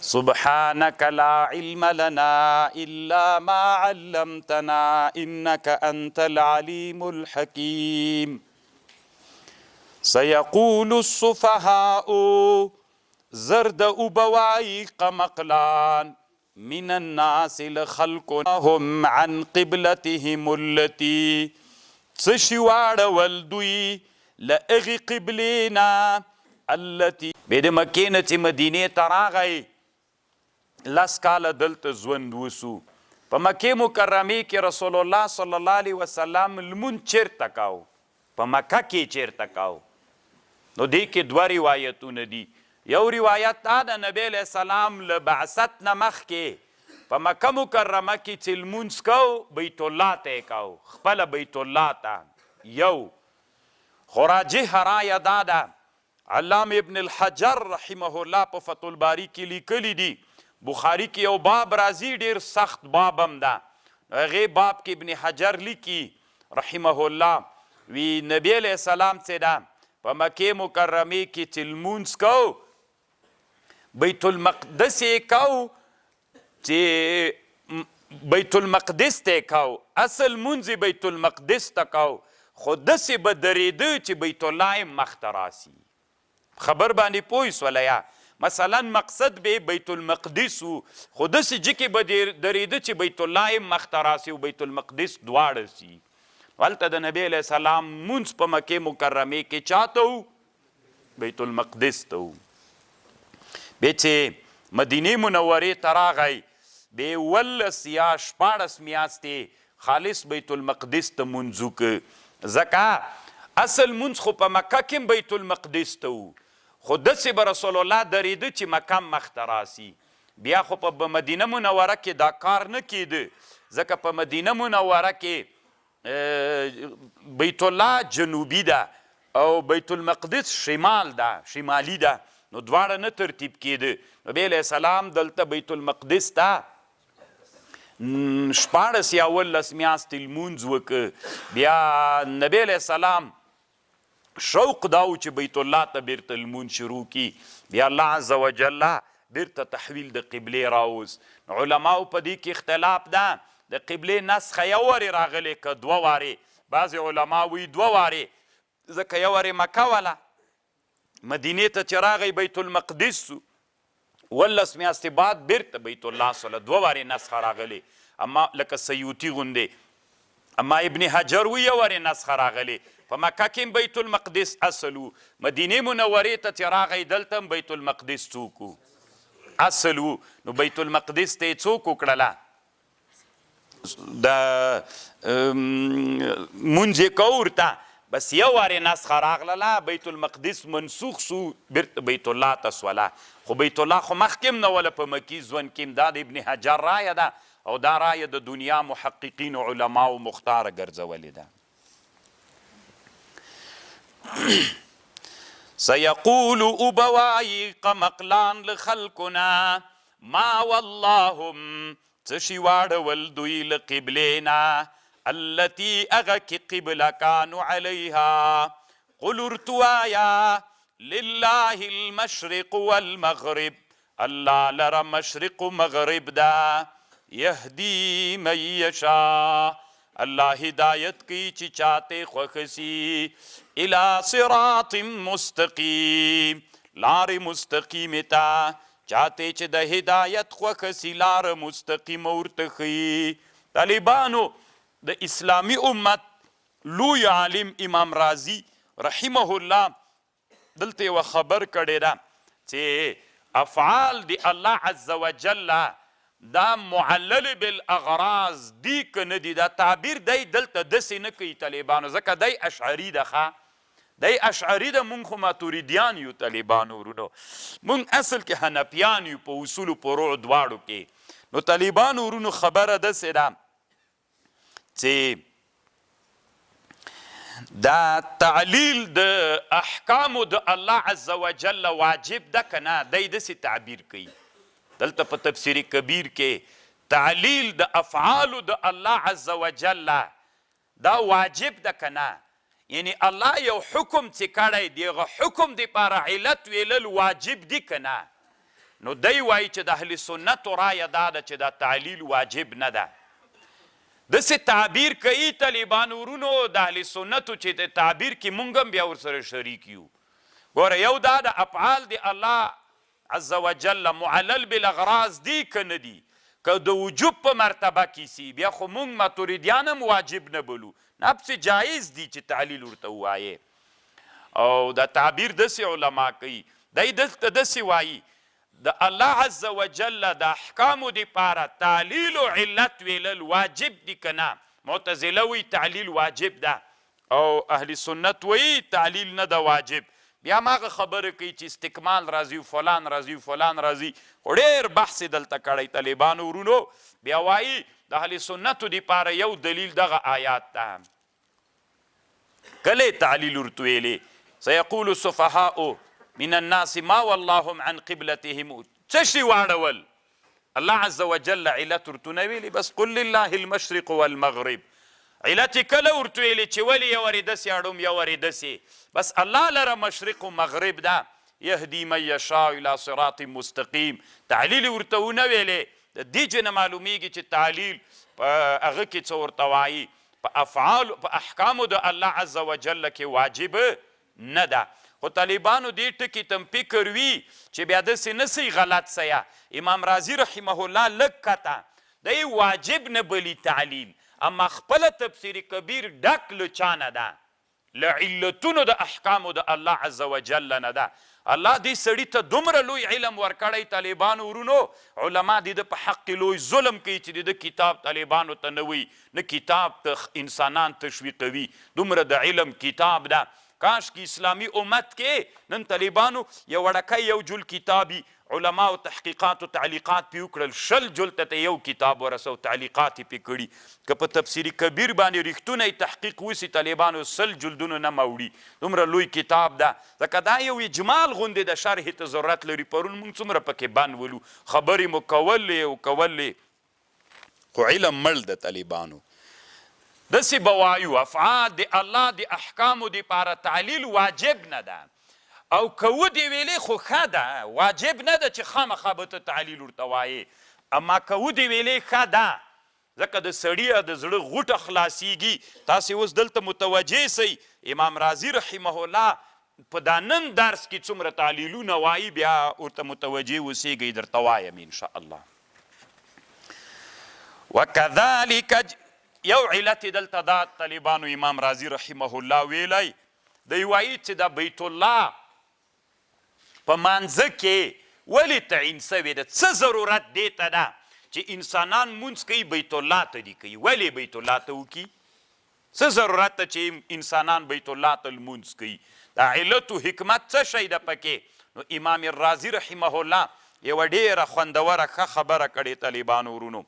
سبحانك لا علم لنا إلا ما علمتنا إنك أنت العليم الحكيم سيقول السفهاء زرد أبواي قمقلان من الناس لخلقهم عن قبلتهم التي تشوار والدوي لأغي قبلنا التي بيد مكينة مدينة تراغي لس کاله دلته ژوند وسو په مکې مکرمې کې رسول الله صلی الله علیه وسلم لمونځ چیرته کاو په مکه کې چیرته کاو نو دې کې دوه روایتونه دي یو روایت دا د نبی علیه السلام له بعثت نه مخکې په مکه مکرمه کې چې لمونځ کوو بیت الله ته یې کوو خپله بیت الله ته یو خو راجح رایه دا ده علامه ابن الحجر رحمه الله په فتح الباري کې لیکلی دي بخاری کې یو باب راځي ډېر سخت باب هم ده هغې باب کې ابن حجر لیکي رحمه الله وی نبی علیه السلام چې ده په مکې مکرمې کې چې لمونځ کوو بیت المقدس یې کوو چې بیت المقدس ته یې کوو اصل لمونځ یې بیت المقدس ته کوو خو داسې به درېده چې بیت الله یې مخ ته راسي خبر باندې پوه سوله یا مثلا مقصد به بیت المقدس و خو داسې جکې به درېده چې بیت الله یې مخ ته راسي او بیت المقدس دواړه سي هلته د نبی علیه السلام مونځ په مکې مکرمې کې چاته و بیت المقدس ته و بیا چې مدینې منورې ته راغی بیا 18 یا 14 میاشتې خالص بیت المقدس ته مونځ وکړه ځکه اصل مونځ خو په مکه کې بیت المقدس ته و خو داسې به رسول الله درېده چې مکه مخ ته راسي بیا خو په مدینه منوره کې دا کار نه کېده ځکه په مدینه منوره کې بیت الله جنوبي ده او بیت المقدس شمال ده شمالي ده نو دواړه نه ترتیب کېده نبی علیه السلام دلته بیت المقدس ته 14 یا 18 میاشتې لمونځ وکړه بیا نبی علیه السلام شوق داو چې بیت الله ته بیرته لمونځ شروع کی بیا الله عز وجل بیرته تحویل د قبلې راوست علماو په دې کې اختلاف ده د قبلې نسخه یو وارې راغلی که دوه وارې بعضې علما وایي دوه وارې ځکه یو وارې مکه وله مدینې ته چې راغی بیت المقدس 18 میاشتې بعد بیرته بیت الله سره دوه وارې نسخه راغلی اما لکه سیوطي غوندې اما ابن حجر وی یو وارې نسخه راغلی په مکه کې بیت المقدس اصل و مدینې منورې ته چې راغی دلته بیت المقدس څوک و اصل و نو بیت المقدس ته یې څوک وکړله د مونځ یې کوو ورته بس یو وارې نسخه راغلله بیت المقدس منسوخ سو بیرته بیت الله ته سوله خو بیت الله خو مخکې هم نه وله په مکي ژوند کې هم دا د ابن حجر رایه ده او دا رایه د دنیا محققین علماو مختاره ګرځولې ده سيقول أبواي قمقلان لخلقنا ما واللهم تشي واړول دوی لقبلنا التي أغك قبله كانوا عليها قل ارتوايا لله المشرق والمغرب الله لرى مشرق مغرب دا يهدي من يشاء الله هدایت کی چې چاته خوښسي الى صراط مستقیم لار مستقیم ته چاته چې د هدایت خوښسي لار مستقیم ورته ښیي طالبانو د اسلامی امت لوی عالم امام رازي رحمه الله دلته یوه خبر کړې ده چې افعال د الله عز وجل دا معلل بالاغراض دی که نه دی دا تعبیر دی دلته داسې نه کوي طالبانو ځکه دی اشعري ده ښه دی اشعري ده مونږ خو ماتوریدیان یو طالبانو ورونو مونږ اصل کې حنفیان یو په اصولو فروع دواړو کې نو طالبانو ورونو خبره داسې ده چې دا تعلیل د احکامو د الله عز وجل واجب ده که نه دی داسې تعبیر کوي دلته په تفسیر کبیر کې تعلیل د افعالو د الله عز وجل دا واجب ده که نه یعنی الله یو حکم چې کړی دی هغه حکم دپاره علت ویلل واجب دي که نه نو دی وایي چې د اهل سنتو رایه دا ده چې دا تعلیل واجب نه ده. داسې تعبیر کوي طالبان ورونو د اهل سنتو چې د تعبیر کې مونږ هم بیا ورسره شریک یو. ګوره یو دا د افعال د الله عز وجل معلل بالاغراض دي که نه دي، که د وجوب په مرتبه کې سي بیا خو مونږ ماتوریدیان هم واجب نه بلو، نفس جایز دي چې تعلیل ورته ووایې. او دا تعبیر داسې علما کوي، دی دلته داسې وایي د الله عز وجل د احکامو دپاره تعلیل و علت ویلل واجب دي که نه؟ معتزله وی تعلیل واجب ده او اهل سنت وی تعلیل نه ده واجب. بیا ماغه خبره کوي چې استکمال راځي فلان راځي فلان راځي، خو ډېر بحث یې دلته کړی طالبانو ورونو. بیا وایي د اهل سنتو دپاره یو دلیل دغه آیات ده. کله تعلیل ورته ویلې سیقول السفهاء من الناس ما واللهم عن قبلتهم، څه شي واړول؟ الله عز وجل علت ورته نه ویلي، بس قل لله المشرق والمغرب. علت یې کله ورته ویلې چې ولې یو ورې داسې اړوم یو ورې داسې، بس الله لره مشرق و مغرب ده، یهدي من یشاء الى صراط مستقیم. تعلیل ورته ونه ویلې. د دې جنه معلومیږي چې تعلیل په هغه کې څه ورته وایي، په افعال په احکامو د الله عز وجل کې واجب نه ده. خو طالبانو دې ټکي تم فکر وي چې بیا داسې نه سي غلط سیه. امام رازي رحمه الله لږ کته دی واجب نه بلي تعلیل، اما خپله تفسیر کبیر ډک له چا نه ده؟ له علتونو د احکامو د الله عز وجل نه ده. الله دې سړي ته دومره لوی علم ورکړی طالبانو ورونو، علما دې د په حق کې لوی ظلم کوي چې د کتاب طالبانو ته نه وي، نه کتاب ته انسانان تشویقوي. دومره د علم کتاب ده. کاش که اسلامی امت کې نن طالبانو یو وړکی یو جل کتابي علما او تحقیقات او تعلیقات پې وکړل، 100 جلده ته یو کتاب ورسو تعلیقات یې پې کړي. که په تفسیري کبیر باندې رښتونی تحقیق وسي طالبانو 100 جلدونو نه موړي. دومره لوی کتاب ده، ځکه دا یو اجمال غوندې د شرحې ته ضرورت لري. پرون موږ څومره پکې بند ولو، خبرې مو کولې او کولې، خو علم مړ د طالبانو. داسې به وایو افعال د الله د احکامو دپاره تعلیل واجب نه ده، او که ودې ویلې خو ښه ده، واجب نه ده چې خامخا به ته تعلیل ورته وایې، اما که ودې ویلې ښه ده، ځکه د سړي د زړه غوټه خلاصیږي. تاسې اوس دلته متوجه سئ امام رازي رحمه الله په دا نن درس کې څومره تعلیلونه وایي، بیا ورته متوجه اوسېږئ، درته وایم انشاءالله. وکذلک یو علت دلته دا طالبانو امام رازي رحمه الله ویلی، دی وایي چې د بیت الله په مانځه کې ولې تعین سوې ده؟ څه ضرورت دې ته ده چې انسانان مونځ کوي بیت الله ته دي کوي؟ ولې بیت الله ته وکړي؟ څه ضرورت ده چې انسانان بیت الله ته لمونځ کوي؟ دا علت و حکمت څه شی ده پکې؟ نو امام الرازي رحمه الله یوه ډېره خوندوره ښه خبره کړې طالبانو ورونو.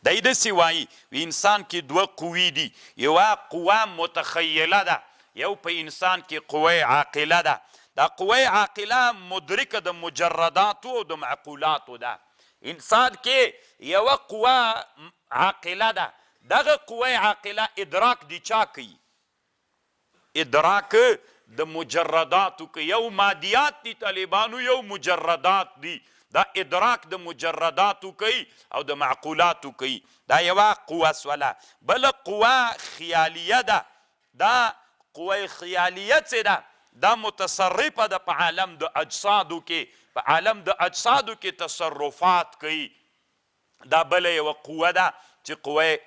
دی داسې وایي انسان کې دوه قوې دي، یوه قوه متخیله ده، یو په انسان کې قوه عاقله ده. دا قوه عاقله مدرکه د مجرداتو او د معقولاتو ده. انسان کې یوه قوه عاقله ده، دغه قوه عاقله ادراک دی چا کوي؟ ادراک د مجرداتو کوي. یو مادیات دي طالبانو، یو مجردات دي. دا ادراک د مجرداتو کوي او د معقولاتو کوي. دا یوه قوه سوله. بله قوه خیالیه ده. دا قوه خیالیه څه ده؟ دا متصرفه ده په عالم د اجسادو کې، په عالم د اجسادو کې تصرفات کوي. دا بله یوه قوه ده چې قوه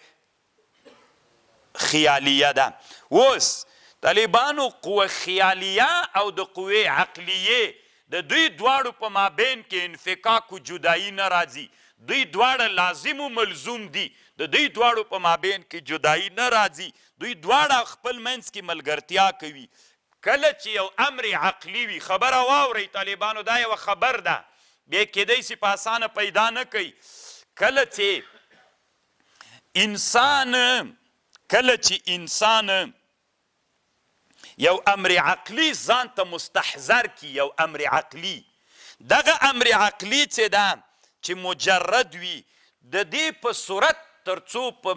خیالیه ده. اوس طالبانو قوه خیالیه او د قوه عقلیه د دوی دواړو په مابین کې انفکاک و جدایی نه راځي. دوی دواړه لازم و ملزوم دي، د دوی دواړو په مابین کې جدایی نه راځي. دوی دواړه خپل منځ کې ملګرتیا کوي. کله چې یو امر عقلی وي، خبره واورئ طالبانو، دا یوه خبر ده، بیا کیدی سي په اسانه پیدا نه کوي. کله چې انسان یو امر عقلی ځان ته مستحضر کی، یو امر عقلی، دغه امر عقلی چې ده چې مجرد وي، د دې په صورت ترڅو په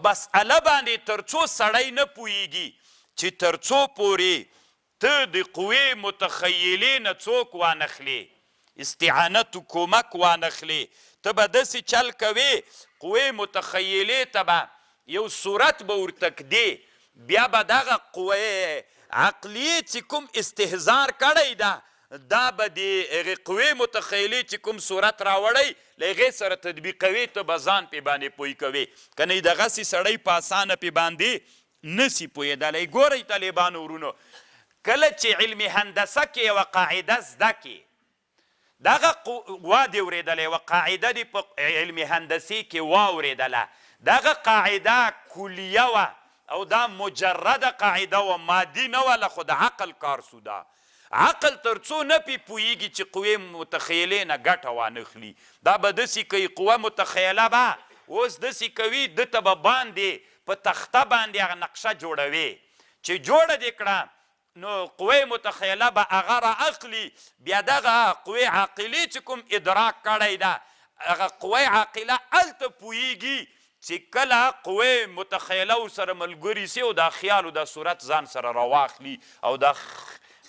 مسئله باندې ترڅو سړی نه پوهیږي چې ترڅو پورې ته د قوې متخیلې نه څوک وانخلې، استعانت و کمک وانخلې ته به داسې چل کوې قوې متخیلې ته به یو صورت به ورته کدې بیا به دغه قوې عقلیې چې کوم استهزار کړی ده دا به د هغې قوې متخیلې چې کوم صورت راوړی له هغې سره تطبیقوي ته به ځان پې باندې پوه کوې که نه دغسې سړی په اسانه پې باندې نسي پوهېدلی ګورئ طالبانو ورونو کله چې علم هندسه کې یوه قاعده زده کې دغه وا دې اورېدلی یوه قاعده دې په علم هندسې کې واورېدله دغه قاعده کلیه وه او دا مجرده قاعده وه مادي نه وله خو د عقل کار سو ده عقل تر څو نه پې پوهېږي چې قوې متخیلې نه ګټه وانخلي دا به داسې کوي قوه متخیله به اوس داسې کوي ده ته به باندې په تخته باندې هغه نقشه جوړوي چې جوړه دې کړه نو قوې متخیله به هغه را اخلي بیا دغه قوې عاقلې چې کوم ادراک کړی ده هغه قوې عاقله هلته پوهېږي چې کله قوې متخیله ورسره ملګري سي او دا خیال او دا صورت ځان سره راواخلي او دا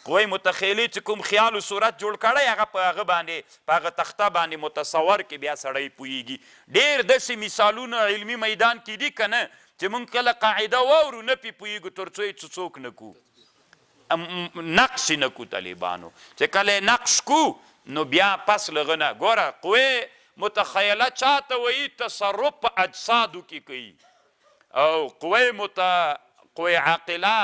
قوې متخیلې چې کوم خیال و صورت جوړ کړی هغه په هغه باندې په هغه تخته باندې متصور کې بیا سړی پوهېږي ډېر داسې مثالونه علمي میدان کې دي که نه چې موږ کله قاعده واورو نه پې پوهېږو تر څو یې څوک نه کړو نقش نه کړو طالبانو چې کله یې نقش کړو نو بیا پس له هغه نه ګوره قوې متخیله چاته وایي تصرف په اجسادو کې کوي او قوې عاقله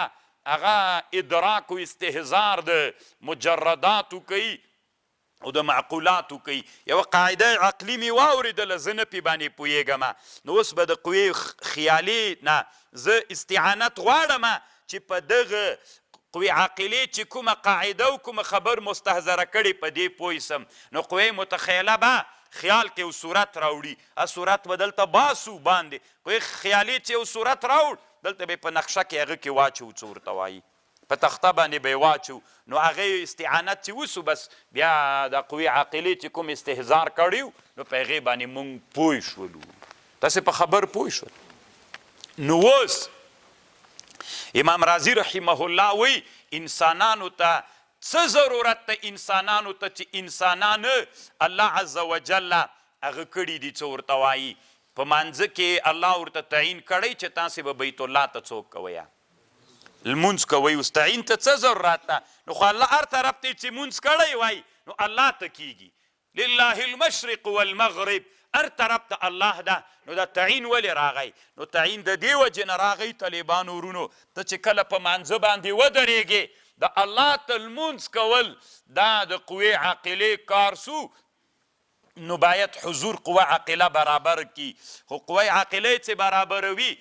هغه ادراک و استهزار د مجرداتو کوي او د معقولاتو کوي یوه قاعده عقلي مې واورېدله زه نه پې باندې پوهېږم نو اوس به د قوې خیالي نه زه استعانت غواړم چې په دغه قوې عاقلې چې کومه قاعده او کومه خبر مستحضره کړې په دې پوه سم نو قوې متخیله به خیال کې یو صورت راوړي صورت به دلته باسو باندې قوې خیالي چې یو صورت راوړ دلته به په نقشه کې هغه کې واچو څه ورته وایي په تخته باندې به یې واچو نو هغې استعانت چې وسو بس بیا د قوې عاقلې چې کوم استهزار کړی نو په هغې باندې مونږ پوه شولو تاسې په خبر پوه شول نو اوس امام رازي رحمه الله وی انسانانو ته څه ضرورت ته انسانانو ته چې انسانان الله عز وجل هغه کړي دي څه ورته وایي په مانځه کې الله ورته تعین کړی چې تاسې به بیت الله ته څوک کوئ لمونځ کوئ اوس تعین ته څه ضرورت ده نو خو الله هر طرف ته چې مونځ کړی وای نو الله ته کیږي لله المشرق والمغرب هر طرف ته الله ده نو دا تعین ولې راغی نو تعین د دې وجې نه راغی طالبانو ورونو ته چې کله په مانځه باندې ودرېږې د الله ته لمونځ کول دا د قوې عاقلې کار سو نو باید حضور قوه عاقله برابر کی خو قوه عاقله چې برابروي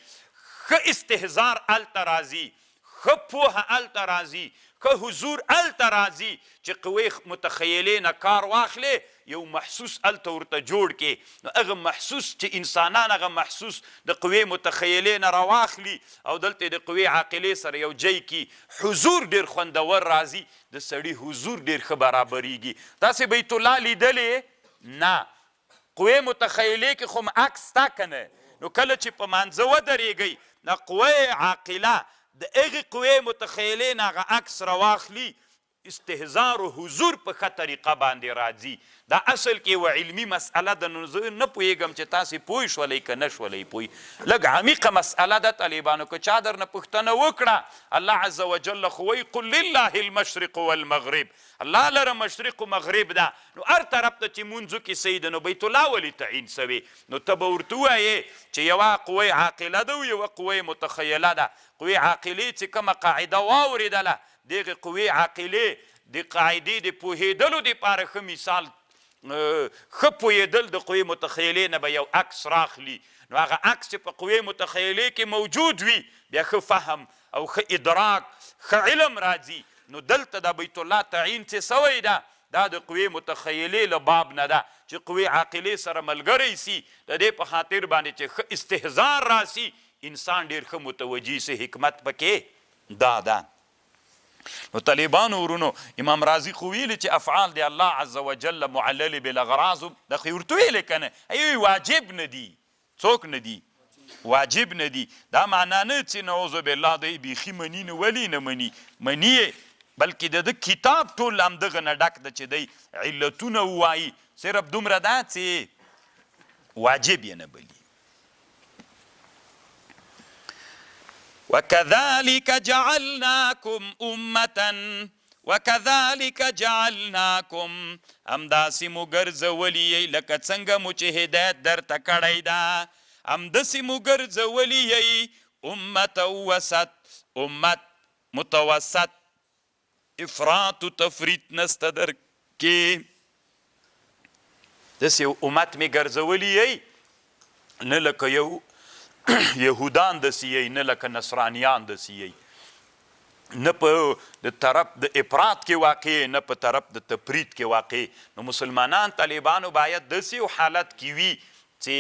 ښه استهزار هلته راځي ښه پوهه هلته راځي ښه حضور هلته راځي چې قوې متخیلې نه کار واخلې یو محسوس هلته ورته جوړ کې نو هغه محسوس چې انسانان هغه محسوس د قوې متخیلې نه راواخلي او دلته د قوې عاقلې سره یو جای کې حضور ډېر خوندور راځي د سړي حضور ډېر ښه برابریږي تاسې بیت الله لیدلې نه قوې متخیلې کې خو عکس تا که نه نو کله چې په مانځه ودرېږئ نه قوې عاقله د هغې قوې متخیلې نه هغه عکس راواخلي استهزار و حضور په ښه طریقه باندې راځي دا اصل کې یوه علمي مسئله ده نو زه نه پوهېږم چې تاسې پوه شولی که نه شولی پوه لږ عمیقه مسئله ده طالبانو که چا درنه پوښتنه وکړه الله عز وجل خو وایي قل لله المشرق والمغرب الله لره مشرق و مغرب ده نو هر طرف ته چې مونځو کې صحیح ده نو بیت الله ولې تعین سوې نو ته به ورته ووایې چې یوه قوې عاقله ده او یوه قوې متخیله ده قوې عاقلې چې کومه قاعده واورېدله دغې قوې عاقلې د قاعدې د پوهېدلو دپاره ښه مثال ښه پوهېدل د قوې متخیلې نه به یو عکس راخلي نو هغه عکس چې په قوې متخیلې کې موجود وي بیا ښه فهم او ښه ادراک ښه علم راځي نو دلته د بیت الله تعین چې سوی ده دا د قوې متخیلې له باب نه ده چې قوې عاقلې سره ملګری سي د دې په خاطر باندې چې ښه استهزار راسي انسان ډېر ښه متوجي سي حکمت پکې دا ده نو طالبانو ورونو امام رازي خو ویلي چې افعال د الله عز وجل معلل بالاغراض د خو ورته ویلې که نه ایوی واجب نه دي څوک نه دي واجب نه دي دا معنا نه چې نعوذ بالله دی بیخي مني نه ولې نه مني مني بلکې د ده کتاب ټول همدغه نه ډک ده چې دی علتونه ووایي، صرف دومره ده چې واجب یې نه بلي. وکذلک جعلناکم امة وکذلک جعلناکم همداسې مو ګرځولي یی لکه څنګه مو چې هدایت درته کړی ده، همداسې مو ګرځولي یی امت وسط، امت متوسط، افراط و تفریط نسته در کې. داسې امت مې ګرځولي یی نه لکه یو یهودان داسې یی، نه لکه نصرانیان داسې یی، نه په د طرف د افراط کې واقع، نه په طرف د تفریط کې واقع. نو مسلمانان طالبانو باید داسې یو حالت کې وي چې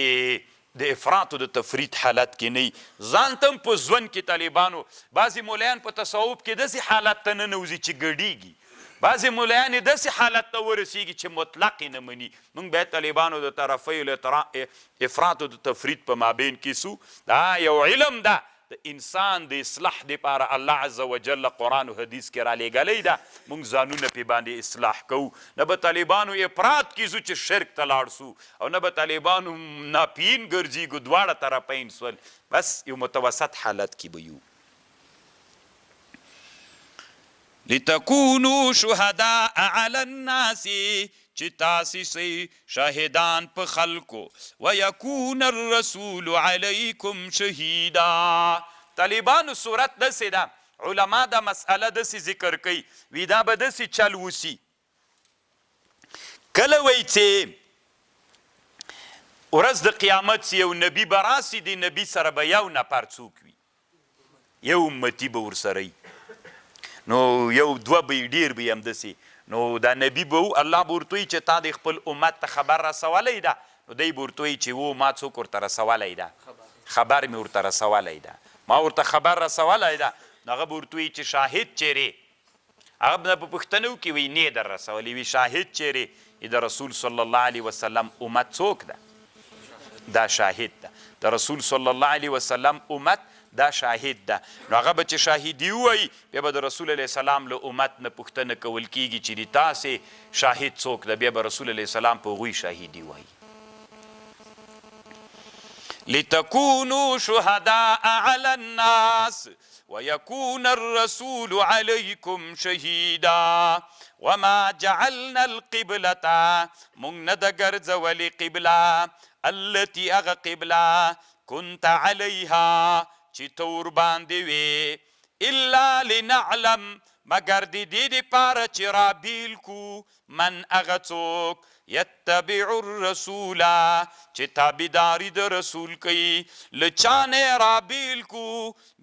د افراط و د تفریط حالت کې نه وي. ځان ته هم په ژوند کې طالبانو بعضې مولیان په تصوف کې داسې حالت ته ننوځي چې ګډېږي، بعضې مولیان یې داسې حالت ته ورسېږي چې مطلق یې نه مني. موږ باید طالبانو د طرفیو افراط و د تفریط په مابین کې سو. دا یو علم ده د انسان د اصلاح دپاره الله عز وجل قرآن و حدیث کې رالیږلی ده. موږ ځانونه پې باندې اصلاح کوو. نه به طالبانو افراط کیږو چې شرک ته لاړ سو، او نه به طالبانو ناپین ګرځېږو، دواړه طرفین سول. بس یو متوسط حالت کې به یو. لتکونو شهداء علی الناس چې تاسې سئ شاهدان په خلکو، ویکون الرسول علیکم شهیدا. طالبانو صورت داسې ده، علما دا مسئله داسې ذکر کوي، وی دا به داسې چل وسي کله وی چې ورځ د قیامت یو نبي به راسي، د نبي سره به یو نفر څوک وي، یو امتي به ورسره وي، نو یو دوه به یې ډېر به یې همداسې. نو دا نبي به و، الله به ورته وایي چې تا د خپل امت ته خبر رسولی ده، نو دی به ورته وایي چې و ما څوک ورته رسولی ده، خبر مې ورته رسولی ده، ما ورته خبر رسولی ده. نو هغه به ورته وایي چې شاهد چیرې؟ هغه به په پوښتنه وکړي، وایي نه یې در رسولی، وي شاهد چیرې؟ د رسول صلی الله علیه وسلم امت څوک ده؟ دا شاهد ده. د رسول صلی الله علیه وسلم امت دا شاهد ده. نو هغه به چې شاهدي ووایي، بیا به د رسول علیه السلام له امت نه پوښتنه کول کېږي چې د تاسې شاهد څوک ده، بیا به رسول علیه السلام په هغوی شاهدي وایي. لتکونو شهداء علی الناس ویکون الرسول علیکم شهیدا وما جعلنا القبلة مونږ نه ده ګرځولې قبله التي هغه قبله كنت علیها چې ته ورباندې وې الا لنعلم مگر د دې دپاره چې رابیل کو من هغه څوک یتبع الرسول چې تابعداري د رسول کوي، له چا نه رابیل کو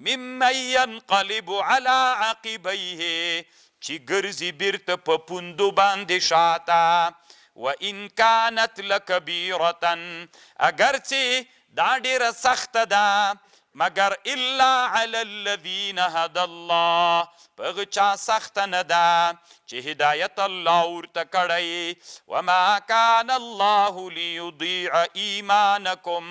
ممن ینقلب علی عقبیه چې ګرځي بیرته په پوندو باندې شاته. وان کانت لکبیرة اگر چې دا ډېره سخته ده، مگر الا علی الذین هدى الله په هغه چا سخته نه ده چې هدایت الله ورته کړی. وما کان الله لیضیع ایمانکم.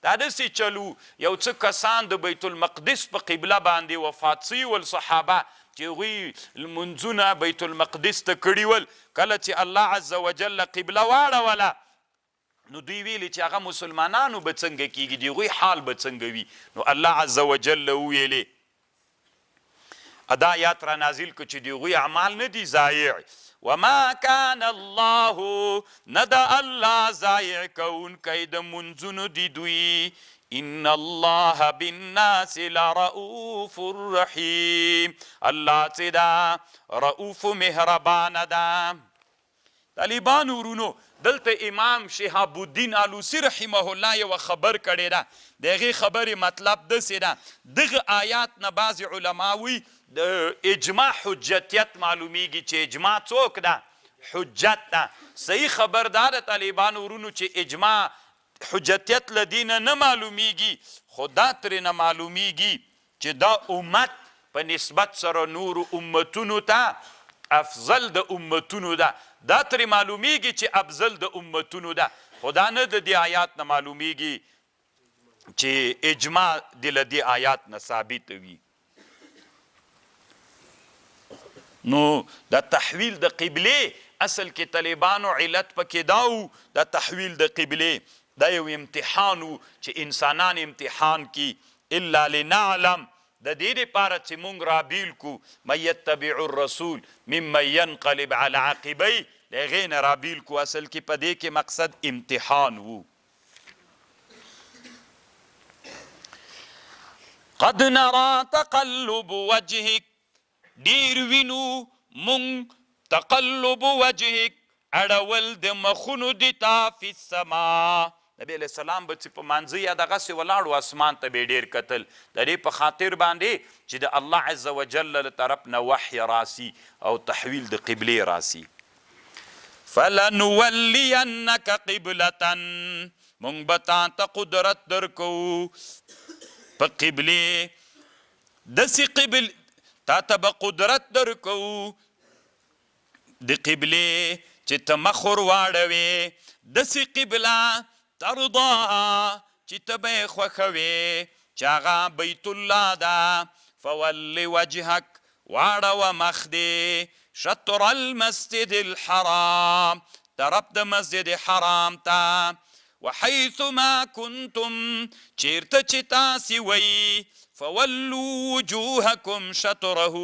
دا داسې چلو یو څه کسان د بیت المقدس په قبله باندې وفات سوي ول صحابه چې هغوی لمونځونه بیت المقدس ته کړي ول، کله چې الله عز وجل قبله واړوله نو دوی ویلي چې هغه مسلمانانو به څنګه کیږي، د هغوی حال به څنګه وي. نو الله عز وجل وویلې ادا آیات را نازل که چې د هغوی اعمال نه دي ضایع. وما کان الله نه ده الله ضایع کوونکی د منځونو د دوی. ان الله بالناس لرؤوف رحیم. الله چې ده رؤوف مهربانه ده. طالبانو ورونو دلته امام شهاب الدین علوسی رحمه الله یوه خبر کړې ده. د هغې خبرې مطلب داسې ده، دغه آیات نه بعضې علما وی د اجماع حجتیت معلومیږي چې اجماع څوک ده؟ حجت ده. صحیح خبر دا ده طالبانو ورونو چې اجماع حجتیت له دې نه معلومیږي، خو دا ترې نه معلومیږي چې دا امت په نسبت سره نورو امتونو ته افضل د امتونو ده. دا ترې معلومیږي چې افضل د امتونو ده، خو دا نه د دې آیات نه معلومیږي چې اجماع د له دې آیات نه ثابت وي. نو د تحویل د قبله اصل کې طالبانو علت پکې داو د تحویل د قبله دا یو امتحان و چې انسانان امتحان کی الا لنعلم د دې لپاره چې موږ رابیل کو من یتبع الرسول ممن ینقلب على عقبیه د هغې نه رابیل کو اصل کې په دې کې مقصد امتحان و قد نرى تقلب وجهك ډیر وینو مونږ تقلب وجهك اړول د مخونو د تا فی السما نبی علیہ السلام به چې په مانځه یا دغسې ولاړو اسمان ته به ډېر کتل د دې په خاطر باندې چې د الله عز وجل له طرف نه وحی راسي او تحویل د قبلې راسي فلنولینک قبلة مونږ به تا ته قدرت درکو په قبلې داسې قبل تا ته به قدرت درکو د قبلې چې ته مخ ور واړوې داسې قبله ترضاها چې ته به یې خوښوې چې هغه بیت الله ده فول وجهک واړوه مخ دې شطر المسجد الحرام طرف د مسجد حرام ته وحيث ما كنتم چیرته چې تاسې وئ فولوا وجوهکم شطره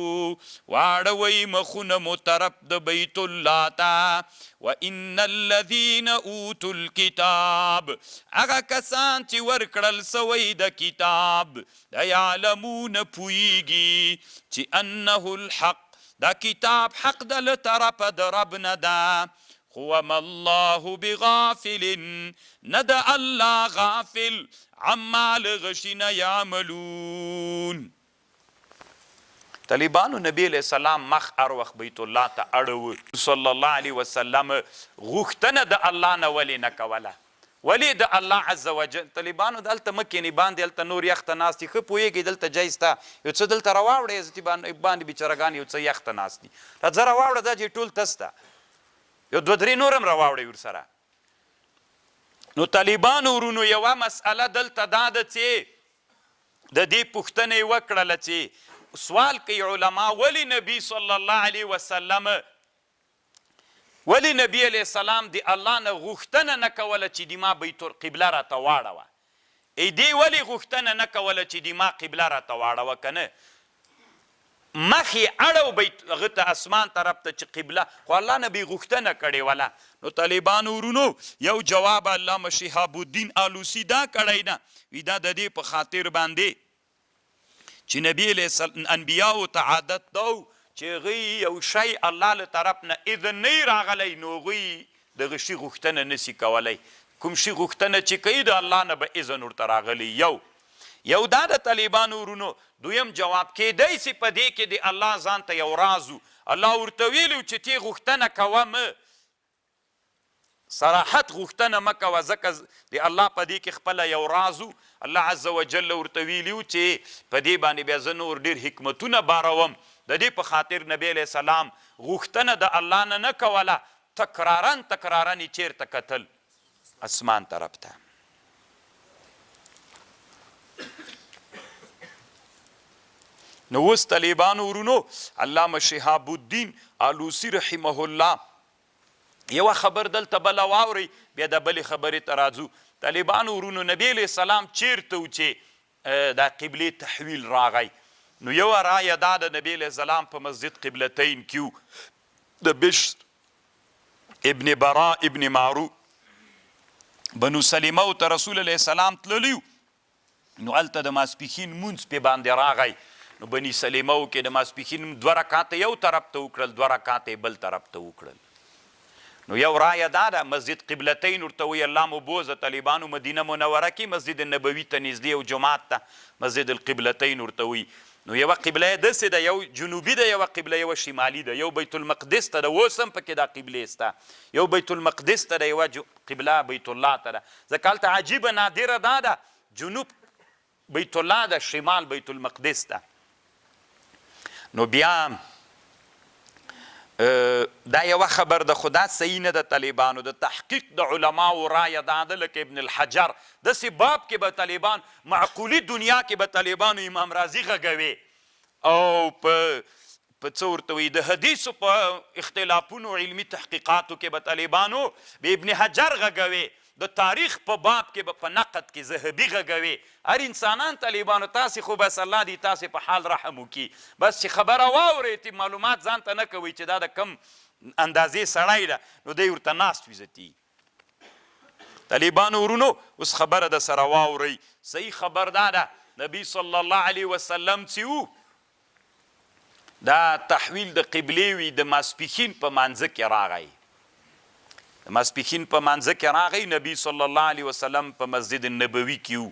واړوئ مخونه مو طرف د بیت الله ته وان الذین اوتوا الکتاب هغه کسان چې ورکړل سوی د کتاب د یعلمون پوهیږي چې انه الحق دا کتاب حق د له طرفه د رب نه ده وما الله بغافل ند الله غافل عما لغشنا يعملون طالبانو نبی علیہ السلام مخ ار وخت بیت الله ته اړو صلی الله علیه وسلم غوښتنه د الله نه ولې نه کوله ولې د الله عز وجل طالبانو دلته مکې باندې دلته نور یخته ناستي ښه پوهېږي دلته جایز ته یو څه دلته راواوړې عزتي باندې بیچارهګان یو څه یخته ناست دي زه راواوړه دا چې ټول تس ته یو دوه درې نور هم راواوړئ ورسره نو طالبانو ورونو یوه مسئله دلته دا ده چې د دې پوښتنه یې وکړله چې سوال کوي علما ولې نبي صلی الله علیه وسلم ولې نبي علیه السلام د الله نه غوښتنه نه کوله چې د ما بیت القبله راته واړوه دې ولې غوښتنه نه کوله چې د ما قبله راته واړوه که نه مخ یې اړو هغه ته اسمان طرف ته چې قبله خو الله نه بې غوښتنه کړې وله نو طالبانو ورونو یو جواب علامه شهاب الدین آلوسی دا کړی نه وي دا د دې په خاطر باندې چې نبی علیه انبیاو ته عادت دا چې هغوی یو شی الله له طرف نه اذن نه راغلی نو هغوی دغه شي غوښتنه نسي کولی کوم شي غوښتنه چې کوي د الله نه به اذن ورته راغلی یو دا د طالبانو ورونو دویم جواب کیدی سي په دې کې د الله ځان ته یو رازو الله ورته ویلي چې تی غوښتنه کوه مه صراحت غوښتنه مه کوه ځکه د الله په دې کې خپله یو رازو الله عز وجل ورته ویلي چې په دې باندې بیا زه نور ډېر حکمتونه باروم د دې په خاطر نبی علیه السلام غوښتنه د الله نه کوله تکرارا یې چیرته کتل اسمان طرف ته نو اوس طالبانو ورونو علامه شهاب الدین آلوسی رحمه الله یوه خبر دلته بله واورئ بیا د بلې خبرې ته راځو طالبانو ورونو نبی علیه السلام چیرته و چې دا قبلې تحویل راغی نو یوه رایه دا د نبی علیه السلام په مسجد قبلتین کې د بشر ابن برا ابن معرو بنو سلیمه ته رسول علیه السلام تللی نو هلته د ماسپښین مونځ پې باندې راغی نو بني سلیمو کې د ماسپښین 2 رکعاته یو طرف ته وکړل 2 رکعاته بل طرف ته وکړل نو یو رایه دا ده مسجد قبلتین ورته وایي الله مو بوزه طالبانو مدینه منوره کې مسجد نبوي ته نږدې او جومات ته مسجد القبلتین ورته وایي نو یوه قبله یې داسې ده یو جنوبي ده یوه قبله یوه شمالي ده یو بیت المقدس ته ده اوس هم پکې دا قبلې سته یو بیت المقدس ته ده یوه قبله بیت الله ته ده ځکه هلته عجیبه نادره دا ده جنوب بیت الله ده شمال بیت المقدس ده نو بیا دا یوه خبر ده خو دا صحیح نه ده طالبانو د تحقیق د علماو رایه دا ده لکه ابن الحجر داسې باب کې به طالبان معقولي دنیا کې به طالبانو امام رازي غږوي او په په څه ورته وایي د حدیثو په اختلافونو علمي تحقیقاتو کې به طالبانو به ابن حجر غږوي، د تاریخ په باب کې به په نقد کې ذهبي غږوي. هر انسانان طالبانو تاسې خو بس الله دې تاسې په حال رحم وکړي، بس چې خبره واورئ معلومات ځان ته نه کوئ چې دا د کم اندازې سړی ده نو دی ورته ناست وي زتي. طالبانو ورونو اوس خبره د سره واورئ. صحیح خبر دا ده نبی صلی الله علیه وسلم چې و دا تحویل د قبلې وي د ماسپښین په مانځه کې راغی. د ماسپښین په مانځه کې راغی، نبی صلی الله علیه وسلم په مسجد النبوي کې و،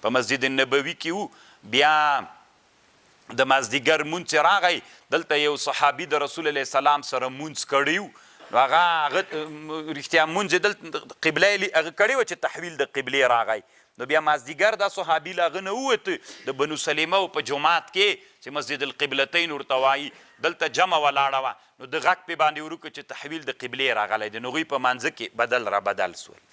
په مسجد النبوي کې و. بیا د مازدیګر مونځ راغی، دلته یو صحابي د رسول الله سلام سره مونځ کړی و، نو هغه رښتیا مونځ یې دلته قبله یې هغه کړی و چې تحویل د قبلې راغی. نو بیا مازدیګر دا صحابي له هغه نه ووته د بنو سلیمه و په جومات کې چې مسجد القبلتین ورته وایي، دلته جمع ولاړه وه، نو د غږ پې باندې ورو چې تحویل د قبلې راغلی دی، نو هغوی په مانځه کې بدل را بدل سول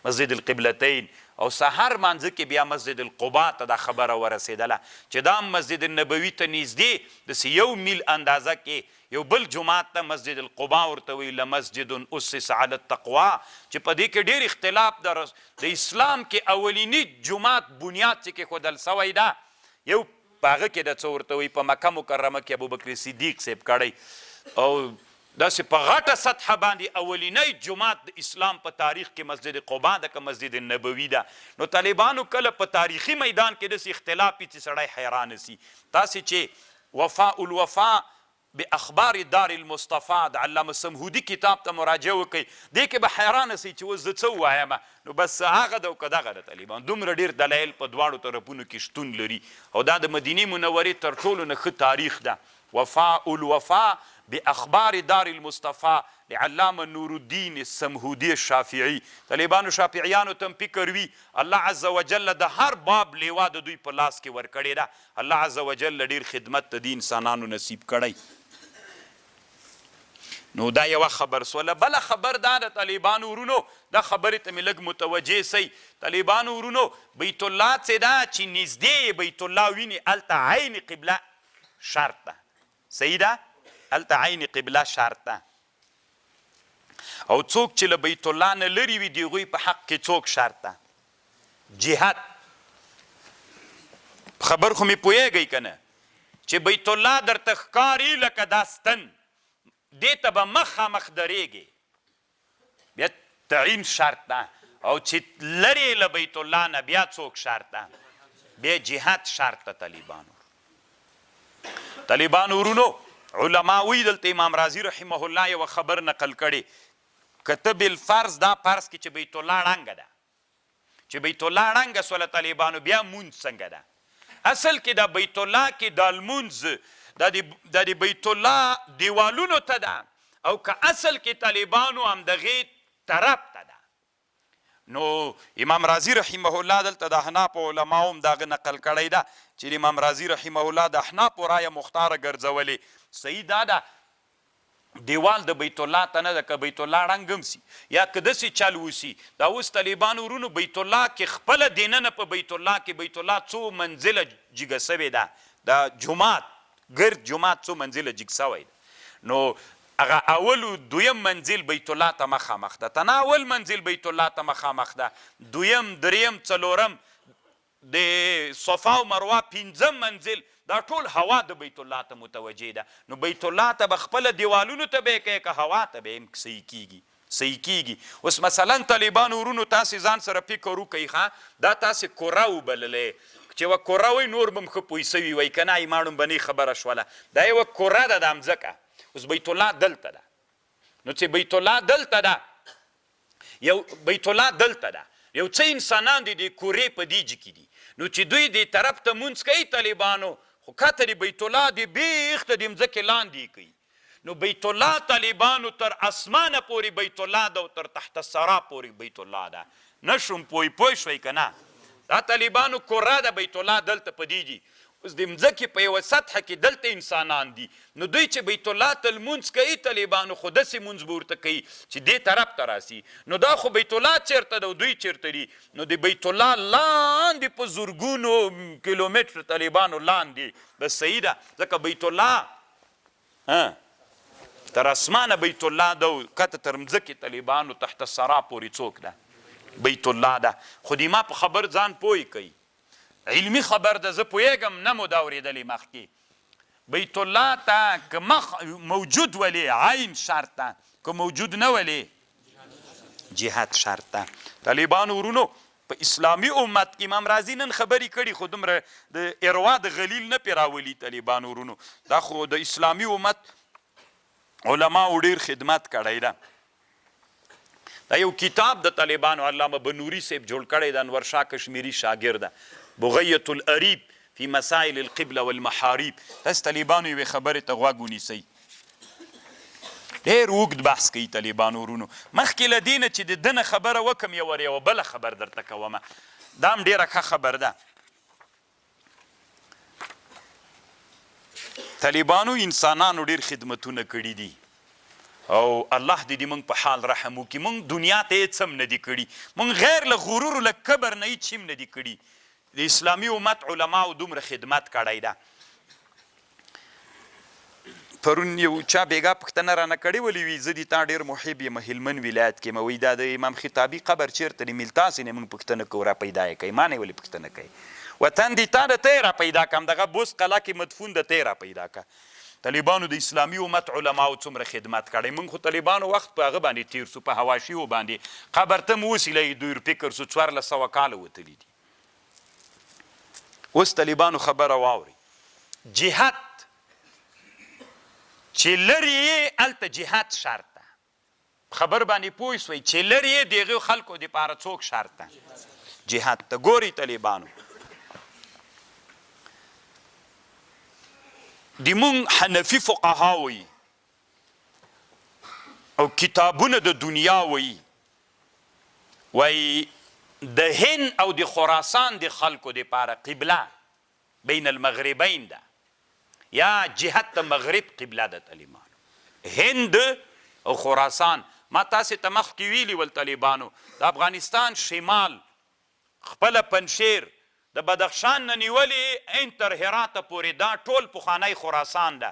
مسجد القبلتین. او سحر مانځه کې بیا مسجد القبا ته دا خبره ورسېدله چې دا مسجد النبوي ته نږدې داسې 1 میل اندازه کې یو بل جومات ته مسجد القبا ورته وایي، لمسجد اسس علی التقوا، چې په دې کې ډېر اختلاف د اسلام کې اولینی جومات بنیاد چې کېښودل سوی ده، یو په هغه کې د څه ورته وایي په مکه مکرمه کې ابوبکر صدیق صاحب کړی، او داسې په غټه سطحه باندې اولینی جومات د اسلام په تاریخ کې مسجد قبا ده که مسجد النبوي ده. نو طالبانو کله په تاریخي میدان کې داسې اختلاف وي چې سړی حیرانه سي. تاسې چې وفاء الوفاء باخبار دار المصطفى د علامه سمهودي کتاب ته مراجعه وکئ، دې کې به حیرانه سي چې اوس زه څه ووایم. نو بس هغه ده او که دغه ده طالبان دومره ډېر دلایل په دواړو طرفونو کې شتون لري، او دا د مدینې منورې تر ټولو نه ښه تاریخ ده. وفاء الوفاء باخبار دار المصطفى لعلامه نور الدین السمهودي الشافعي. طالبانو شافعیانو ته هم فکر وي، الله عز وجل د هر باب لیوا د دوی په لاس کې ورکړې ده، الله عز وجل ډېر خدمت د دې انسانانو نصیب کړی. نو دا یوه خبر سوله. بله خبر دا د طالبانو ورونو، دا خبرې ته مې لږ متوجه سئ. طالبانو ورونو بیت الله چې دا چې نږدې بیت الله ویني هلته عین قبله شرط ده، صحیح ده، هلته عین قبله شرط ده. او څوک چې له بیت الله نه لرې وي د هغوی په حق کې څوک شرط ده؟ جهاد. خبر خو مې پوهېږئ که نه چې بیت الله درته ښکاري لکه دا ستن، دې ته به مخامخ درېږي، بیا تعین شرط ده. او چې لرې له بیت الله نه بیا څوک شرط ده؟ بیا جهاد شرط ده. طالبانو ورونو علما وایي، دلته امام رازي رحمه الله یوه خبر نقل کړې، که ته بالفرض دا فرض کې چې بیت الله ړنګه ده، چې بیت الله ړنګه سوله طالبانو، بیا مونځ څنګه ده؟ اصل کې دا بیت الله کې دا لمونځ دا د بیت الله دیوالونو ته ده، او که اصل کې طالبانو همدغې طرف ته ده. نو امام رازي رحمه الله دلته د احنافو علماو هم دغه نقل کړی ده چې امام رازي رحمه الله د احنافو رایه مختاره ګرځولې. صحیح دا ده دیوال د بیت الله ته نه ده، که بیت الله ړنګ هم سي یا که داسې چل وسي. دا اوس طالبانو ورونو بیت الله کې خپله دننه په بیت الله کې بیت الله څو منزله جګه سوې ده، دا جومات ګرد جومات څو منزله جګ سوی ده. نو هغه اول دویم منزل بیت الله ته مخامخ ده، تنه اول منزل بیت الله ته مخامخ ده، دویم دریم څلورم د صفا او مروه پنځم منزل دا ټول هوا د بیت الله ته متوجه ده. نو بیت الله ته به خپله دیوالونو ته به یې کوې که هوا ته به یې صحیح کیږي. اوس مثلا طالبانو ورونو تاسې ځان سره فکر وکئ ښه، دا تاسې کره وبللی چې یوه کره وی نور به م ښه پوه سوي وی که نه ایماړم به نه خبره شوله، دا یوه کره ده دا مځکه. اوس بیت الله دلته ده، نو چې بیت الله دلته ده، بیت الله دلته ده، یو څه انسانان دي د کورې په دیج کې دي، نو چې دوی دې طرف ته مونځ کوي طالبانو، خو کته د بیت الله د بیخ ته د مځکې لاندې کوي. نو بیت الله طالبانو تر اسمانه پورې بیت الله ده او تر تحت الثرا پورې بیت الله ده. نشم پوه شوئ که نه؟ دا طالبانو کره ده بیت الله دلته پدې دي. اوس د مځکې په یوه سطحه کې دلته انسانان دي، نو دوی چې بیت الله ته لمونځ کوي طالبانو خو داسې مونځ به ورته کوي چې دې طرف ته راسي. نو دا خو بیت الله چېرته ده او دوی چېرته دي؟ نو د بیت الله لاندې په زرګونو کیلومتر طالبانو لاندې. بس صحیح ده، ځکه بیت الله تر اسمانه بیت الله ده او کته تر مځکې طالبانو تحت الثرا پورې څوک ده بیت الله ده. خو د ما په خبر ځان پوی کوي، علمي خبر ده، زه پوهېږم نه مو دا اورېدلې مخکې. بیت الله ته که موجود ولې عین شرط ده، که موجود نه ولې جهاد شرط ده. طالبانو ورونو په اسلامي امت کې امام رازي نن خبرې کړي، خو دومره د اروا د غلیل نه پې راولي طالبانو ورونو. دا خو د اسلامي امت علماو ډېر خدمت کړی ده. دا یو کتاب د طالبانو علامه بنوري صاحب جوړ کړی د انور شاه کشمیري شاګرده، بغیة العریب فی مسائل القبله والمحاریب. تاسو طالبانو یوې خبرې ته غوږ ونیسئ. ډېر اوږد بحث کوي طالبانو ورونو. مخکې له دې نه چې د ده نه خبره وکړم یوه بله خبر درته کومه، دا هم ډېره ښه خبر ده. طالبانو انسانانو ډېر خدمتونه کړي دي او الله دې موږ په حال رحم وکړي. موږ دنیا ته هېڅ هم نه دي کړي، موږ غیر له غرور له کبر نه هېڅ هم نه دي کړي. د اسلامي امت علماو دومره خدمت کړی ده. پرون یو چا بیګا پوښتنه رانه کړې ولې وي زه د تا ډېر محب یم هلمند ولایت کې. وایي دا د امام خطابي قبر چېرته دی؟ مل تاسې نه موږ پوښتنه کوو را پیدا یې کوي. ما نه ولې پوښتنه کوي؟ وطن دې تا د ته یې را پیدا کړم، دغه بوس قلعه کې مدفون د ته یې را پیدا کړه. طالبانو د اسلامي امت علماو څومره خدمت کړی. موږ خو طالبانو وخت په هغه باندې تیر سو، په حواشیو باندې. قبر ته مو وسیله دوی فکر سو 1400 کاله وتلي دي. اوس طالبانو خبره واوري. جهاد چې لرې یې هلته جهاد شرط ده. خبر باندې پوه شوئ چې لرې یې د هغو خلکو دپاره څوک شرط ده؟ جهاد ته. ګورئ طالبانو د مونږ حنفي فقها وایي او کتابونه د دنیا وایي د هند او د خراسان د خلکو دپاره قبله بین المغربین ده، یا جهت د مغرب قبله ده. طالبانو هند او خراسان، ما تاسې ته مخکې ویلي ول طالبانو د افغانستان شمال خپله پنشیر د بدخشان نه نیولې عین تر هراته پورې دا ټول پخوانی خراسان ده.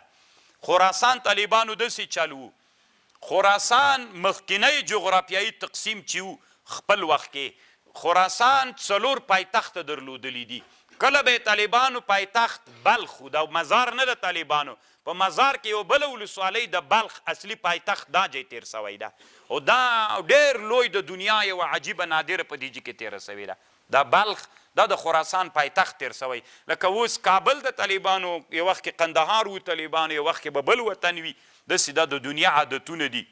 خراسان طالبانو داسې چلو، خراسان مخکینی جغرافیایي تقسیم چې و خپل وخت کې خراسان 4 پایتخته درلودلی دي. کله به طالبانو پایتخت بلخ و دا مزار نه د طالبانو په مزار کې یو بله ولسوالۍ د بلخ اصلي پایتخت دا جای تیر سوی ده او دا ډېر لوی د دنیا یوه عجیبه نادره پدیجې کې تیره سوې ده. دا بلخ دا د خراسان پایتخت تیر سوی. لکه اوس کابل د طالبانو، یو وخت کې قندهار و طالبانو، یو وخت کې به بل وطن وي. داسې دا د دنیا عادتونه دي.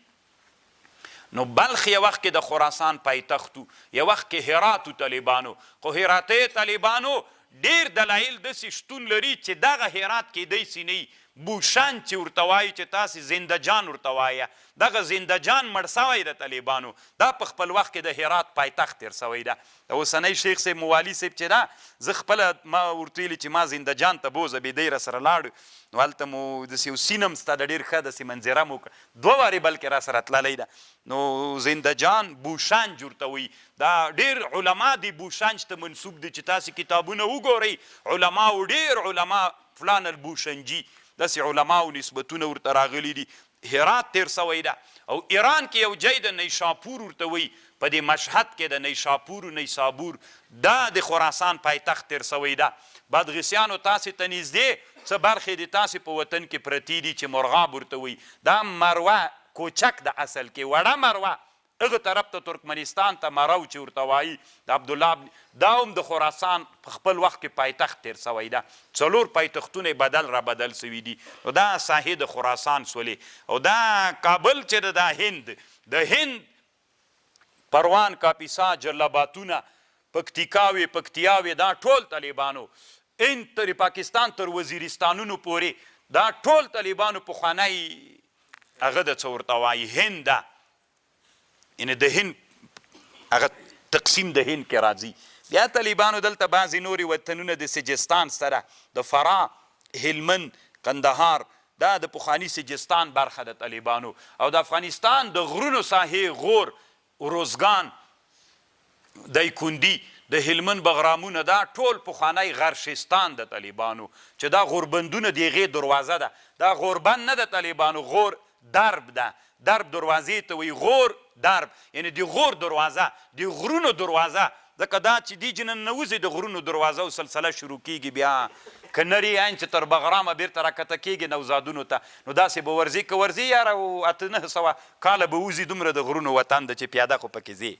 نو بلخ یو وخت کې د خراسان پایتخت و، یو وخت کې هرات و طالبانو. خو هراته طالبانو ډېر دلایل داسې شتون لري چې دغه هرات کیدی سي نه بوشان چې ورته وایي چې تاسې زندهجان ورته وایه، دغه زندهجان مړ سوی د طالبانو. دا په خپل وخت کې د هرات پایتخت تیر سوی ده. د اوسنی شیخ صاحب موالي صاحب چې ده، زه خپله ما ورته ویلي چې ما زندهجان ته بوځه، بې دی راسره لاړو نو هلته مو داسې یو سین هم سته د ډېر ښه داسې منظره مو 2 وارې بلکې راسره تللی ده. نو زندهجان بوشانج ورته وایي. دا ډېر علما دي بوشانج ته منسوب دي چې تاسې کتابونه وګورئ. علماو ډېر علما فلان البوشنجي داسې علماو نسبتونه ورته راغلي دي. هرات تیر سوی ده او ایران کې یو جای د نیشاپور ورته وایي. په دې مشهد کې د نیشاپور و نیسابور دا د خراسان پایتخت تیر سوی ده. بدغسیانو تاسې ته نږدې څه برخې د تاسې په وطن کې پرتې دي چې مرغاب ورته وایي. دا مروه کوچک د اصل کې وړه مروه، هغه طرف ته ترکمنستان ته مرو چې ورته وایي د عبدالله، دا هم د خراسان په خپل وخت کې پایتخت تیر سوی ده. 4 پایتختونه بدل را بدل سوي دي. نو دا ساحې د خراسان سولې. او دا کابل چې د هند، د هند پروان، کاپیسا، جلاباتونه، پکتیاوې دا ټول طالبانو ان تر پاکستان تر وزیرستانونو پورې دا ټول طالبانو پخوانی هغه د څه ورته وایي هند ده. یعنې د هند هغه تقسیم د هند کې راځي. بیا طالبانو دلته بعضې نورې وطنونه د سجستان سره د فرا، هلمند، قندهار دا د پخواني سجستان برخه د طالبانو. او د افغانستان د غرونو ساحې غور، روزګان، دایکندي د هلمند بغرامونه دا ټول پخوانی غرشستان د طالبانو چې دا غوربندونه د هغې دروازه ده. دا غوربند نه د طالبانو، غور درب ده. درب دروازې ته وایي غور درب، یعنې د غور دروازه، د غرونو دروازه. ځکه دا چې دی چې ننوځي د غرونو دروازه او سلسله شروع کېږي، بیا که نري عین چې تر بغرامه بیرته راکته کېږي نوزادونو ته، نو داسې به ورځي که ورځي یاره او 8-9 کاله به وځي. دومره د غرونو وطن ده چې پیاده خو پکې ځي.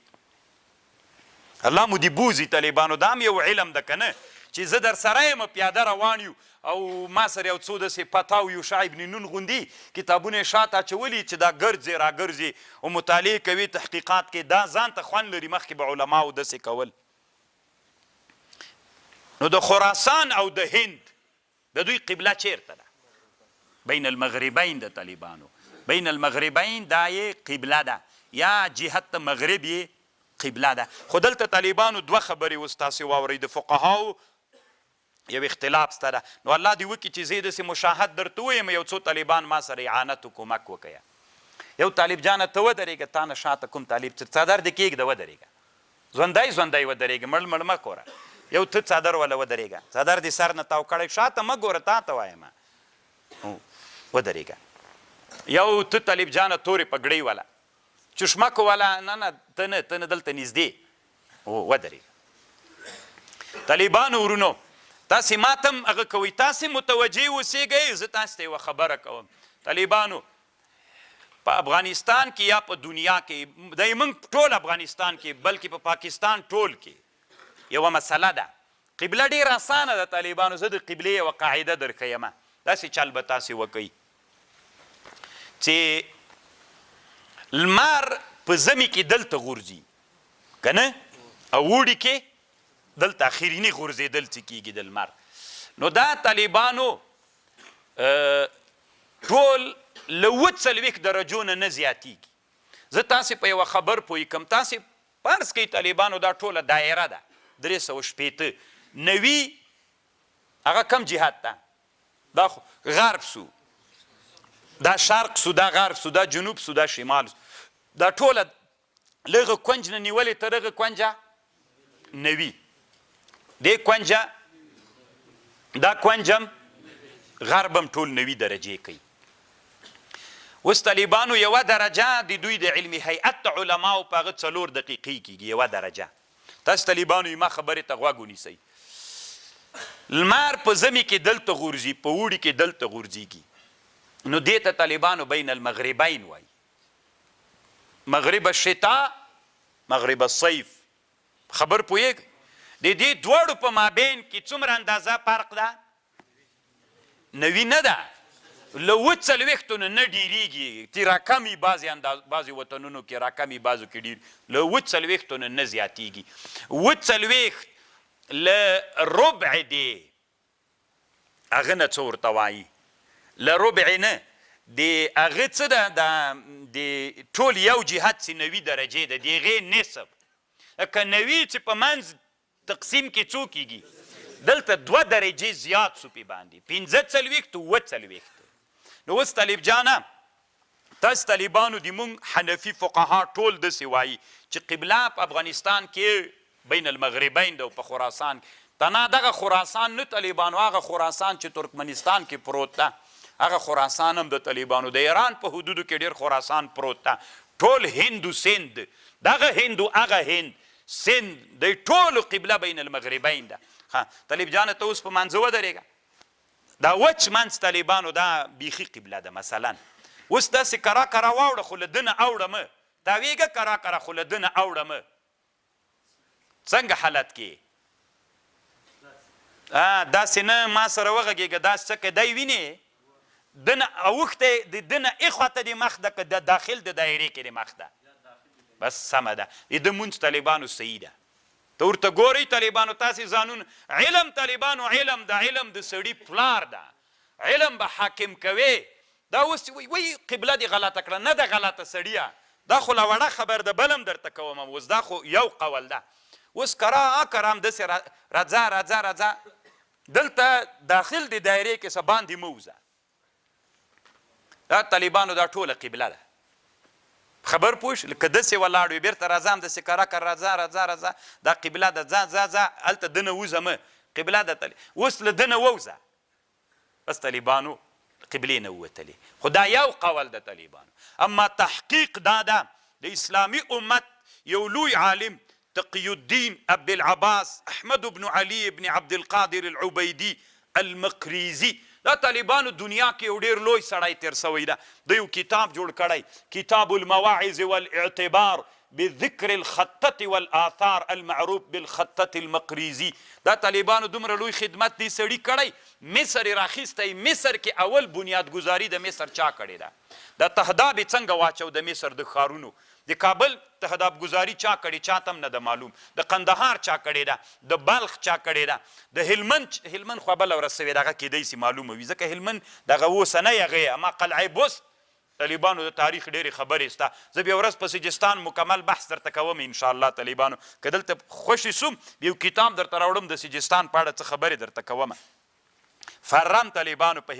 الله مو دې بوځي طالبانو. دا هم یو علم ده که نه چې زه در سره یم پیاده روان یو او ما سره یو څو داسې پتاو یو شاه ابن نون غوندي کتابونه یې شاته اچولي چې دا ګرځې راګرځې او مطالعې کوي تحقیقات کې. دا ځان ته خوند لري. مخکې به علماو داسې کول. نو د خراسان او د هند د دوی قبله چیرته ده؟ بین المغربین د طالبانو. بین المغربین دا یې قبله ده یا جهت د مغرب یې قبله ده. خو دلته طالبانو دوه خبرې اوس تاسې واورئ. د فقهاو یو اختلاف سته ده. نو الله دې وکړي چې زه یې داسې مشاهد درته ووایم. یو څو طالبان ما سره اعانت و کومک وکړه. یو طالب جانه ته ودرېږه، تا نه شاته کوم طالب څادر دې کېږده ودرېږه، ژوندی ژوندی ودرېږه، مړ مړ مه کوره. یو ته څادر وله ودرېږه، څادر دې سر نه تاو کړی، شاته مه ګوره، تا ته وایم ودرېږه. یو ته طالب جانه تورې پګړۍ وله، چشمک وله، نه نه ته نه دلته نږدې ودرېږه. طالبانو ورونو تاسې ما ته هم هغه کوئ، تاسې متوجه اوسېږئ. زه تاسې ته یوه خبره کوم. طالبانو په افغانستان کې یا په دنیا کې، دی موږ ټول افغانستان کې بلکې په پاکستان ټول کې یوه مسله ده. قبله ډېره اسانه ده طالبانو. زه د قبلې یوه قاعده درښیمه. داسې چل به تاسې وکئ چې لمر په ژمي کې دلته غورځي که نه، او اوړي کې دلته اخریني غورځېدل چې کېږي د لمر. نو دا طالبانو ټول له 40 درجو نه زیاتېږي. زه تاسې په یوه خبر پوه کړم. تاسې فرض کوئ طالبانو دا ټوله دایره ده 360. 90 هغه کم جهت ده؟ دا خو غرب سو، دا شرق سو، دا غرب سو، دا جنوب سو، دا شمال سو. دا ټوله لغه کونج نه نیولې تر هغه کونجه 90. دې کونجه دا کونجم غربم ټول 90 درجې کوي. اوس طالبانو یوه درجه د دوی د علمي هیئت د علماو په هغه 4 دقیقې کېږي. یوه درجه. تاسو طالبانو یې ما خبرې ته غوږ ونیسئ. لمر په ژمي کې دلته غورځي، په اوړي کې دلته غورځېږي. نو دې ته طالبانو بین المغربین وایي. مغرب الشتاء، مغرب الصيف. خبر پوهېږئ؟ د دې دواړو په مابین کې څومره اندازه فرق ده؟ 90 نه ده، له 40 نه ډېرېږي. چې راکمي بعضې وطنونو کې راکمي، بعضو کې ډېر، له 40 نه زیاتېږي. 40 له ربع دی، هغه نه څه ورته وایي؟ له ربع نه د هغه څه ده؟ د ټول یو جهت چې 90 درجې ده، د هغې نصف. که 90 چې په منځ تقسیم کې څو کېږي؟ دلته 2 درجې زیات سو پې باندې، 45 و 40. نو اوس طالب جانه تاسو طالبانو د مونږ حنفي فقها ټول داسې وایي چې قبله په افغانستان کې بین المغربین ده او په خراسان کې. تنها دغه خراسان نه طالبانو، هغه خراسان چې ترکمنستان کې پروت ده، هغه خراسان هم د طالبانو. د ایران په حدودو کې ډېر خراسان پروت ده. ټول هند و سند، دغه هند و هغه هند سند، د ټولو قبله بین المغربین ده. طالب جانه ته اوس په منځه ودرېږه. دا وچ منځ طالبانو دا بیخي قبله ده. مثلا اوس داسې کرا کرا واوړه خو له ده نه اوړه مه، تاویږه کرا کرا خو له ده نه اوړه مه. څنګه حالت کې داسې نه ما سره وغږېږه، داسې څه که دی وینې ده نه اوښتی، د ده نه اخواته د مخ ده که د داخل د دایرې کې د مخ ده، بس سمه ده. د ده مونځ طالبانو صحیح ده. ته ورته ګورئ طالبانو تاسې ځانونه علم، طالبانو علم د علم د سړي پلار ده، علم به حاکم کوي. دا اوس وایي قبله دې غلطه کړه، نه ده غلطه سړیه، دا خو له وړه خبر ده، بل هم درته کوم. اوس دا خو یو قول ده. اوس کرا کرام داسې راځه دلته داخل د دایرې کې څه باندې مه وځه. دا طالبانو دا ټوله قبله ده. خبر پوه شو لکه داسې ولاړ وي بیرته راځه همداسې کره کره راځه دا قبله ده ځه هلته دنه وځه مه قبله ده اوس له دنه ووځه بس طالبانو قبلې نه ووتلې خو دا یو قول د طالبانو. اما تحقیق دا ده د اسلامي امت یو لوی عالم تقي الدین عبدالعباس احمد بن علي بن عبدالقادر العبیدي المقریزي دا طالبانو دنیا کې یو ډېر لوی سړی تېر سوی ده. د یو کتاب جوړ کړی کتاب المواعظ والاعتبار بذکر الخطة والآثار المعروف بالخطة المقریزي. دا طالبانو دومره لوی خدمت دی سړي کړی مصر یې راخیستی. مصر کې اول بنیادګذاري د مصر چا کړې ده؟ دا تهداب یې څنګه واچو د مصر د ښارونو؟ د کابل تهداب گذاری چا کړي چاته هم نه ده معلوم. د قندهار چا کړې ده؟ د بلخ چا کړې ده؟ د هلمند خو بله ورځ سوې دغه کیدی سي معلومه وي ځکه هلمند دغه اوسنی هغې اما قلعه بست طالبانو د تاریخ ډېرې خبرې سته. زه بیا ورځ په سجستان مکمل بحث درته کوم انشاءالله طالبانو که دلته خوشې سوم یو کتاب درته راوړم د سجستان په اړه څه خبرې درته کومه. فرم طالبانو په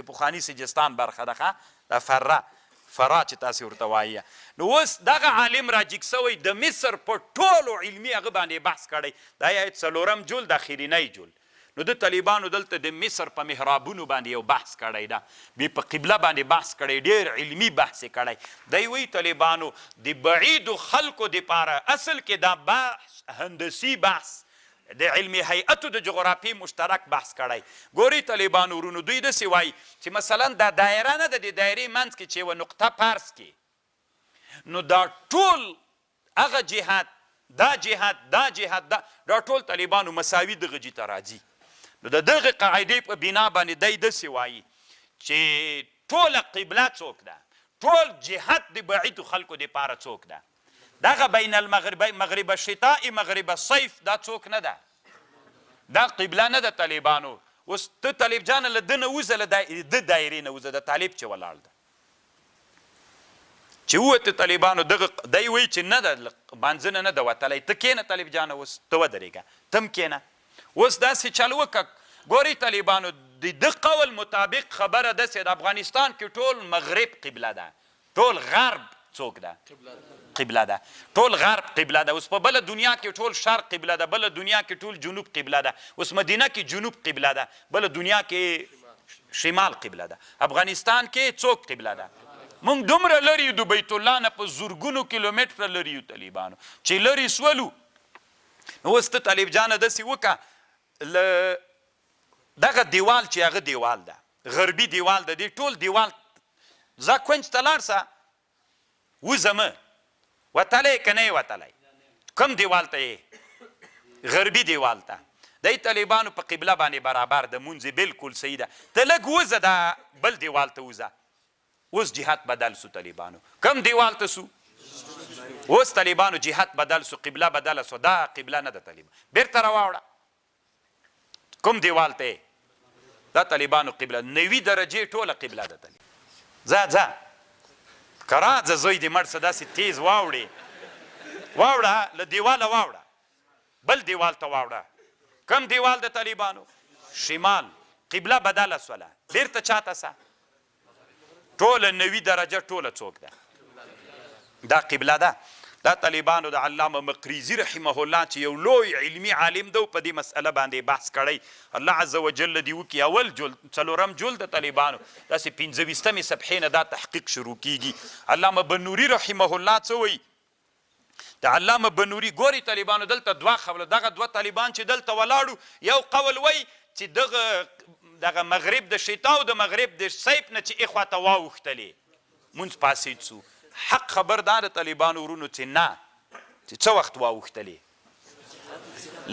د پخواني سجستان برخه ده دا فرا چې تاسې ورته وایي. نو اوس دغه عالم راجګ سوی د مصر په ټولو علمي هغه باندې بحث کړی. دا یې څلورم جلد اخرینی جلد. نو د طالبانو دلته د مصر په محرابونو باندې یو بحث کړی ده بیا په قبله باندې بحث کړی ډېر علمي بحث یې کړی. دی وایي طالبانو د بعیدو خلکو دپاره اصل کې دا بحث هندسي بحث د علمي هیئتو د جغرافیې مشترک بحث کړی. ګورئ طالبانو ورونو دوی داسې وایي چې مثلا دا دایره نه ده د دایرې منځ کې چې یوه نقطه فرض کې نو دا ټول هغه جهت دا جهت دا ټول طالبانو مساوي دغه جې ته راځي. نو د دغه قاعدې په بنا باندې دی داسې وایي چې ټوله قبله څوک ده؟ ټول جهت د بعیدو خلکو دپاره څوک ده؟ دغه بین مغرب الشتاء مغرب الصيف دا څوک نه ده؟ دا قبله نه ده طالبانو. اوس ته طالب جانه له ده نه وځه له د دایرې نه وځه د طالب چې ولاړ ده چې ووته طالبانو دغه دی وایي چې نه ده بانځنه نه ده وتلی. ته کښېنه طالب جانه اوس ته ودرېږه ته هم کښېنه. اوس داسې چل وکړه ګورئ طالبانو د ده قول مطابق خبره داسې د افغانستان کې ټول مغرب قبله ده ټول غرب څوک ده؟ قبله ده. ټول غرب قبله ده. اوس په بله دنیا کې ټول شرق قبله ده بله دنیا کې ټول جنوب قبله ده. اوس مدینه کې جنوب قبله ده بله دنیا کې شمال قبله ده. افغانستان کې څوک قبله ده؟ موږ دومره لرې یو د بیت الله نه په زرګونو کیلومتره لرې یو طالبانو چې لرې سولو. نو اوس ته طالب جانه داسې وکړه دغه دیوال چې هغه دیوال ده غربي دیوال ده دی ټول دیوال ځه کونج ته لاړ سه وځه مه وتلی که نه یې وتلی کوم دیوال ته یې؟ غربي دیوال ته. دی طالبانو په قبله باندې برابر د مونځ بلکل صحیح ده. ته لږ وځه دا بل دیوال ته وځه. اوس جهت بدل سو طالبانو. کوم دیوال ته سو؟ اوس طالبانو جهت بدل سو قبله بدله سو. دا قبله نه ده طالبان. بیرته راواوړه کوم دیوال ته؟ دا طالبانو قبله 90 درجې ټوله قبله ده طالب. ځه کراځه زوی دې مړ څه داسې تیز واوړه له دیواله واوړه بل دیوال ته واوړه. کم دیوال د طالبانو؟ شمال. قبله بدله سوله بیرته چاته سه؟ ټوله 90 درجه ټوله څوک ده؟ دا قبله ده. دا طالبانو د علامه مقریزي رحمه الله چې یو لوی علمي عالم ده په دې مسئله باندې بحث کړی. الله عز وجل دې وکړي اول جلد څلورم جلد د طالبانو داسې 25مې صفحې نه دا تحقیق شروع کیږي. علامه بنوري رحمه الله څه وایي؟ د علامه بنوري ګوري طالبانو دلته دغه دوه طالبان چې دلته ولاړو یو قول وایي چې دغه مغرب د شتا او د مغرب د صیف نه چې اخواته واوښتلې مونځ پاسېد سو. حق خبردار طالبانو ورونو چې نه چې څه وخت واوښتلې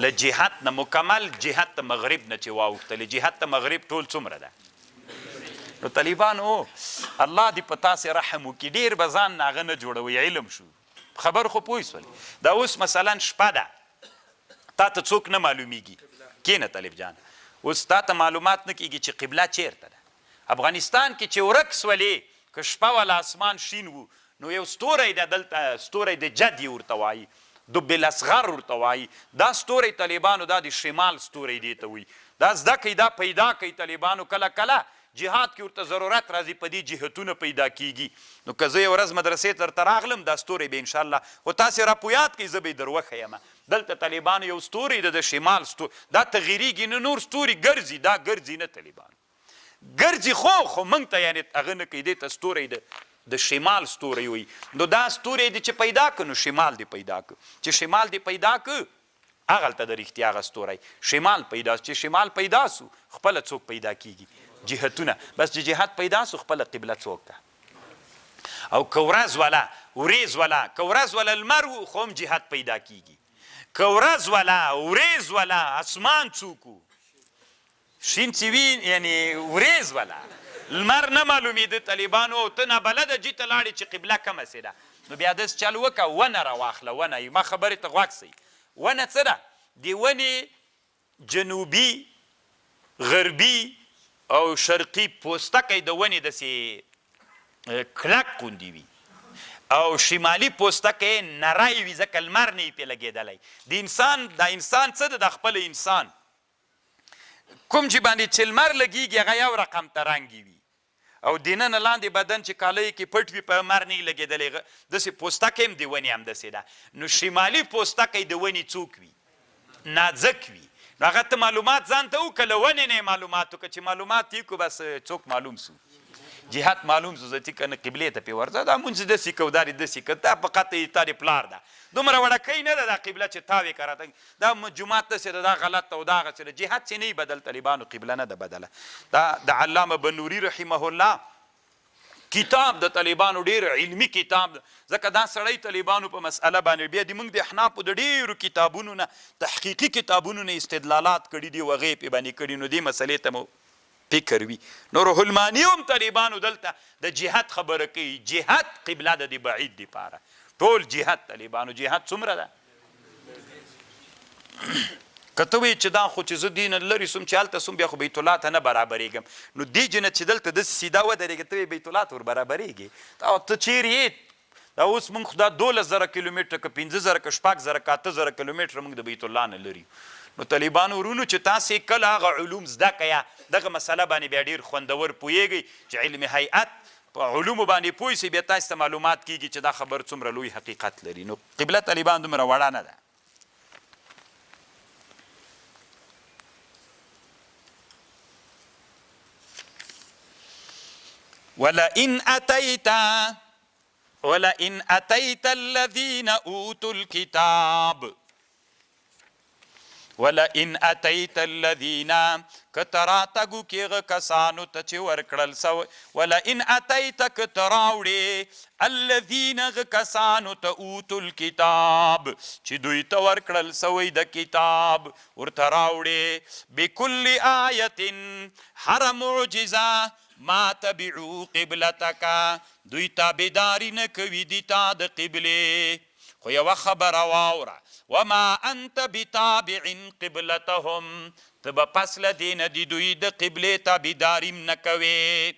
له جهت نه مکمل جهت د مغرب نه چې واوښتلې. جهت د مغرب ټول څومره ده؟ نو طالبانو الله دې په تاسې رحم وکړي ډېر به ځان نه هغه نه جوړوئ علم شو خبر خو پوه شولې. دا اوس مثلا شپه ده تا ته څوک نه معلومیږي کښېنه طالب جان اوس تا ته معلومات نه کېږي چې قبله چیرته ده. افغانستان کې چې ورک سولې که شپه والا اسمان شین وو نو یو ستوری ده دلته ستوری د جد یې ورته وایي دب الاصغر ورته وایي. دا ستوری طالبانو دا د شمال ستوری دی ته وایي. دا زده کوي دا پیدا کوي طالبانو کله کله جهاد کې ورته ضرورت راځي په دې جهتونه پیدا کیږي. نو که زه یو ورځ مدرسې ته راغلم دا ستوری به انشاءالله خو تاسې راپویاد کوئ زه به یې در وښیم. دلته طالبانو یو ستوری د شمال دا تغیریږي نه نور ستوري ګرځي دا ګرځي نه طالبان ګرځي خو موږ ته یعنې هغه نه کوي دې ته ستوری د شمال ستوری وي. نو دا ستوری دی چې پیدا که نو شمال دی پیدا که چې شمال دی پیدا که هغلته د رښتیا هغه ستوری شمال پیدا چې شمال پیدا سو خپله څوک پیدا کیږي جهتونه بس چې جهت پیدا سو خپله قبله څوک ده. او که ورځ والا وریځ والا که ورځ والا لمر و خو هم جهت پیدا کیږي که ورځ والا وریځ والا اسمان څوک و شین چې وي یعنې وریځ والا لمر نه معلومېده طالبانو او ته نابلده جي ته لاړې چې قبله کومه سې ده نو بیا داسې چل وکړه ونه راواخله ونه ما خبرې ته غوږ سئ. ونه څه ده؟ د ونې جنوبي غربي او شرقي پوستکی د ونې داسې کلک غوندې وي او شمالي پوستکی نری وي ځکه لمر نه یې پرې لګېدلی. دا انسان څه ده؟ د خپل انسان کوم چې باندې چې لمر لګېږي هغه یو رقم ته رنګې وي او دننه لاندې بدن چې کالی کې پټ وي په لمر نه یې لګېدلی داسې پوستکی هم د ونې همداسې ده. نو شمالي پوستکی د ونې څوک وي؟ نازک وي. نو هغه ته معلومات ځان ته وکړه له ونې نه یې معلومات وکړه چې معلومات یې کړو بس څوک معلوم سو جهت معلوم سو زه که نه قبلې ته پې ورځه دا مونځ داسې کوو دا دې داسې کوه دا په قطع یې تا دې پلار ده دومره وړکۍ نه ده دا قبله چې تا وې که راته دا جومات داسې ده دا غلط ده او دا هغسې ده جهت چې نه یې بدل طالبانو قبله نه ده بدله. دا د علامه بنوري رحمه الله کتاب د طالبانو ډېر علمي کتاب ده ځکه دا سړی طالبانو په مسئله باندې بیا د موږ د احنافو د ډېرو کتابونو نه تحقیقي کتابونو نه استدلالات کړي دي او هغې پې باندې کړي نو دې مسئلې ته مو فکر وي. نو روهبانیه هم طالبانو دلته د جهت خبره کوي جهت قبله ده د بعید دپاره ټول جهت طالبانو جهت څومره ده که ته وایې چې دا خو چې زه دې نه لرې سوم چې هلته سوم بیا خو بیت الله ته نه برابرېږم نو دې جنت چې دلته داسې سیده ودرېږي ته بیت الله ته ور برابرېږي ته چیرې یې دا اوس موږ خو دا 12,000 کیلومتره که 15,000 که 6,000 که 8,000 کیلومتره موږ د بیت الله نه لري. نو طالبانو ورونو چې تاسې کله هغه علوم زده کړه دغه مسله باندې بیا ډېر خوندور پوهېږئ چې علم هیئت په علومو باندې پوه سئ بیا تاسې ته معلومات کېږي چې دا خبر څومره لوی حقیقت لري. نو قبله طالبان دومره وړه نه ده. ولئن أتيت الذين أوتوا الكتاب ولئن أتيت الذين کتراتګو کېغه کسانو ته چې ورکړل سوی ولئن أتيت کتراوړې الذين کسانو ته اوتو الکتاب چې دوی ته ورکړل سوی د کتاب ورته راوړې بكل آیة هر معجزه ما تبعو قبلتک دوی تابعداري نه کوي دي تا د قبلې خو یوه خبره واوره وما انت بتابع قبلتهم ته به پس له دې نه د دوی د قبلې تابعداري هم نه کوې.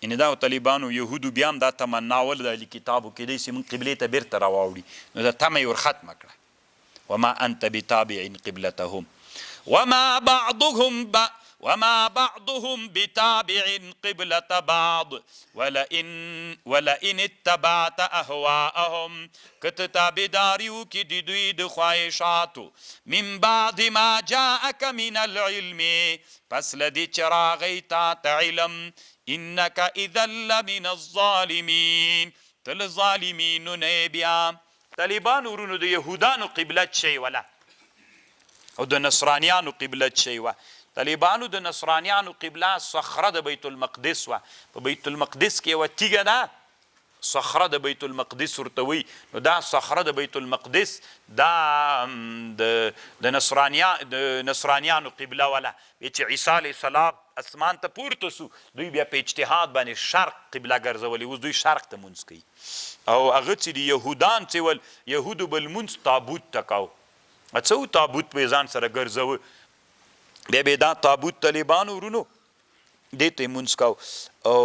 یعنې دا طالبانو یهودو بیا هم دا تمناول د اهلي کتابو کېدی سي موږ قبلې ته بیرته راواوړي نو دا تمه یې ورختمه کړه وما انت بتابع قبلتهم وما بعضهم بتابع قبلة بعض ولئن اتبعت أهواءهم كتتابداريو كي دوي د خواهشاتو من بعد ما جاءك من العلم پس لدي چراغي تا علم إنك إذا لمن الظالمين تل ظالمين نبيا. طالبان ورونو د يهودانو قبلت شي ولا او د نصرانيانو قبلت شي و طالبانو د نصرانیانو قبله صخره د بیت المقدس وه په بیت المقدس کې یوه تیږه ده صخره د بیت المقدس ورته وایي نو دا صخره د بیت المقدس دا د نصرانیانو قبله وله چې عیسی علیه السلام اسمان ته پورته سو دوی بیا په اجتهاد باندې شرق قبله ګرځولې اوس دوی شرق ته مونځ کوي او هغه چې د یهودان چې ول یهودو به لمونځ تابوت ته کوو څه و تابوت به یې ځان سره ګرځوه بیا به دا تابوت طالبانو ورونو دې ته یې مونځ کو او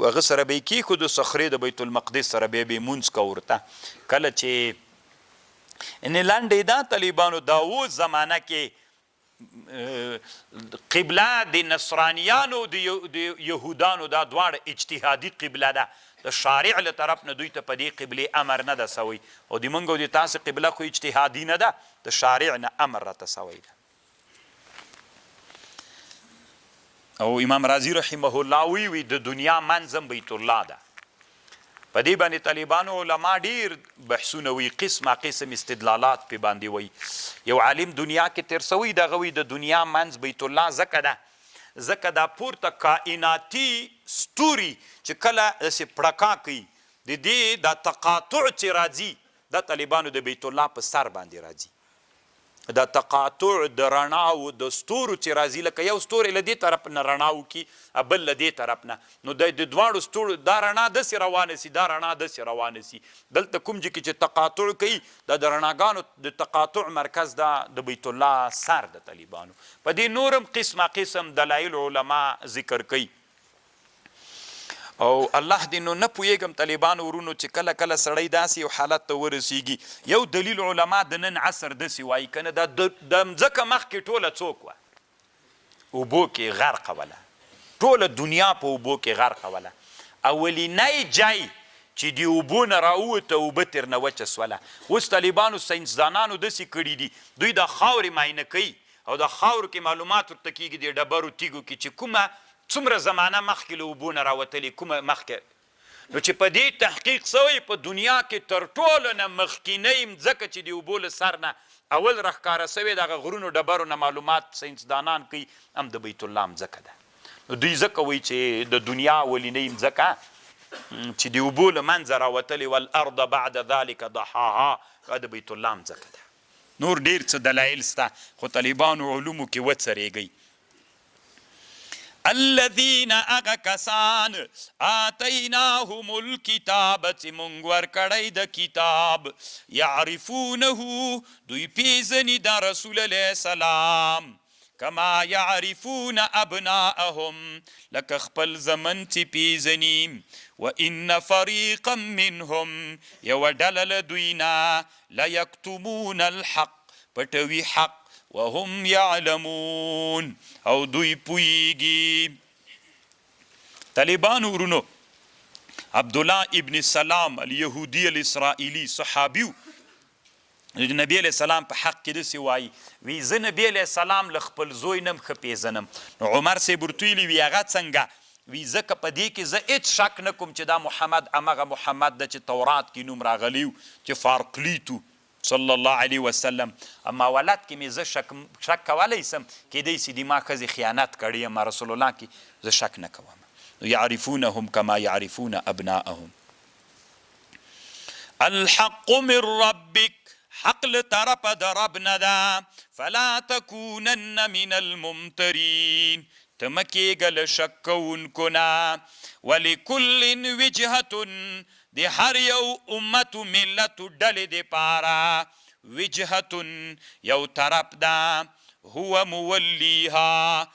هغه سره به یې کېښودو صخرې د بیت المقدس سره بیا به یې مونځ کو ورته کله چې یعنې لنډې دا طالبانو دا اوس زمانه کې قبله د نصرانیانو د یهودانو دا دواړه اجتهادي قبله ده د شارع له طرف نه دوی ته په دې قبلې امر نه ده سوی او د موږ او د تاسې قبله خو اجتهادي نه ده د شارع نه امر راته سوی ده او امام رازي رحمه الله وی د دنیا منځم بیت الله ده په دې باندې طالبانو علما ډیر بحثونه وي قسمه قسم استدلالات پې باندې وي یو عالم دنیا کې تیر سوی دغه وي د دنیا منځ بیت الله ځکه دا پورته کائناتي ستوري چې کله داسې پړکا کوي د دې دا تقاطع چې راځي دا طالبانو د بیت الله په سر باندې راځي دا تقاطع د رڼاو د ستورو چې راځي لکه یو ستوری له دې طرف نه رڼا وکړي بل له دې طرف نه نو د دواړو ستورو دا رڼا داسې روانه سي دا رڼا داسې روانه سي دلته کوم ځای کې چې تقاطع کوي دا د رڼاګانو د تقاطع مرکز دا د بیت الله سر د طالبانو په دې نورم قسمه قسم دلایل علما ذکر کوي او الله دې نو نه پوهېږم طالبانو ورونو چې کله کله سړی داسې یو حالت ته ورسیږي یو دلیل علما د نن عصر داسې وایي که نه دا د مځکه مخکې ټوله څوک وه اوبو کې غرقه وله ټوله دنیا په اوبو کې غرقه وله اولینی جای چې د اوبو نه راووته اوبه ترنه وچه سوله اوس طالبانو ساینسدانانو داسې کړي دي دوی د خاورې معاینه کوي او د خاورو کې معلومات ورته کېږي د ډبرو تیږو کې چې کومه څومره زمانه مخکې له اوبو نه راوتلې کومه مخکې نو چې په دې تحقیق سوی په دنیا کې تر ټولو نه مخکینۍ مځکه چې د اوبو له سر نه اول راښکاره سوی دغه غرونو ډبرو نه معلومات ساینسدانان کوي هم د بیت الله مځکه ده نو دوی ځکه وایي چې د دنیا اولینۍ مځکه چې د اوبو له منځه راوتلې والارض بعد ذلك ضحاها د بیت الله مځکه ده نور ډېر څه دلایل سته خو طالبانو علومو کې وڅرېږئ الذين اغا کسان آتیناهم الکتاب چې مونږ ورکړی د کتاب یعرفونه دوی پیژني د رسول علیه السلام کما یعرفون ابناءهم لکه خپل زمن چې پیژني وان فریقا منهم یو ډله له دوی نه لیکتمون الحق پټوي حق وهم یعلمون او دوی پویږي طالبانو ورونو عبدالله ابن سلام الیهودی الاسرائیلی صحابیو نبی علیه السلام په حق کې داسې وایي وی زه نبی علیه السلام له خپل زوی نه م ښه پیژنم نو عمر صاحب ورته ویلي وي هغه څنګه وی ځکه په دې کې زه هېڅ شک نه کوم چې دا محمد همغه محمد ده چې تورات کې نوم راغلی و چې فارقلیتو صلی الله علیه وسلم اما ولد کې مې زه شک کولی سم کیدی سي د ما ښځې خیانت کړی یم رسول الله کې زه شک نه کوم یعرفونهم کما یعرفون ابناءهم الحق من ربک حق لطرف د رب نه ده فلا تکونن من الممترین ته مه کېږه له شک کوونکو نه ولکل وجهة د هر یو امت و ملت ډلې دپاره وجهة یو طرف ده هو مولیها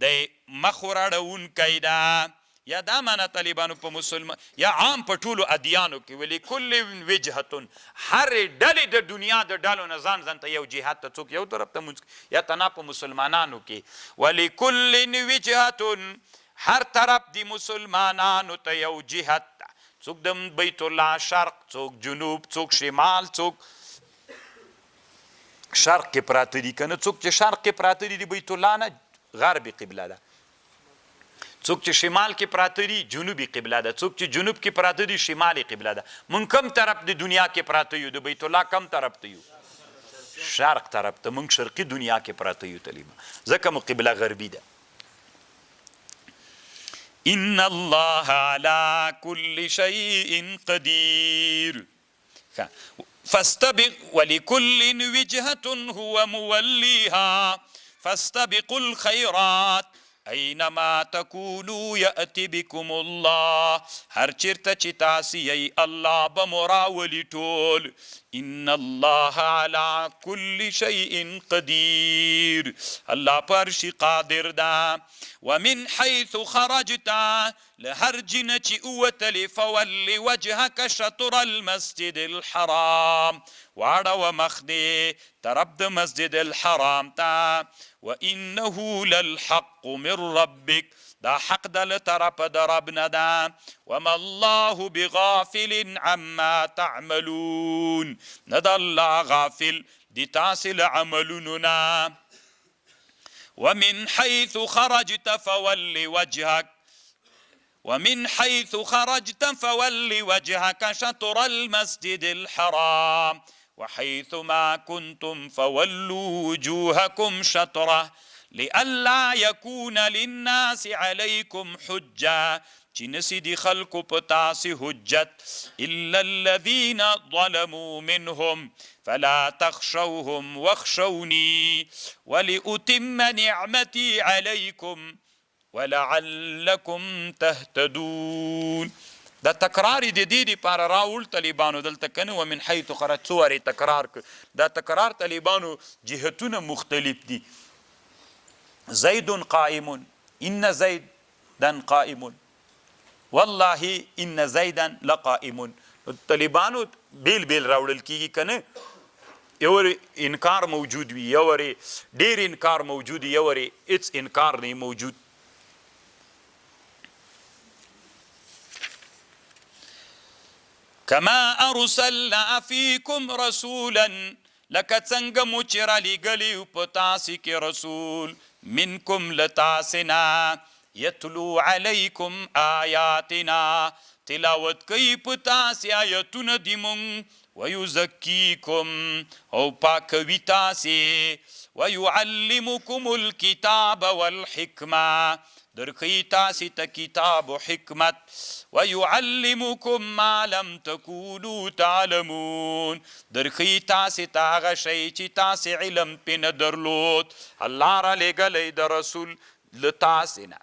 د مخ ورړونکی ده یا دا معنی طالبانو په مسلمان یا عام په ټولو ادیانو کې ولکل وجهة هر ډلې د دنیا د ډلو نه ځان ته یو جهت ته څوک یو طرف ته یا تنا په مسلمانانو کې ولکل وجهة هر طرف د مسلمانانو ته یو جهت څوک د بیت الله شرق څوک جنوب څوک شمال څوک شرق کې پراته دي که نه څوک چې شرق کې پراته دي د بیت الله نه غربي قبله ده څوک چې شمال کې پراته دي جنوبي قبله ده څوک چې جنوب کې پراته دي شمالي قبله ده مونږ کم طرف د دنیا کې پراته یو د بیت الله کم طرف ته یو شرق طرف ته مونږ شرقي دنیا کې پراته یو طالبه ځکه مو قبله غربي ده ان الله على كل شيء قدير فاستبق ولكل وجهة هو موليها فاستبقوا الخيرات اینما تکونو یأتی بکم الله هر چرته چې تاسې یی الله به مو راولي ټول ان الله على كل شيء قدير الله پر شي قادر ده ومن حيث خرجت له حرج نه چې ووتلې فول وجهک شطر المسجد الحرام واړوه مخ دې طرف د مسجد الحرام ته وانه للحق من ربک دا حق د له طرفه د رب نه ده وما الله بغافل عما تعملون نه د الله غافل د تاسې له عملونو نه ومن حيث خرجت فول وجهك شطر المسجد الحرام وحيث ما كنتم فولوا وجوهكم شطره لئلا يكون للناس عليكم حجة چې نسی دی خلقو په تاسې حجت الا الذين ظلموا منهم فلا تخشوهم واخشوني ولأتم نعمتي عليكم ولعلكم تهتدون دا تکرار د دې لپاره راول طالبانو دلته کنه ومن حيث خرج څو تکرار دا تکرار طالبانو جهتونه مختلف دي زید قائم ان زیدا قائم والله ان زیدا لقائم طالبانو بیل بیل راوړل کیږي کنه یو انکار موجود وي یو ډیر انکار موجود یو هیڅ انکار نه موجود کما ارسلنا فیکم رسولا لکه څنګه مو چې رالیږلي په تاسې کې رسول منکم لتاسنا یتلو علیکم آیاتنا تلاوت کوي په تاسې آیتونه دي مونږ ویزکیکم او پاکوي تاسې ویعلمکم الکتاب والحکمه درخی تاسی تا کتاب و حکمت ویعلمکم ما لم تکونوا تعلمون درخی تاسی تا آغا شئی چی تاسی علم پی ندرلود اللہ را لگلی در رسول لتاسینا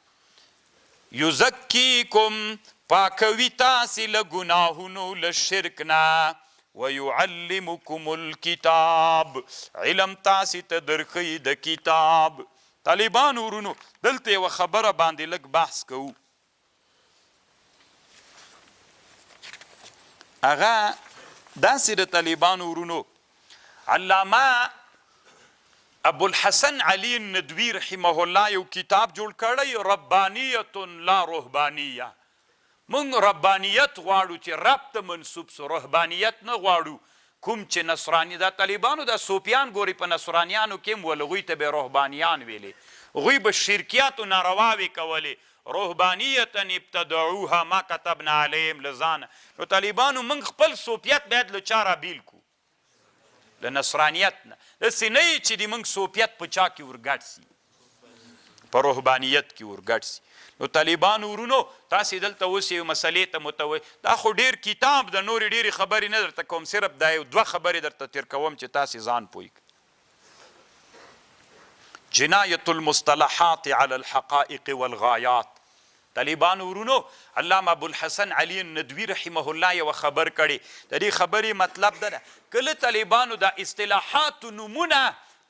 یزکیکم پاکوی تاسی لگناہنو لشرکنا ویعلمکم الکتاب علم تاسی تا درخی دا کتاب طالبان ورونو دلته یو خبره باندې لږ بحث کوو هغه داسې د طالبانو ورونو علامه ابوالحسن علي الندوي رحمه الله یو کتاب جوړ کړی ربانیة لا روهبانیه موږ ربانیت غواړو چې رب ته منسوب سو روهبانیت نه غواړو کوم چې نصرانی دا طالبانو دا صوفیان ګوري په نصرانیانو کې هم ول هغوی ته به روهبانیان ویلې هغوی به شرکیاتو نارواوې کولې روهبانیة ابتدعوها ما کتبنا علیهم لزانه نو طالبانو موږ خپل صوفیت باید له چا رابیل کو له نصرانیت نه داسې نه یې چې د موږ صوفیت په چا کې ورګډ سي په روهبانیت کې ورګډ سي نو طالبانو ورونو تاسې دلته اوس یو مسلې ته متوجه دا خو ډېر کتاب د نورې ډېرې خبرې نه درته کوم صرف دا یو دوه خبرې درته تیر کوم چې تاسې ځان پوه کړئ جنایة المصطلحات على الحقائق والغایات طالبانو ورونو علامه ابوالحسن علي الندوي رحمه الله یو خبر کړي د دې خبرې مطلب ده کله طالبانو دا اصطلاحات نمونه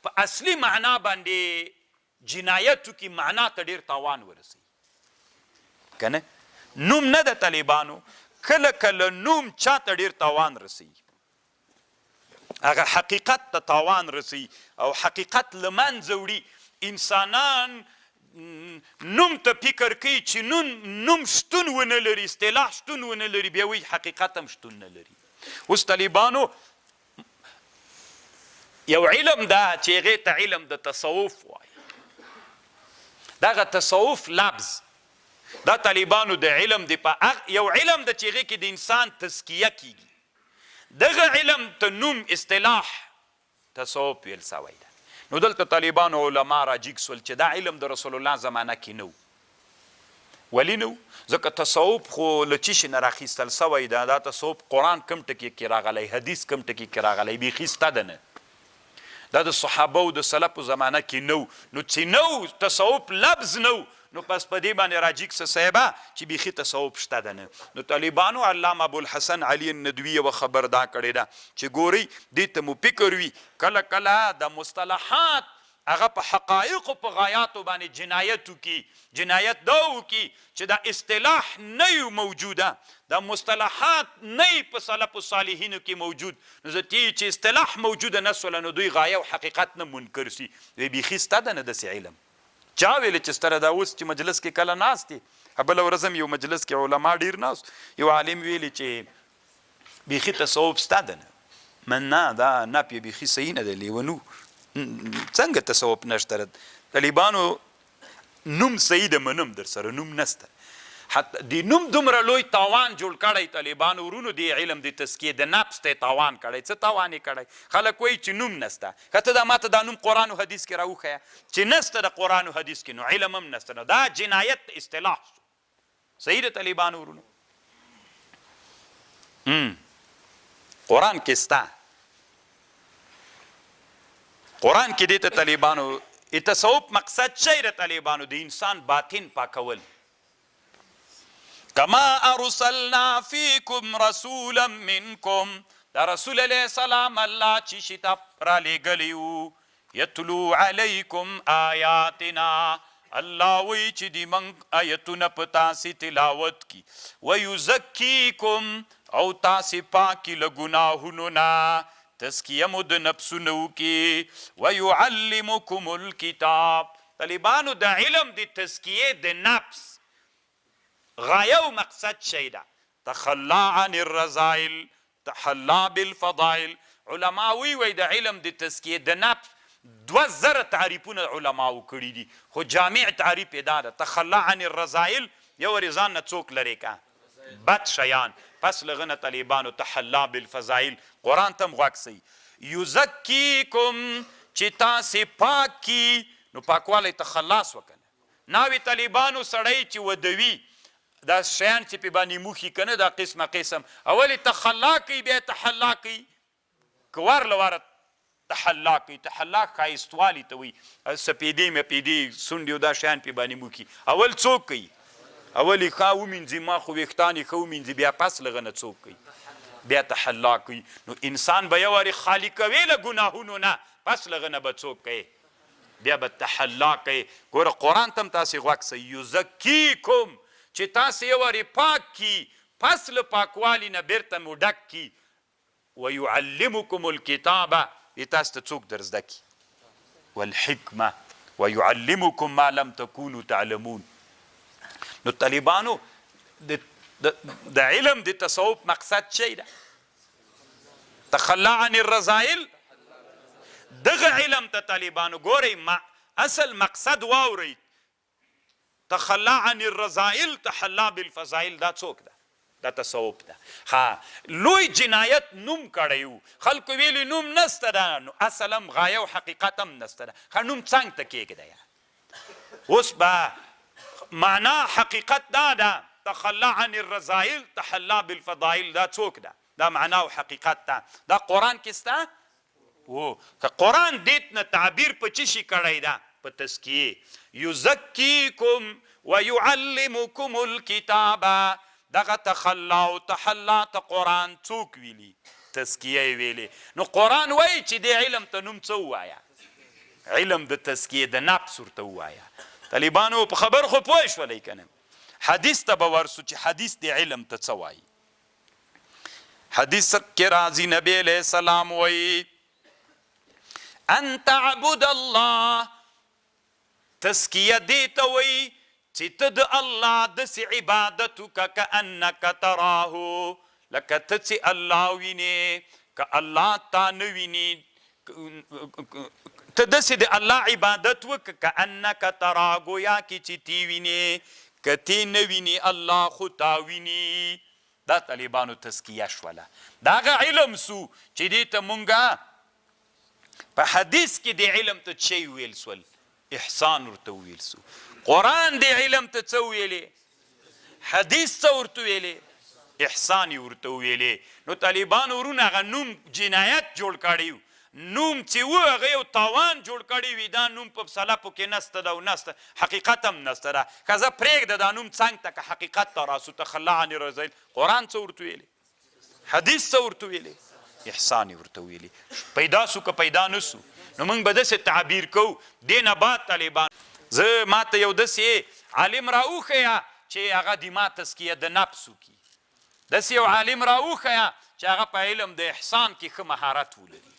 په اصلي معنا باندې جنایتو کې معنا ته ډېر تاوان ورسوي کنه نوم نه د طالبانو کله کله نوم چاته ډېر تاوان رسوي هغه حقیقت ته تاوان رسوي او حقیقت له منځه وړي انسانان نوم ته فکر کوي چې نوم شتون ونه لري اصطلاح شتون ونه لري بیا وایي حقیقت هم شتون نه لري اوس طالبانو یو علم ده چې هغې ته علم د تصوف وایي دغه تصوف لفظ دا طالبانو د علم د یو علم ده چې هغې کې د انسان تزکیه کیږي دغه علم ته نوم اصطلاح تصوف ویل سوی ده نو دلته طالبانو علما راجیګ سول چې دا علم د رسول الله زمانه کې نه و ولې نه و ځکه تصوف خو له څه شي نه راخیستل سوی ده دا تصوف قرآن کم ټکي کې راغلی حدیث کم ټکي کې راغلی بیخي سته ده نه دا د صحابه او د سلفو زمانه کې نه و نو چې نه و تصوف لفظ نه و نو پس په دې باندې راجیګ څه صحیبه چې بیخي تصوف شته ده نه نو طالبانو علامه ابوالحسن علي الندوي یوه خبر دا کړې ده چې ګورئ دې ته مو فکر وي کله کله د مصطلحات هغه په حقایقو په غایاتو باندې جنایت وکړي. جنایت دا وکړي چې دا اصطلاح نه وي موجوده، دا مصطلحات نه وي په سلف الصالحینو کې موجود، نو زه چې اصطلاح موجوده نه سوله نو دوی غایه او حقیقت نه منکر سي. بیخي سته ده نه داسې علم. چا ویلې چې ستره دا اوس چې مجلس کې کله ناست دي، بله ورځ هم یو مجلس کې علما ډېر ناست، یو عالم ویلي چې بیخي تصوف سته ده نه، نه دا نه پې بیخي صحیح نه دی لیونو. څنګه تصوف نشته؟ طالبانو نوم صحیح ده، منم در سره نوم نسته. حتی د نوم دومره لوی تاوان جوړ کړی طالبانو ورونو، د علم د تزکیې د نفس ته تاوان کړی. څه تاوان یې کړی؟ خلک وایي چې نوم نسته. که ته دا ماته دا نوم قرآن و حدیث کې راوښیه چې نسته د قرآن و حدیث کې، نو علم هم نسته. نو دا جنایت اصطلاح شو. صحیح ده طالبانو ورونو؟ قرآن کې سته، قرآن کې دې ته طالبانو تصوف مقصد شی د طالبانو د انسان باطن پاکول. کما ارسلنا فیکم رسولا منکم، دا رسول علیه السلام الله چې شتا را لېږلی وو، یتلو علیکم آیاتنا، الله وی چې د موږ آیتونه په تاسې تلاوت کی، ویزکیکم او تاسې پاکي له ګناهونو نه، تزکیه مو د نفسونو وکړي، ویعلمکم الکتاب. طالبانو د علم د تزکیې د نفس غایه او مقصد شی ده. تخلا عن الرذائل تحلا بالفضائل. علما وی د علم د تزکیې د نفس 2000 تعریفونه علماو کړي دي، خو جامع تعریف یې دا ده. تخلا عن الرذائل، یو ورې ځان نه څوک لرې که بد شیان، پس لغنه طالبانو تحلا بالفضائل. قرآن تم غوږ سئ. یزکیکم چې تاسې پاک کی، نو پاکوالی ته خلاص وکنه. ناوی طالبانو سړی چې ودوي دا شیان چې پې باندې موښي که نه، دا قسمه قسم، اول یې تخلا کوي بیا یې تحلا کوي، که وار له واره تحلا کوي. تحلا ښایستوالي ته وایي، سپېدې مپېدې سونډې او دا شیان پې باندې موښي. اول څوک کوي؟ اول یې ښه ومینځي، ما خو ویښتان یې ښه ومینځي، بیا پس له هغه نه څوک کوي؟ بیا تحلا کوي. نو انسان به یو وارې خالي کوي له ګناهونو نه، پس له هغه نه به څوک کوي؟ بیا به تحلا کوي. ګوره قرآن ته هم تاسې غوږ سئ. یزکیکم چې تاسې یو وارې پاک کی، پس له پاکوالي نه بیرته مو ډک کی. ویعلمکم الکتابه، دې تاسو ته څوک در زده کي؟ والحکمه ویعلمکم ما لم تکونوا تعلمون. نو طالبانو د علم د تصوف مقصد شی ده. تخلا عن الرذائل، دغه علم ته طالبانو ګورئ اصل مقصد واورئ. تخلا عن الرذائل تحلا بالفضائل، دا څوک ده؟ دا تصوف ده. ها لوی جنایت نوم کړی و، خلکو ویلي نوم نسته ده، نو اصل هم غایه او حقیقت هم نسته ده. ښه نوم څنګ ته کېږده؟ اوس به معنا حقیقت دا ده. تخلا عن الرذائل تحلا بالفضائل، دا څوک ده؟ دا معنا او حقیقت ده. دا قرآن کې سته؟ که قرآن دې نه تعبیر په څه شي کړی ده؟ په تزکیې. یزکیکم ویعلمکم الکتابه. دغه تخلا او تحلا ته قرآن څوک ویلي؟ تزکیه یې ویلې. نو قرآن وایي چې دې علم ته نوم څه ووایه؟ علم د تزکیې د نفس ورته ووایه. طالبانو په خبر خو پوه شولئ که نه؟ حدیث ته به ورسو چې حدیث د علم ته څه وایي. حدیث کې راځي نبی علیه السلام وایي ان تعبد الله. تزکیه دې ته وایي چې ته د الله داسې عبادت وکړه کانک تراه، لکه ته چې الله وینې، که الله تا نه ویني ته داسې د الله عبادت وکړه کانک تراه، ګویا کې چې تی وینې، که تی نه ویني الله خو تا ویني. دا طالبانو تزکیه شوله. د هغه علم سو چې دې ته مونږه په حدیث کې د علم ته څه ویل سول؟ احسان ورته ویل سو. قرآن د علم ته څه ویلې؟ حدیث څه ورته ویلې؟ احسان یې ورته ویلې. نو طالبانو ورونه هغه نوم جنایت جوړ کړی و، نوم چې و هغه یو تاوان جوړ کړی وي. دا نوم په سلفو کې نسته ده او نسته، حقیقت هم نسته ده. که زه پرېږده دا نوم څنګ ته که حقیقت ته راسو. تخلا عن الرذائل، قرآن څه ورته ویلې؟ حدیث څه ورته ویلې؟ احسان یې ورته ویلي. پیدا سو که پیدا نسو نو موږ به داسې تعبیر کوو. دې نه بعد طالبان زه ماته یو داسې عالم راوښیه چې هغه د ما تزکیه د نفس وکړي. داسې یو عالم راوښیه چې هغه په علم د احسان کې ښه مهارت ولري.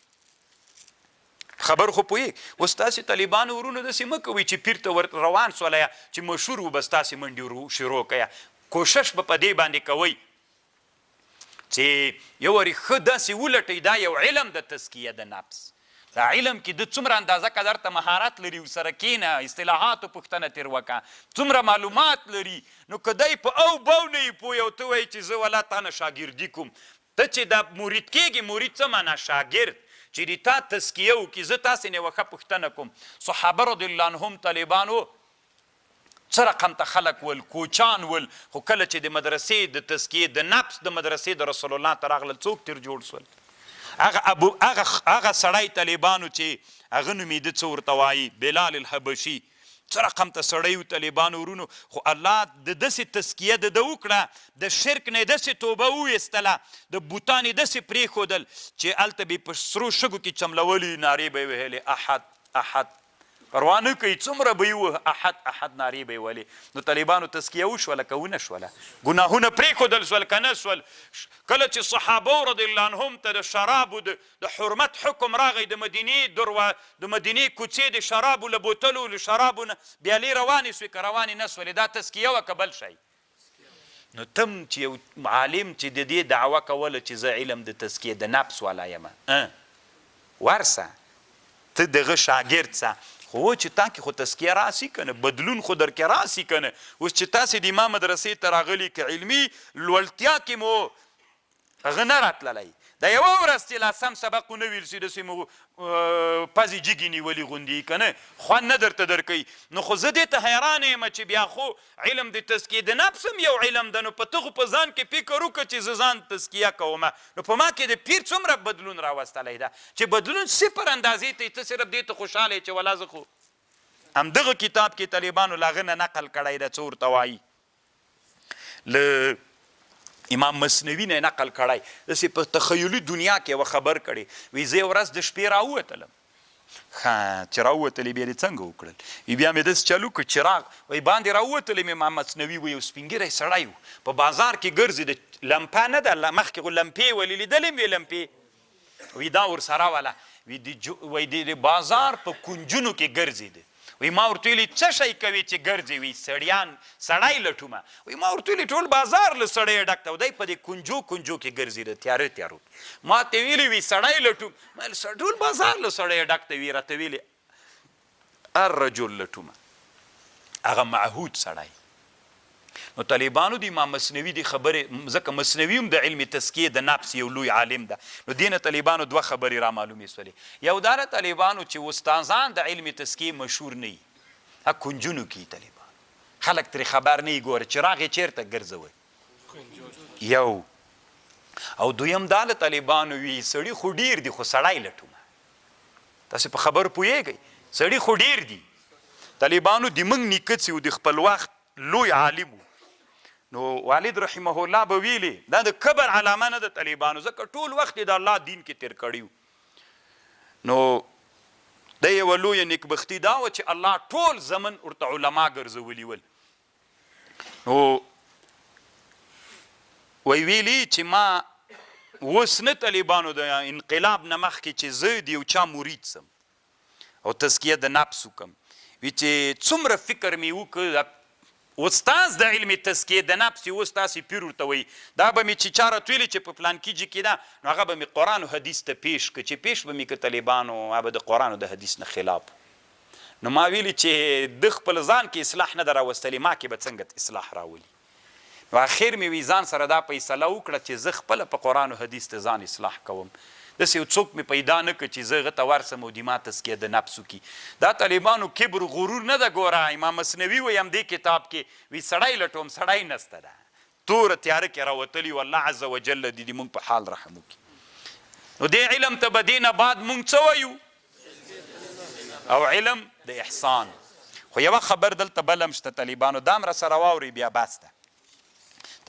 خبر خو پوهېږ. اوس تاسې طالبانو ورونو داسې مه کوئ چې پیر ته روان سوله چې مشهور و بس تاسې منډې شروع کړه. کوشش به په دې باندې کوئ چې یو وارې ښه داسې ولټئ دا یو علم د تزکیه د نفس. دا علم کې د څومره اندازه که درته مهارت لري ورسره کښېنه اصطلاحاتو پوښتنه ترې وکړه څومره معلومات لري نو که دی په او بو نه یې پوه او ته وایي چې زه والله تا نه شاګردي کوم. ته چې دا مرید کېږي مرید څه معنا شاګرد چې د تا تزکیه وکړي. زه تاسې نه یوه ښه پوښتنه کوم. صحابه رضی الله عنهم طالبانو څه رقم ته خلک ول کوچان ول خو کله چې د مدرسې د تزکیې د نفس د مدرسې د رسول الله ته راغلل څوک تر جوړ سول؟ هغه سړی طالبانو چې هغه نومېده څه ورته وایي بلال الحبشي. څه رقم ته سړی و طالبانو ورونو خو الله د داسې تزکیه د ده وکړه د شرک نه یې داسې توبه وویستله د بوتان یې داسې پرېښودل چې هلته به یې په سرو شګو کې چملولي نارې به یې وهلې احد احد پروا نه کوي څومره به یې وه احد احد نارې به یې ولې. نو طالبانو تزکیه وشوله که ونه شوله؟ ګناهونه پرېښودل سول که نه سول؟ کله چې صحابو رضی الله عنهم ته د شرابو د حرمت حکم راغی د مدینې کوڅې د شرابو له بوتلو له شرابو نه بیالې روانې سوې که روانې نه سولې دا تزکیه وه که بل شی؟ نو تم چې یو عالم چې د دې دعوه کوله چې زه علم د تزکیه د نفس والا یم ورسه ته دغه شاګرد سه خو چې تا کې خو تزکیه راسي که نه بدلون خو در کې راسي که نه. اوس چې تاسې د ما مدرسې ته راغلي که علمي لوړتیا کې مو هغه نه راتللی دا یوه ورځ چې لا سم سبق ونه ویل سي داسې مو پزې جګې نیولي غوندې که نه خوند نه درته درکوي. نو خو زه دې ته حیرانه یم چې بیا خو علم د تزکیې د نفس هم یو علم ده. نو په ته خو په ځان کې فکر وکړه چې زه ځان تزکیه کومه. نو په ما کې د پیر څومره بدلون راوستلی ده چې بدلون صفر اندازې ته ته صرف دې ته خوشحاله یې چې والله زه خو همدغه کتاب کې طالبانو له هغه نه نقل کړی ده څه ورته وایي له امام مصنوي نه نقل کړی داسې په تخیلي دنیا کې یوه خبر کړی وایي زه یو ورځ د شپې راووتلم چې راووتلې بیا دې څنګه وکړل بیا مې داسې چالو کړ چراغ وایي باندې راووتلم امام مصنوي وایي یو سپین ږیری سړی و په بازار کې ګرځي د لمپه نه ده مخکې خو لمپې ولې لیدلې مې لمپې وایي دا ورسره وله وایي د بازار په کنجونو کې ګرځېده وی ما ورته ویلي څه شی کوي چې ګرځې وي سړی لټومه وی ما ورته ویلي ټول بازار له سړیو ډک ته دی په دې کنجو کې ګرځېده تیاره تیارو ما ته ویلي وي سړی لټوم ټول بازار له سړیو ډک ته وي راته ویلي الرجل لټومه هغه معهود سړی. نو طالبانو د امام مصنوي د خبرې ځکه مصنوي هم د علم تزکیې د نفس یو لوی عالم ده نو دې نه طالبانو دوه خبرې را معلومې سولې. یو دا ده طالبانو چې استادان د علم تزکیې مشهور نه وي کنجونو کې طالبان خلک ترې خبر نه وي ګوره چراغ یې چېرته ګرځوئ یو او دویم دا له طالبانو وي سړي خو ډېر دي خو سړی لټومه تاسې په خبر پوهېږئ سړي خو ډېر دي. طالبانو د موږ نیکه چې و د خپل وخت لوی عالم نو والد رحمه الله به ویلي دا د کبر علامه نه د طالبانو ځکه ټول وخت یې د الله دین کې تېر کړي نو د یوه لویه نیکبختي دا وه چې الله ټول زمن ورته علما ګرځولي ول. نو ویلي چې ما اوس نه طالبانو د انقلاب نه مخکې چې زه د یو چا مرید سم او تزکیه د نفس وکړم وي چې څومره فکر مې وکړ استاذ د علم تزکیه د نفس اوس تاسې پیر ورته وایي دا به مې چې چا راته ویلي چې په پلان کیجي کې ده نو هغه به مې قرآن و حدیث ته پیش کړه چې پیش به مې که طالبانو هغه به د قرآن و د حدیث نه خلاف نو ما ویلي چې د خپل ځان کې اصلاح نه ده راوستلې ما کې به څنګه اصلاح راولي. نو اخیر مې وی ځان سره دا فیصله وکړه چې زه خپله په قرآن و حدیث ته ځان اصلاح کوم. داسې یو څوک مې پیدا نه کړ چې زه هغه ته ورسم او د ما تزکیه د نفس وکړي. دا طالبانو کبر غرور نه ده ګوره امام مصنوي وایي همدې کتاب کې وی سړی لټوم سړی نسته ده توره تیاره کې راوتلي والله عز وجل دې موږ په حال رحم وکړي. نو دې علم ته به دې نه بعد موږ څه وایو او علم د احسان. خو یوه خبر دلته بل هم شته طالبانو دا هم راسره واورئ بیا بس ده.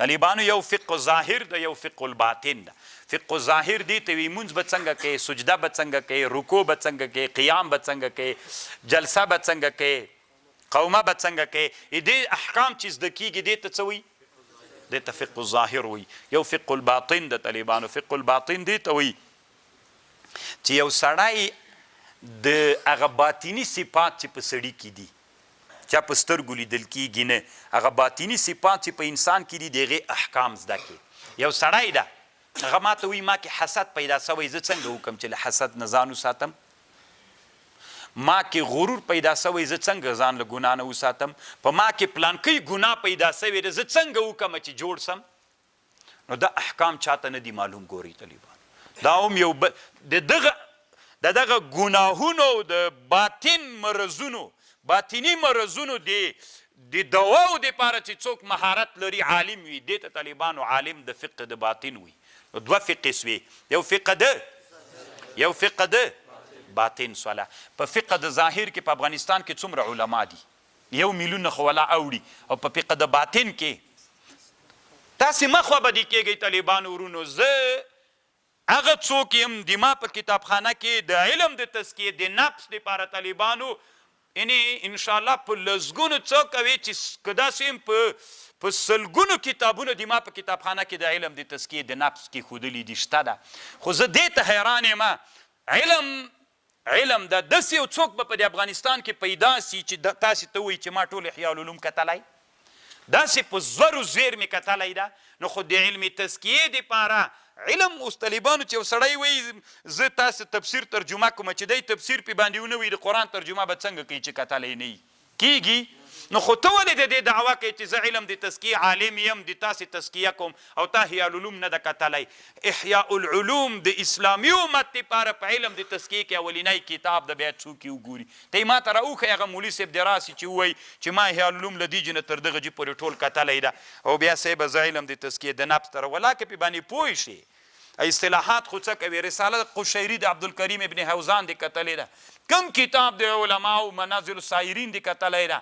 طالبانو یو فقه ظاهر ده یو فقه الباطن ده. فقه ظاهر دی ته وی مونځ به څنګه کوي، سجده به څنګه کوي، رکوع به څنګه کوي، قیام به څنګه کوي، جلسه به څنګه کوي، قومه به څنګه کوي. دې احکام چې زده کېږي دې ته څه وایي؟ دې ته فقه الظاهر وایي. یو فقه الباطن د طالبانو. فقه الباطن دې ته وایي چې یو سړی د هغه باطني صفات چې په سړي کې دي، چا په سترګو لیدل کېږي نه، هغه باطني صفات چې په انسان کې دي د هغې احکام زده کړي. یو سړی ده هغه ما ته وایي ما کې حسد پیدا سوی، زه څنګه وکړم چې له حسد نه ځان وساتم؟ ما کې غرور پیدا سوی، زه څنګه ځان له ګناه نه وساتم؟ په ما کې پلانکۍ ګناه پیدا سوی ده، زه څنګه وکړم چې جوړ سم؟ نو دا احکام چاته نه دي معلوم. ګورئ طالبان، دا هم یو د دغه ګناهونو د باطن مرضونو، باطني مرضونو د دواو دپاره چې څوک مهارت لري، عالم وي، دې ته طالبانو عالم د فقه د باطن وي. دوه فقه سوي، یو فقه یو فقه د باطن سواله. په فقه د ظاهر کې په افغانستان کې څومره علما دي؟ 1 میلیون خو ولا اوړي. او په فقه د باطن کې تاسې مخ وبدي کېږئ طالبانو ورونو. زه هغه څوک یم د ما په کتابخانه کې د علم د تزکیې د نفس دپاره طالبانو یعنې انشاءالله په لسګونو څوک کوي چې که داسې یم په سلګونو کتابونو د ما په کتابخانه کې د علم د تزکیې د نفس کې ښودلي دي، شته ده. خو زه دې ته حیران یم علم د داسې یو څوک به په د افغانستان کې پیدا سي چې تاسې ته وایي چې ما ټول احیا العلوم کتلی، داسې په زرو زیر مې کتلی ده. نو خو د علم تزکیې دپاره علم اوس طالبانو چې یو سړی وایي زه تاسې تفسیر ترجمه کوم، چې دی تفسیر پې باندې ونه وي د قرآن ترجمه به څنګه کوي چې کتلی نه کېږي؟ نو خو ته ولې د دې دعوه کوي چې زه علم د تزکیې عالم یم، د تاسې تزکیه کوم او تا احیا العلوم نه ده کتلی؟ احیاء العلوم د اسلامي امت دپاره په علم د تزکیې کې اولینی کتاب د بیا څوک یې وګوري. ته یې ما ته راوښیي هغه مولي صاحب د راسي چې ووایي چې ما احیاء العلوم له دې جې نه تر دغه جې پورې ټول کتلی ده. او بیا صاحبه زه علم د تزکیې د نفس ته ولاکه پې باندې پوه شي. اصطلاحات خو څه کوي؟ رساله قشیري د عبدالکریم ابن حوزان د کتلی ده، کم کتاب د علماو منازل السائرین د کتلی ده،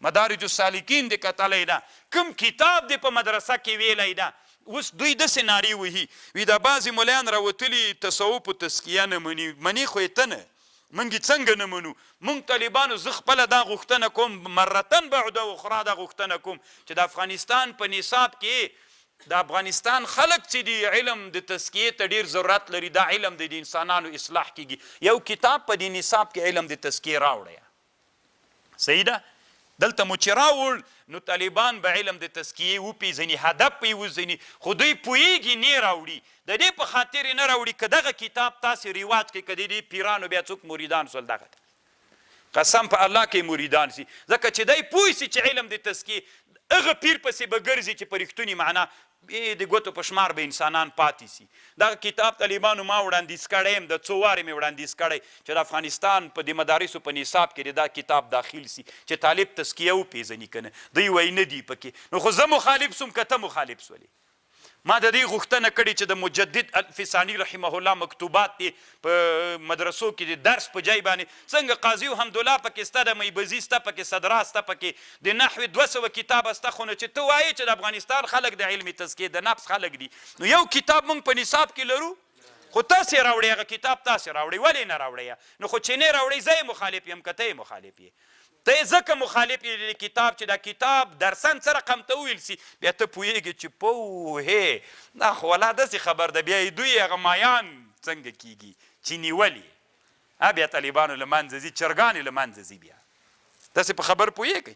مدارج السالکین د کتلی ده، کم کتاب د په مدرسه کې ویلی ده. اوس دوی داسې نارې وهي وي دا بعضې ملیان راوتلي تصوف و تزکیه نه مني خو یې ته نه، موږ یې څنګه نه منو؟ موږ طالبانو زه خپله دا غوښتنه کوم، مرتن بعد اخرى دا غوښتنه کوم چې د افغانستان په نصاب کې د افغانستان خلک چې دی علم د تزکیې ته ډېر ضرورت لري، دا علم د انسانانو اصلاح کېږي. یو کتاب په دې نصاب کې علم د تزکیې راوړی. صحیح ده؟ دلته مو چې راوړ نو طالبان به علم د تزکیې وپېژني، هدف به یې وزني، خو دوی پوهېږي نه راوړي. د دې په خاطر یې نه راوړي که دغه کتاب تاسې رواج کړئ، که د دې پیرانو بیا څوک مریدان سول، دغه قسم په الله کې مریدان سي، ځکه چې دی پوه سي چې علم د تزکیې هغه پیر پسې به ګرځي چې په رښتونې معنا د ګوتو په شمار به انسانان پاتې سي. دغه کتاب طالبانو ما وړاندیز کړی یم، د څو وارې مې وړاندیز کړی چې د افغانستان په د مدارسو په نصاب کې دا کتاب داخل سي چې طالب تزکیه وپېژني که نه. دوی وایي نه دي پکې. نو خو زه مخالف سوم که ته مخالف سولې؟ ما د دې غوښتنه کړې چې د مجدد الفسانی رحمه الله مکتوبات دي په مدرسو کې د درس په جای باندې څنګه قاضي حمدالله پکې سته، د میبزي سته پکې، صدرا سته پکې، د نحوې 200 کتابه سته. خو نو چې ته وایې چې د افغانستان خلک د علم تزکیې د نفس خلک دي، نو یو کتاب موږ په نصاب کې لرو، خو تاسې راوړئ هغه کتاب تاسې راوړئ، ولې نه راوړئ؟ نو خو چې نه راوړئ زه یې مخالف یم که ته یې مخالف یې؟ ته یې ځکه مخالف یې د کتاب چې دا کتاب درسن څه رقم ته وویل سي، بیا ته پوهېږې چې پوهې دا خو ولا داسې خبر ده، بیا یې دوی هغه مایان څنګه کېږي چې نیولې بیا طالبانو له منځه ځي، چرګانې له منځه ځي، بیا داسې په خبر پوهېږئ.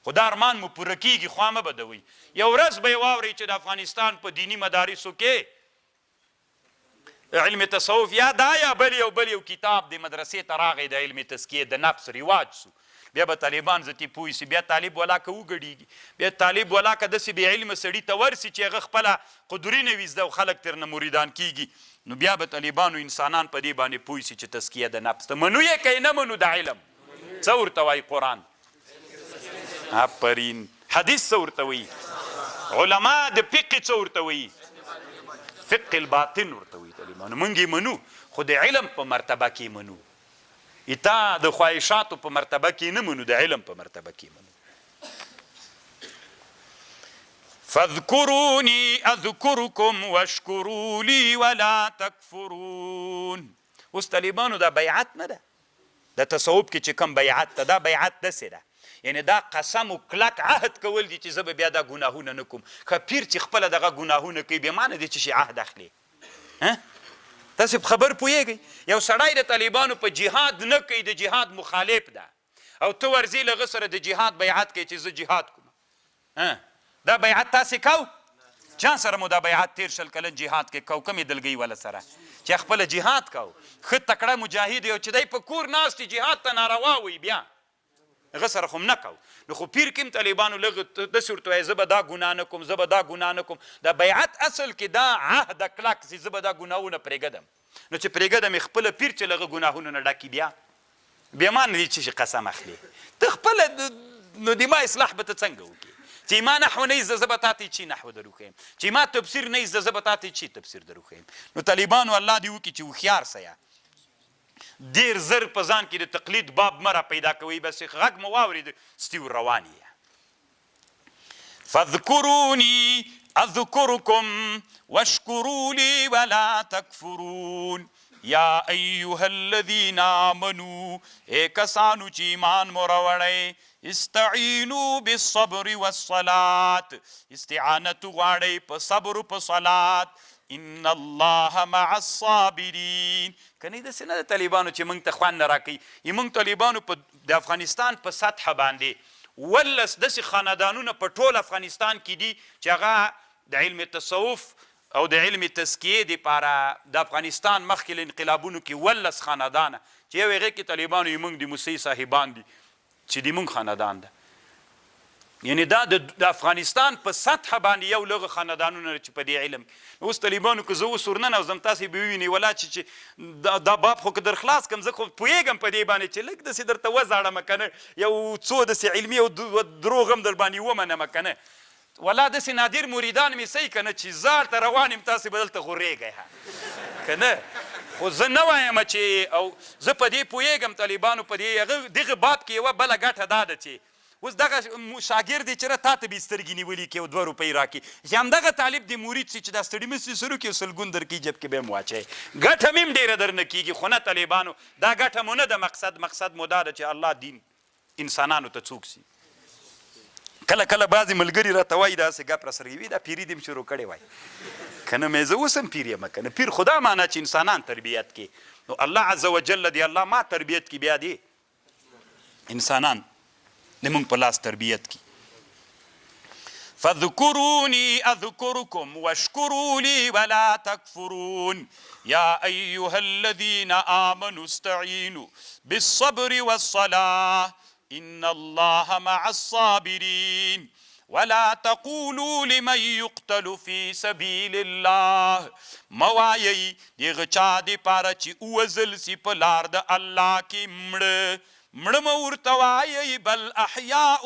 خو دا ارمان مو پوره کېږي، خوا مه بدوئ. یو ورځ به یې واورئ چې د افغانستان په دیني مدارسو کې علم تصوف یا دا یا بل یو کتاب د مدرسې ته راغی د علم تزکیې د نفس رواج سو، بیا به طالبان ځتې پوه سي، بیا طالب ولاکه وګډېږي، بیا طالب ولاکه داسې بې علمه سړي ته ورسي چې هغه خپله قدرونه ویزده او خلک ترنه مریدان کېږي. نو بیا به طالبانو انسانان په دې باندې پوه سي چې تزکیه د نفس ته منو یې که یې نه منو د علم څه ورته وایي؟ قرآن آفرین. حدیث څه ورته وایي؟ علما د فقه څه ورته وایي؟ فقه الباطن ورته وایي. طالبانو موږ یې منو، خو د علم په مرتبه کې منو، اتا د خواهشاتو په مرتبه کې نه منو، د علم په مرتبه کې منو. فاذکرونی اذکرکم واشکروا لی ولا تکفرون. اوس طالبانو دا بیعت نه ده، د تصوف کې چې کوم بیعت ته، دا بیعت داسې ده، یعنی دا قسم و کلک عهد کول دي چې زه به بیا دا ګناهونه نه کوم. که پیر چې خپله دغه ګناهونه کوي بې معنه دی چې شي عهد اخلي. تاسې په خبر پوهېږئ، یو سړی د طالبانو په جهاد نه کوي، د جهاد مخالف ده، او ته ورځې له هغه سره د جهاد بیعت کوي چې زه جهاد کوم. دا بیعت تاسې کو؟ چا سره مو دا بیعت تیر شل کلن جهاد کې کو؟ کومې دلګۍ والا سره چې خپله جهاد کو، ښه تکړه مجاهد یو چې دی په کور ناست جهاد ته ناروا وي، بیا هغه سره خو نه کو. نو خو پیر کې هم طالبانو لږ داسې ورته وایي زه به دا ګناه نه کوم، زه به دا ګناه نه کوم. د بیعت اصل کې دا عهد کلک چې زه به دا ګناهونه پرېږدم. نو چې پرېږدم یې خپله پیر چې له هغه ګناهونو نه ډکي، بیا ما نه دي چې قسم اخلي. ته خپله نو د ما اصلاح به ته څنګه وکړې؟ چې ما نحو نه زده زه به تا ته چی نحو در وښیم، چې ما تفسیر نه زده زه به تا ته چی تفسیر در وښیم. نو طالبانو الله دې وکړي چې هوښیار سیه، ډېر زر په ځان کې د تقلید باب مه را پیدا کوئ، بس غږ مو واورېد ستیو روان یې. فاذکرونی اذکرکم واشکروا لی ولا تکفرون. یا ایها الذین آمنوا، ای کسانو چې ایمان مو راوړئ، استعینوا بالصبر والصلاة، استعانت غواړئ په صبر و په صلات. ان الله مع الصابرین. کنی داسې نه د طالبانو چې موږ ته خوند نه راکوي. موږ طالبانو د افغانستان په سطحه باندې 18 داسې خاندانونه په ټول افغانستان کې دي چې هغه د علم تصوف او د علم تزکیې دپاره د افغانستان مخکې له انقلابونو کې 18 خاندانه چې یو هغې کې طالبانو یې موږ د موسی صاحبان دي چې د موږ خاندان ده. یعنی دا د افغانستان په سطحه باندې یو لږه خاندانونه چې په دې علم. اوس طالبانو که زه اوس ورننوځم تاسې به ووینئ ولا چې دا باب خو که در خلاص کړم زه خو پوهېږم په دې باندې چې لږ داسې درته وزاړمه که نه، یو څو داسې علمي او دروغ هم در باندې ومنمه که نه، ولا داسې نادر مریدان مې صحیح که نه چې زار ته روان یم تاسې به دلته غورېږئ که نه. خو زه نه وایم چې او زه په دې پوهېږم طالبانو په دغه باب کې یوه بله ګټه دا ده چې اوس دغه شاګرد دی چې تا ته به یې سترګې نیولي کړي او 2 روپۍ راکړي، چې همدغه طالب دی مرید سي چې دا ستړي مه سي سر وکړي سلګون درکړي جب کې به یې هم واچوئ، ګټه مې هم ډېره در نه کېږي. خو نه طالبانو دا ګټه مو نه ده، مقصد مو دا ده چې الله دین انسانانو ته څوک سي. کله کله بعضې ملګري راته وایي داسې ګپ را سره وي دا پیري دې م شروع کړی وای که نه مې زه اوس هم پیر یم که نه. پیر خدا معنا چې انسانان تربیت کې، نو الله عز وجل دی الله ما تربیت کې، بیا دی انسانان د موږ په لاس تربیت کی. فاذکرونی اذکرکم واشکروا لی ولا تکفرون. یا ایها الذین آمنوا استعینوا بالصبر والصلاة ان الله مع الصابرین. ولا تقولوا لمن يقتل في سبيل الله. موایي دغه چا دپاره چې ووژل سي په لار د الله کې مړه مه ورته وایئ بل احیاء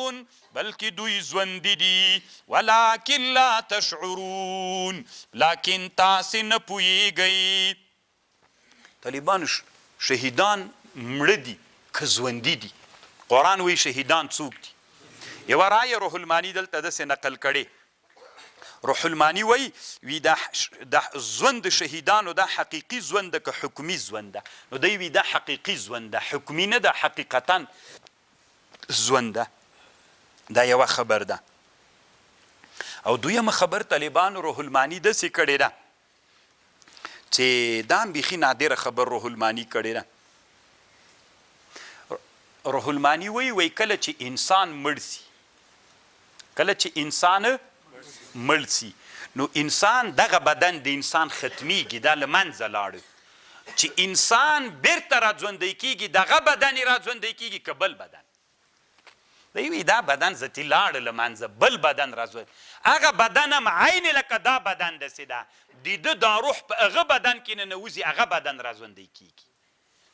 بلکې دوی ژوندي دي ولکن لا تشعرون لکن تاسې نه پوهیږئ. طالبان شهیدان مړه دي که ژوندي دي؟ قرآن وایي شهیدان څوک دي؟ یوه رایه روح المانی دلته داسې نقل کړې. روح المانی وایي دا ژوند د شهیدانو دا حقیقي ژوند ده که حکمي ژوند ده؟ نو دی وایي دا حقیقي ژوند ده، حکمي نه ده، حقیقتا ژوند ده. دا یوه خبر ده. او دویمه خبر طالبانو روح المانی داسې کړې ده چې دا هم بیخي نادره خبر روح المانی کړې ده. روح المانی وایي کله چې انسان مړ سي، کله چې انسان مړ سي نو انسان دغه بدن د انسان ختمیږي، دا له منځه لاړ. چې انسان بیرته راژوندی کېږي دغه بدن یې راژوندی کېږي که بل بدن؟ دی وایي دا بدن ذاتي لاړ له منځه، بل بدن راژوندی. هغه بدن هم عین لکه دا بدن داسې ده، د ده دا روح په هغه بدن کې ننوځي، هغه بدن راژوندی کېږي.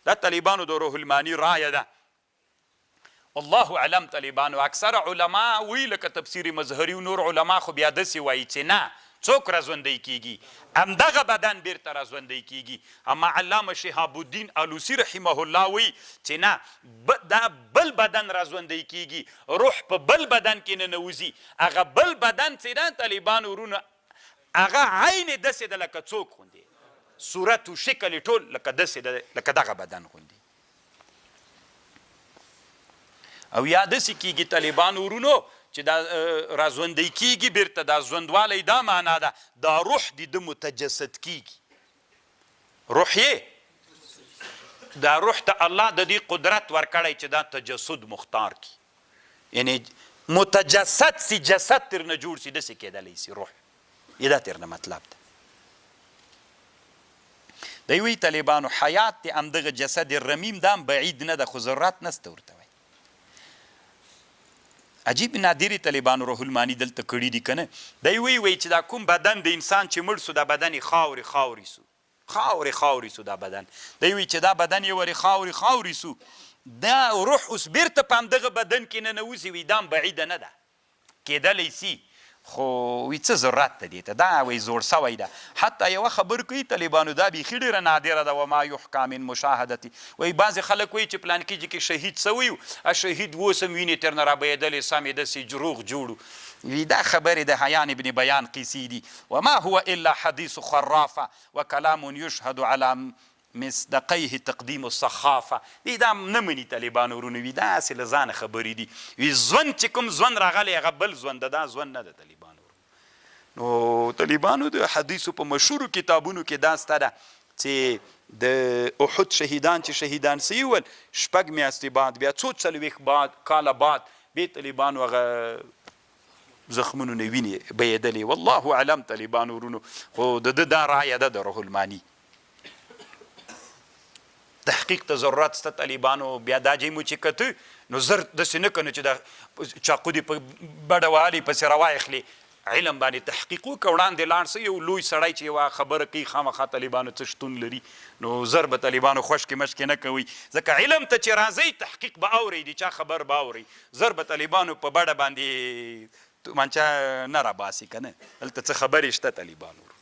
دا طالبانو د روح المانی رایه ده. الله علم طالبانو اکثر علما وی لکه تفسیر مظهری و نور علما خو بیا داسې وایي چې نه څوک راژوندی کیږي همدغه بدن بیرته راژوندی کیږي اما علامه شهاب الدین الوسی رحمه الله وی چې نه دا بل بدن راژوندی کیږي روح په بل بدن کې ننوځي هغه بل بدن چې دا طالبان ورونه هغه عین داسې ده لکه څوک غوندې صورت و شکل یې ټول لکه داسې ده لکه دغه بدن غوندې او یا داسې کیږي طالبان ورونو چې دا راژوندی کیږي بیرته دا ژوندوالی دا معنا ده دا روح د ده متجسد کیږي روح یې دا روح ته الله د دې قدرت ورکړی چې دا تجسد مختار کی یعنی متجسد سی جسد ترنه جوړ سی داسې کیدلی سی روح یې دا ترنه مطلب ده دی وی طالبانو حیات د همدغه جسد رمیم دا هم بعید نه ده خو ضرورت نسته ورته وی عجیب نادری طالبانو روهباني دلته کړي دي که نه دی وی چې دا کوم بدن د انسان چې مړ سو دا بدن یې خاورې سو خاورې سو دا بدن دی وی چې دا بدن یې ورې خاورې سو دا روح اوس بیرته په همدغه بدن کې ننوځي وي دا هم بعیده نه ده کیدلی سي خو وی څه ضرورت ده دې ته دا وی زوړ سوی ده حتی یوه خبر کوي طالبانو دا بیخي ډېره نادره ده وما یحکا من مشاهدتي وی بعضې خلک وایي چې پلانکي کې شهید سوی و شهید اوس هم وینې ترنه رابهېدلې سمې داسې جروغ جوړو وی دا خبرې د حیان ابن بیان قیسې دي وما هو الا حدیث خرافه وکلام یشهد على مصدقیه تقدیم الصخافه دی دا نه مني طالبانو ورونو وي داسې له ځانه خبرې دي وي ژوند چې کوم ژوند راغلی هغه بل ژوند ده دا ژوند نه ده طالبانو نو طالبانو د حدیثو په مشهورو کتابونو کې دا سته ده چې د احد شهیدان چې شهیدان سوي ول 6 میاشتې بعد بیا څو 40 کاله بعد بیا طالبانو هغه زخمونو نه وینې بهېدلې والله اعلم طالبانو ورونو خو د ده دا رایه ده د روهباني تحقیق ته ضرورت سته طالبانو بیا دا جای مو چې کته نو زر داسې نه کنو چې دا چاقو دې په بډه وهلې پسې راواخلې علم باندې تحقیق وکړه وړاندې لاړ څه یو لوی سړی چې یوه خبره کوي خامخا طالبانو څه شتون لري نو زر به طالبانو خوشکې مشکې نه کوئ ځکه علم ته چې راځئ تحقیق به اورئ د چا خبر به اورئ زر به طالبانو په بډه باندې مانچه نه راباسي که نه دلته څه خبرې شته طالبانو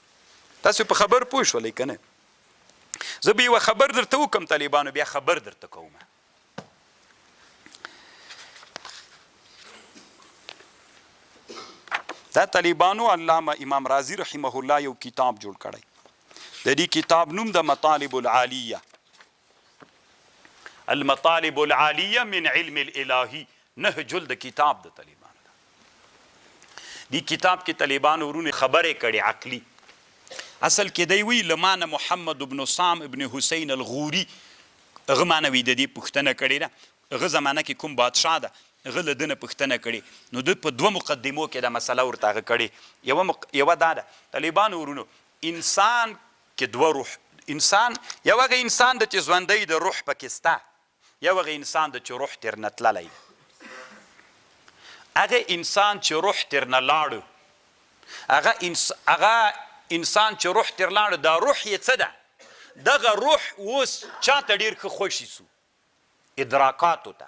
تاسو په خبر پوه شولئ که نه زه به یوه خبر درته وکم طالبانو بیا خبر درته کوم دا طالبانو علامه امام رازي رحمه الله یو کتاب جوړ کړی د دې کتاب نوم د مطالب العالیه المطالب العالیه من علم الالهی 9 جلد کتاب د طالبانو دې کتاب کې طالبانو ورونه خبرې کړي عقلي اصل کې دی وی لمانه محمد ابن سام ابن حسین الغوري هغه مانه وی د دې پوښتنه کړې ده هغه زمانه کې کوم بادشاه ده هغه له ده نه پوښتنه کړې نو دوی په 2 مقدمو کې دا مسله ورته هغه کړې یوه دا ده طالبانو ورونو انسان کې 2 روح انسان یو هغه انسان ده چې ژوندی د روح پکې سته یو هغه انسان ده چې روح ترنه تللی هغه انسان چې روح ترنه لاړو هغه انسان چې روح تر لاړو دا روح یې څه ده دغه روح اوس چاته ډېر ښه خوشي سو ادراکاتو ته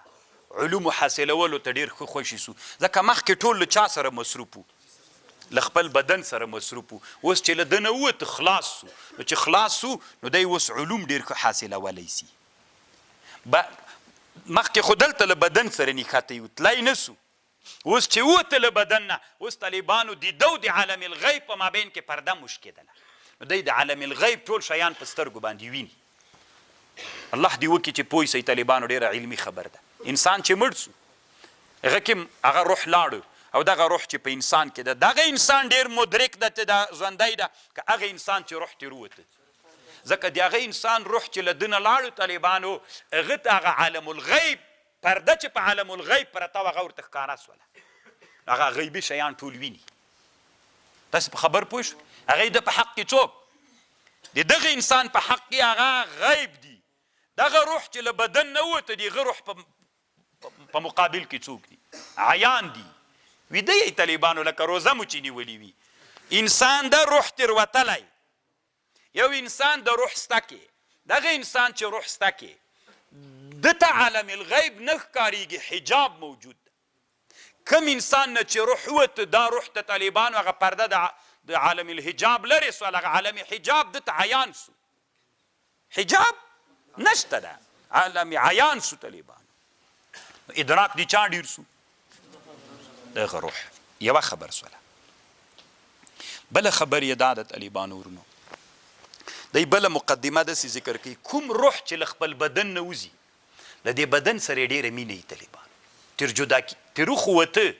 علومو حاصلولو ته ډېر ښه خوشي سو ځکه مخکې ټول له چا سره مصروف وو له خپل بدن سره مصروف وو اوس چې له ده نه ووت خلاص سو نو چې خلاص سو نو دی اوس علوم ډېر ښه حاصلولی سي مخکې خو دلته له بدن سره نښتی وو تلی نه سو اوس چې ووته له بدن نه اوس طالبانو د دو د عالم الغیب په مابین کې پرده مشکېدله نو دی د عالم الغیب ټول شیان په سترګو باندې ویني الله دې وکړي چې پوه سئ طالبانو ډېره علمي خبر ده انسان چې مړ سو هغه کې هغه روح لاړو او دغه روح چې په انسان کې ده دغه انسان ډېر مدرک ده چې دا ژوندی ده که هغه انسان چې روح ترې ووته ځکه د هغه انسان روح چې له ده نه لاړو طالبانو هغه ته هغه عالم الغیب پرده چې په عالم الغیب پرته وه هغه ورته ښکاره سوله هغه غیبي شیان ټول ویني تاسې په خبر پوه شو هغه د په حق کې څوک د دغه انسان په حق کې هغه غیب دي دغه روح چې له بدن نه ووته د هغه روح په مقابل کې څوک دي عیان دي ویده یې طالبانو لکه روزه مو چې نیولي وي انسان د روح تېروتلی یو انسان د روح سته کې دغه انسان چې روح سته کې دته عالم الغیب نه ښکارېږي حجاب موجود ده کم انسان نه چې روح وته دا روح ته طالبانو هغه پرده د د عالم الحجاب لرې سو هغه عالم حجاب دته عیان سو حجاب نشته ده عالم عیان سو طالبان ادراک دی چا ډیر سو دغه روح یوه خبر سوله بله خبر یې دا د طالبانو ورونو دی بله مقدمه داسې ذکر کوي کوم روح چې له خپل بدن نه وځي له دې بدن سره یې ډېره مینه یي طالبانو تر جدا تر روح وته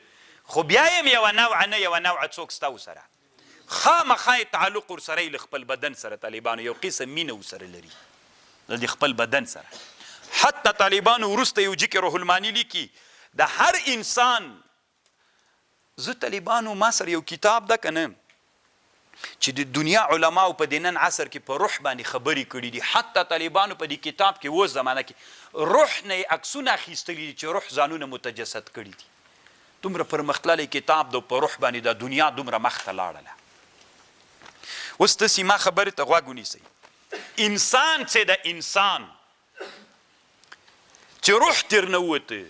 خو بیا یم یوه نوعه نه یوه نوعه څوک ستا ورسره خامخا یې تعلق ورسره له خپل بدن سره طالبانو یو قسم مینه ورسره لري د خپل بدن سره حتی طالبانو وروسته یو جکې روح المانی لیکي د هر انسان زه طالبانو ما سره یو کتاب ده که نه چې د دنیا علماو په دې نن عصر کې په روح باندې خبرې کړي دي حتی طالبانو په دې کتاب کې اوس زمانه کې روح نه یې عکسونه اخیستلي دي چې روح ځانونه متجسد کړي دي دومره پرمختللی کتاب د په روح باندې د دنیا دومره مخته لاړله اوس تاسې ما خبرې ته غوږ ونیسئ انسان چې د انسان چې روح ترنه ووته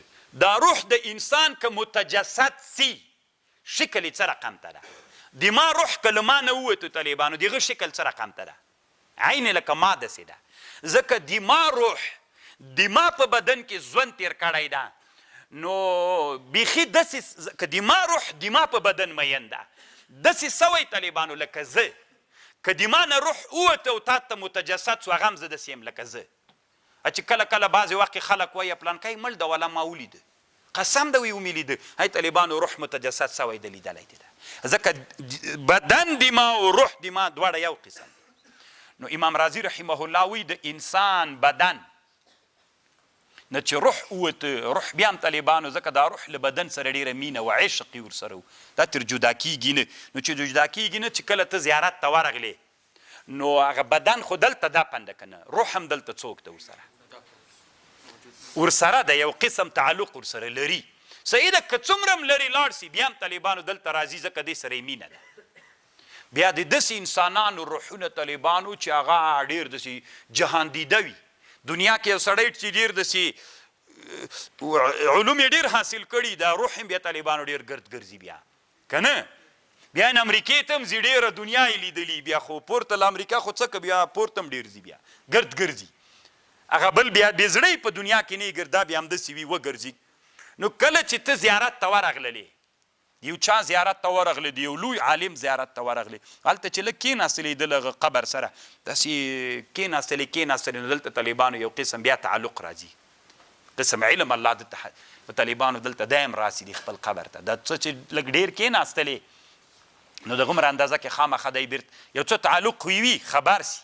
دا روح د انسان که متجسد سی شکل یې څه رقم ته ده دما روح که له ما نه ووتو طالبانو د هغه شکل څه رقم ته ده عین لکه ما داسې ده ځکه دما روح دما په بدن کې ژوند تیر کړی ده نو بیخي داسې که دما روح دما په بدن مین ده داسې سوی طالبانو لکه زه که دما نه روح ووته او تا ته متجسد سو هغه هم زه داسې یم لکه زه چې کله کله بعضې وخت کې خلک وایي پلانکی مړ ده والا ما ولیده قسم ده وی ومې لیده هی طالبانو روح متجسد سوی ده لیدلی دی ځکه بدن دما او روح دما دواړه یو قسم نو امام رازي رحمه الله وی د انسان بدن نه چې روح ووته روح بیا هم طالبانو ځکه دا روح له بدن سره ډېره مینه و عشق یې ورسره و دا تر جدا کېږي نه نو چې جدا کېږي نه چې کله ته زیارت ته ورغلې نو هغه بدن خو دلته دا پنده که نه روح هم دلته څوک ده ورسره د یو قسم تعلق ورسره لري صحیح ده که څومره هم لرې لاړ سي بیا هم طالبانو دلته راځي ځکه دې سره یې مینه ده بیا د داسې انسانانو روحونه طالبانو چې هغه ډېر داسې جهاندیده وي دنیا کې یو سړی چې ډېر داسې علوم یې ډېر حاصل کړي دا روح هم بیا طالبانو ډېر ګرد ګرځي بیا که نه بیا یې امریکې ته هم ځي ډېره دنیا یې لیدلي بیا خو پورته له امریکا خو څه که بیا پورته هم ډېر ځي بیا ګرد ګرځي هغه بل بیا بې زړی په دنیا کې نه یې ګردا بیا همداسې وي وګرځي نو کله چې ته زیارت ته ورغللې یو چا زیارت ته ورغلی د یو لوی عالم زیارت ته ورغلی هلته چې لږ کېناستلې د هغه قبر سره داسې کېناستلې نو دلته طالبانو یو قسم بیا تعلق راځي قسم علم الله دلته په طالبانو دلته دایم راسي دي خپل قبر ته دا څه چې لږ ډېر کېناستلې نو د هغومره اندازه کې خامخا دی بیرته یو څه تعلق وي خبر سي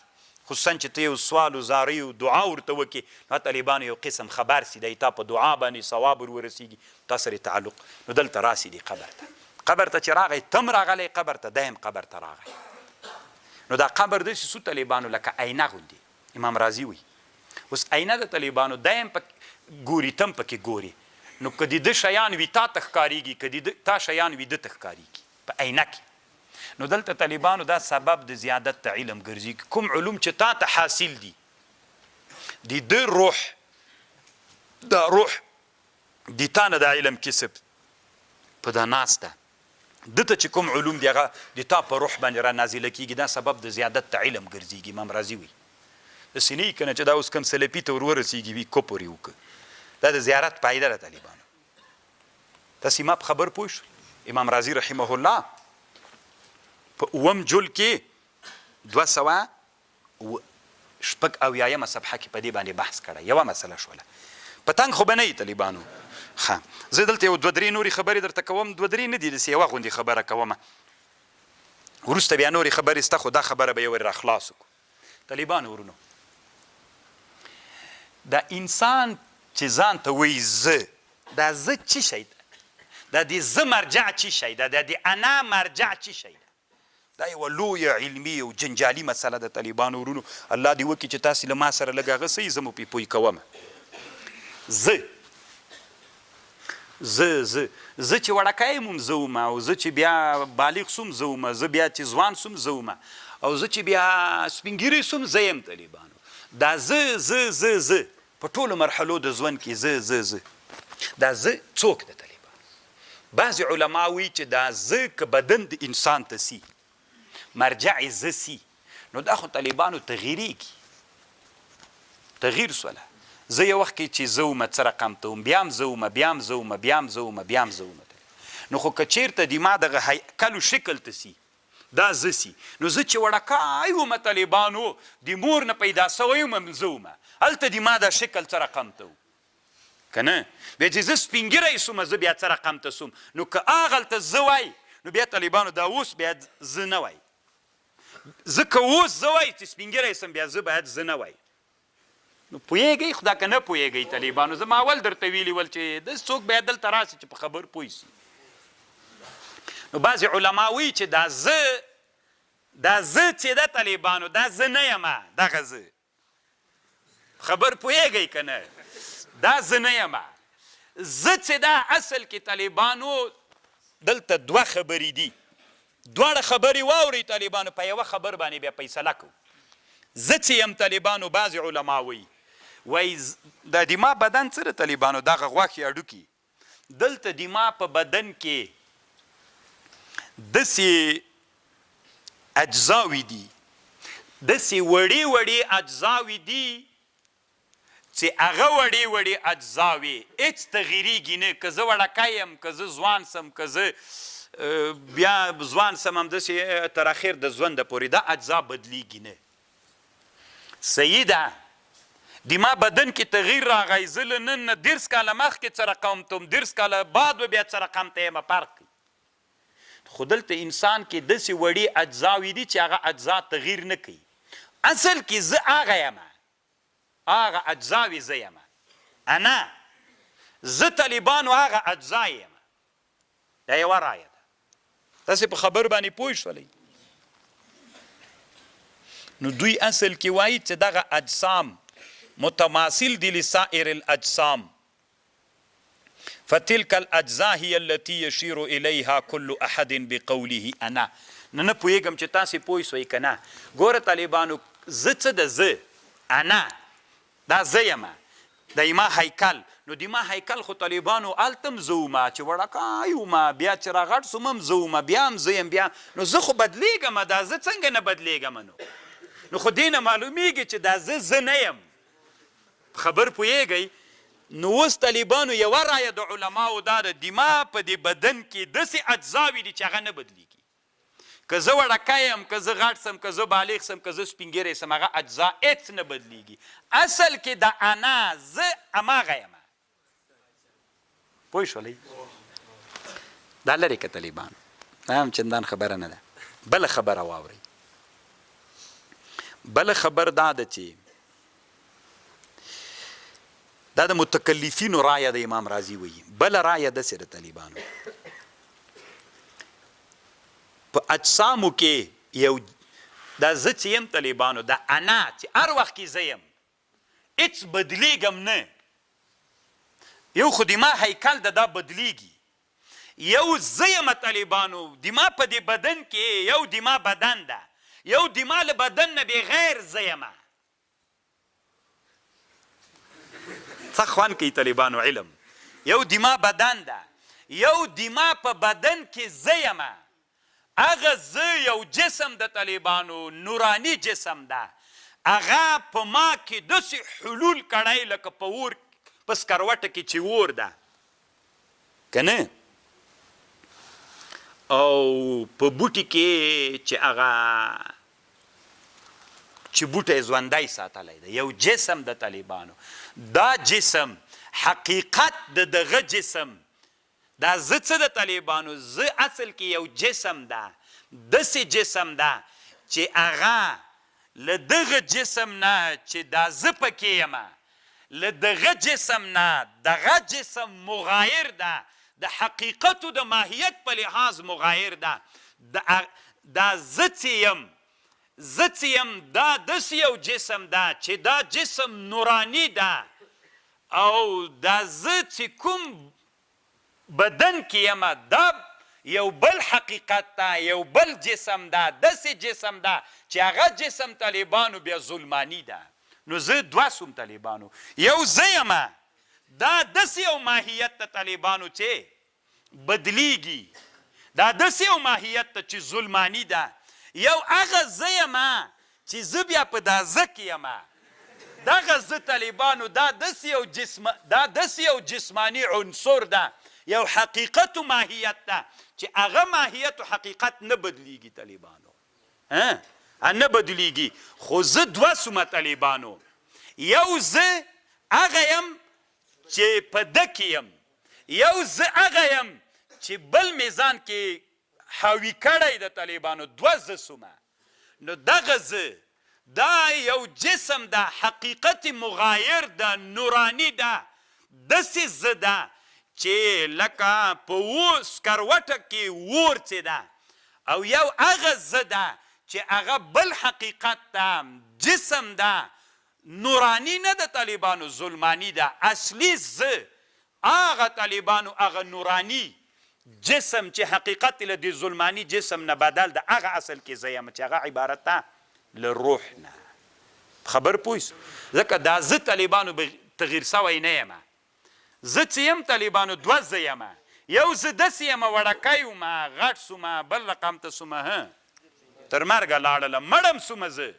خصوصا چې ته یو سوال و زاری و دعا ورته وکړې نو طالبانو یو قسم خبر سي دی تا په دعا باندې ثواب ورورسېږي تا سره تعلق نو دلته راسي دي قبر ته چې راغی تم راغلی قبر ته دایم قبر ته راغی نو دا قبر داسې سو طالبانو لکه آینه غوندې امام رازي وي اوس آینه د طالبانو دایم ګوري تم پکې ګوري نو که د ده شیان وي تا ته ښکارېږي که د تا شیان وي ده ته ښکارېږي په آینه کې نو دلته طالبانو دا سبب د زیادت ته علم ګرځي کوم علوم چې تا ته حاصل دي د ده روح دا روح د تا نه د علم کسب په دا ناسته دته چې کوم علوم دی هغه د تا په روح باندې را نازله کېږي دا سبب د زیادت ته علم ګرځېږي امام رازي وي داسې نه وي که نه چې دا اوس کوم سلفي ته ورورسېږي وي کفر یې وکړه دا د زیارت فایده ده طالبانو تاسې ما په خبر پوه شو امام رازي رحمه الله په اووم جل کې 200 شپږ اویایمه صفحه کې په دې باندې بحث کړی یوه مسله شوله په تنګ خو به نه وي طالبانو ښه زه دلته یو 2-3 نورې خبرې درته کوم 2-3 نه دي داسې یوه غوندې خبره کومه وروسته بیا نورې خبرې سته خو دا خبره به یې ور راخلاص وکړو طالبانو ورونو دا انسان چې ځان ته وایي زه دا زه څه شی ده دا د زه مرجع څه شی ده دا د انا مرجع څه شی ده دا یوه لویه علمي او جنجالي مسله ده طالبانو ورونو الله دې وکړي چې تاسې له ما سره لږ هغه څه زه مو پې پوه کوم زه چې وړکی یم هم زه وم او زه چې بیا بالغ سوم زه وم زه بیا چې ځوان سوم زه وم او زه چې بیا سپینګیری سوم زه یم طالبانو دا زه په ټولو مرحلو د ژوند کې زه دا زه څوک ده طالبانو بعضې علما وایي چې دا زه که بدن د انسان ته سي مرجع زه سي نو دا خو طالبانو تغییریږي تغییر سوله زه یو وخت کې چې زه ومه څه رقم ته وم بیا هم زه ومه بیا هم زه ومه بیا هم زه ومه بیا هم زه ومه نو خو که چېرته دما دغه هیکلو شکل ته سي دا زه سي نو زه چې وړکای ومه طالبانو د مور نه پیدا سوی وم زه ومه هلته دما دا شکل څه رقم ته و که نه بیا چې زه سپینګیری سومه زه بیا څه رقم ته سوم نو که هغلته زه وای نو بیا طالبانو دا اوس بیا زه نه وای زه که اوس زه وای چې سپینګیری سم بیا زه باید زه نه وای نو پوهېږئ خو دا که نه پوهېږئ طالبانو زه ما اول درته ویلي ول چې داسې څوک باید دلته راسي چې په خبر پوه سي نو بعضې علما وایي چې دا زه چې ده طالبانو دا زه نه یمه دغه زه خبر پوهېږئ که نه دا زه نه یمه زه چې دا اصل کې طالبانو دلته دوه خبرې دي دواړه خبرې واورئ طالبانو په یوه خبر باندې بیا فیصله کوو زه چې یم طالبانو بعضې علما وایي د دما بدن څه د طالبانو دغه غوښې هډوکي دلته دما په بدن کې داسې اجزاوې دي داسې وړې وړې اجزاوې دي چې هغه وړې وړې اجزاوې هېڅ تغییریږي نه که زه وړکی یم که زه ځوان سم که زه بیا ځوان سم همداسې تر اخر د ژونده پورې دا اجزا بدلیږي نه صحیح ده دما بدن کې تغییر راغی زه له نن نه 10 کاله مخکې څه رقم ته وم 10 کاله بعد به بیا څه رقم ته یمه فرق کوي خو دلته انسان کې داسې وړې اجزاوې دي چې هغه اجزا تغییر نه کوي اصل کې زه هغه یمه هغه اجزاوې زه یمه انا زه طالبانو هغه اجزا یمه دا یوه رایه ده تاسې په خبر باندې پوه شولئ نو دوی اصل کې وایي چې دغه اجسام متماثل دي لسائر الاجسام فتلك الاجزاء هي التي يشير اليها كل احد بقوله انا نه پوهېږم چې تاسې پوه شوئ که نه ګوره طالبانو زه څه د زه انا دا زه یمه د ما هیکل نو د ما هیکل خو طالبانو هلته هم زه ومه چې وړکی ومه بیا چې راغټ سوم هم زه ومه بیا هم زه یم بیا نو زه خو بدلیږم دا زه څنګه نه بدلیږم نو خو دې نه معلومیږي چې دا زه نه یم خبر پوهېږئ نو اوس طالبانو یوه رایه د علماو دا د دما په دې بدن کې داسې اجزاوې دي چې هغه نه بدلیږي که زه وړکی یم که زه غټ سم که زه بالغ سم که زه سپینګیری سم هغه اجزا هېڅ نه بدلیږي اصل کې د انا زه هماغه یمه پوه شولئ دا لرې که طالبانو دا هم چندان خبره نه ده بله خبره واورئ بله خبر دا ده چې دا د متکلفینو رایه د امام رازي وایي بله رایه داسې د طالبانو په اجسامو کې یو دا زه چې یم طالبانو دا انا چې هر وخت کې زه یم هېڅ بدلیږم نه یو خو دما هیکل د دا بدلیږي یو زه یم طالبانو دما په دې بدن کې یو دما بدن ده یو دما له بدن نه بغیر زه یمه څه خوند کوي طالبانو علم یو دما بدن ده یو دما په بدن کې زه یمه هغه زه یو جسم د طالبانو نورانی جسم ده هغه په ما کې داسې حلول کړی لکه په اور په سکروټه کې چې اور ده که نه او په بوټي کې چې هغه چې بوټی ژوندی ساتلی ده یو جسم د طالبانو دا جسم حقیقت د دغه جسم دا زه څه د طالبانو زه اصل کې یو جسم ده داسې جسم ده چې هغه له دغه جسم نه چې دا زه پکې یمه له دغه جسم نه دغه جسم مغایر ده د حقیقتو د ماهیت په لحاظ مغایر ده دا زه چې یم دا داسې یو جسم ده چې دا جسم نورانی ده او دا زه چې کوم بدن کې یمه دا یو بل حقیقت ده یو بل جسم ده داسې جسم ده چې هغه جسم طالبانو بیا ظلمانی ده نو زه دوه سوم طالبانو یو زه یمه دا داسې یو ماهیت د طالبانو چې بدلیږي دا داسې یو ماهیت ته چې ظلمانی ده یو هغه زه یمه چې زه بیا په دا زه کې یمه دغه زه طالبانو دا داسې یو جسماني عنصر ده یو حقیقت و ماهیت ده چې هغه ماهیت و حقیقت نه بدلیږي طالبانو نه بدلیږي خو زه دوه سومه طالبانو یو زه هغه یم چې په ده کې یم یو زه هغه یم چې بل میزان کې حاوي کړی د طالبانو دوه زه سومه نو دغه زه دا یو جسم ده حقیقت مغایر ده نورانی ده داسې زه ده چې لکه په سکروټه کې اور څه ده او یو هغه زه ده چې هغه بل حقیقت ده جسم ده نورانی نه د طالبانو ظلمانی ده اصلي زه هغه طالبانو هغه نورانی جسم چې حقیقت له دې ظلمانی جسم نه بدل ده هغه اصل کې زه یم چې هغه عبارت ده له روح نه خبر پویس ځکه دا زه طالبانو تغییر سوی نه یم زه چې یم طالبانو دوه زه یم یو زه داسې یم وړکی ومه غټ سومه بل رقم ته سومه تر مرګه لاړله مړم سومه زه